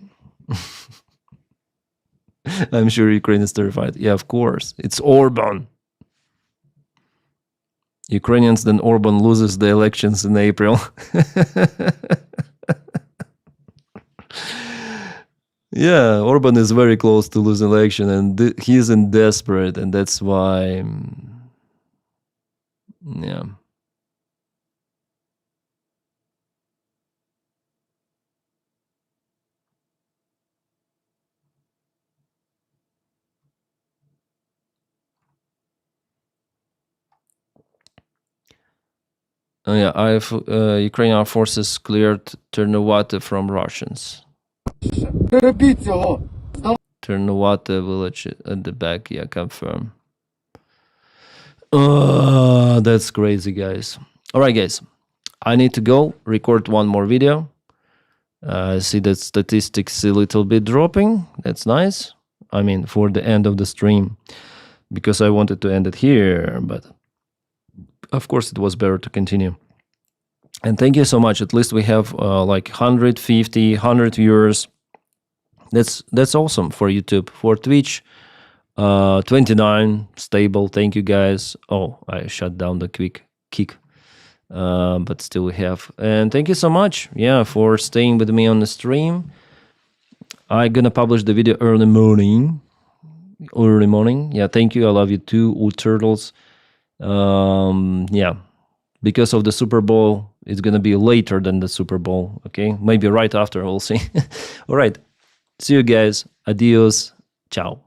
I'm sure Ukraine is terrified. Yeah, of course. It's Orban. Ukrainians, then Orban loses the elections in April. Yeah, Orban is very close to losing election, and he's in desperate, and that's why, yeah. Oh yeah, Ukrainian forces cleared Ternopil from Russians. Ternopil village at the back, yeah, confirm. That's crazy, guys. All right, guys, I need to go record one more video. I see that statistics a little bit dropping. That's nice. I mean, for the end of the stream, because I wanted to end it here, but of course it was better to continue. And thank you so much. At least we have like 150, 100 viewers. That's awesome for YouTube. For Twitch, 29 stable. Thank you guys. Oh, I shut down the quick kick. But still we have. And thank you so much, yeah, for staying with me on the stream. I'm gonna publish the video early morning. Yeah, thank you. I love you too, all turtles. Yeah, because of the Super Bowl, it's gonna be later than the Super Bowl. Okay, maybe right after. We'll see. All right. See you guys. Adios. Ciao.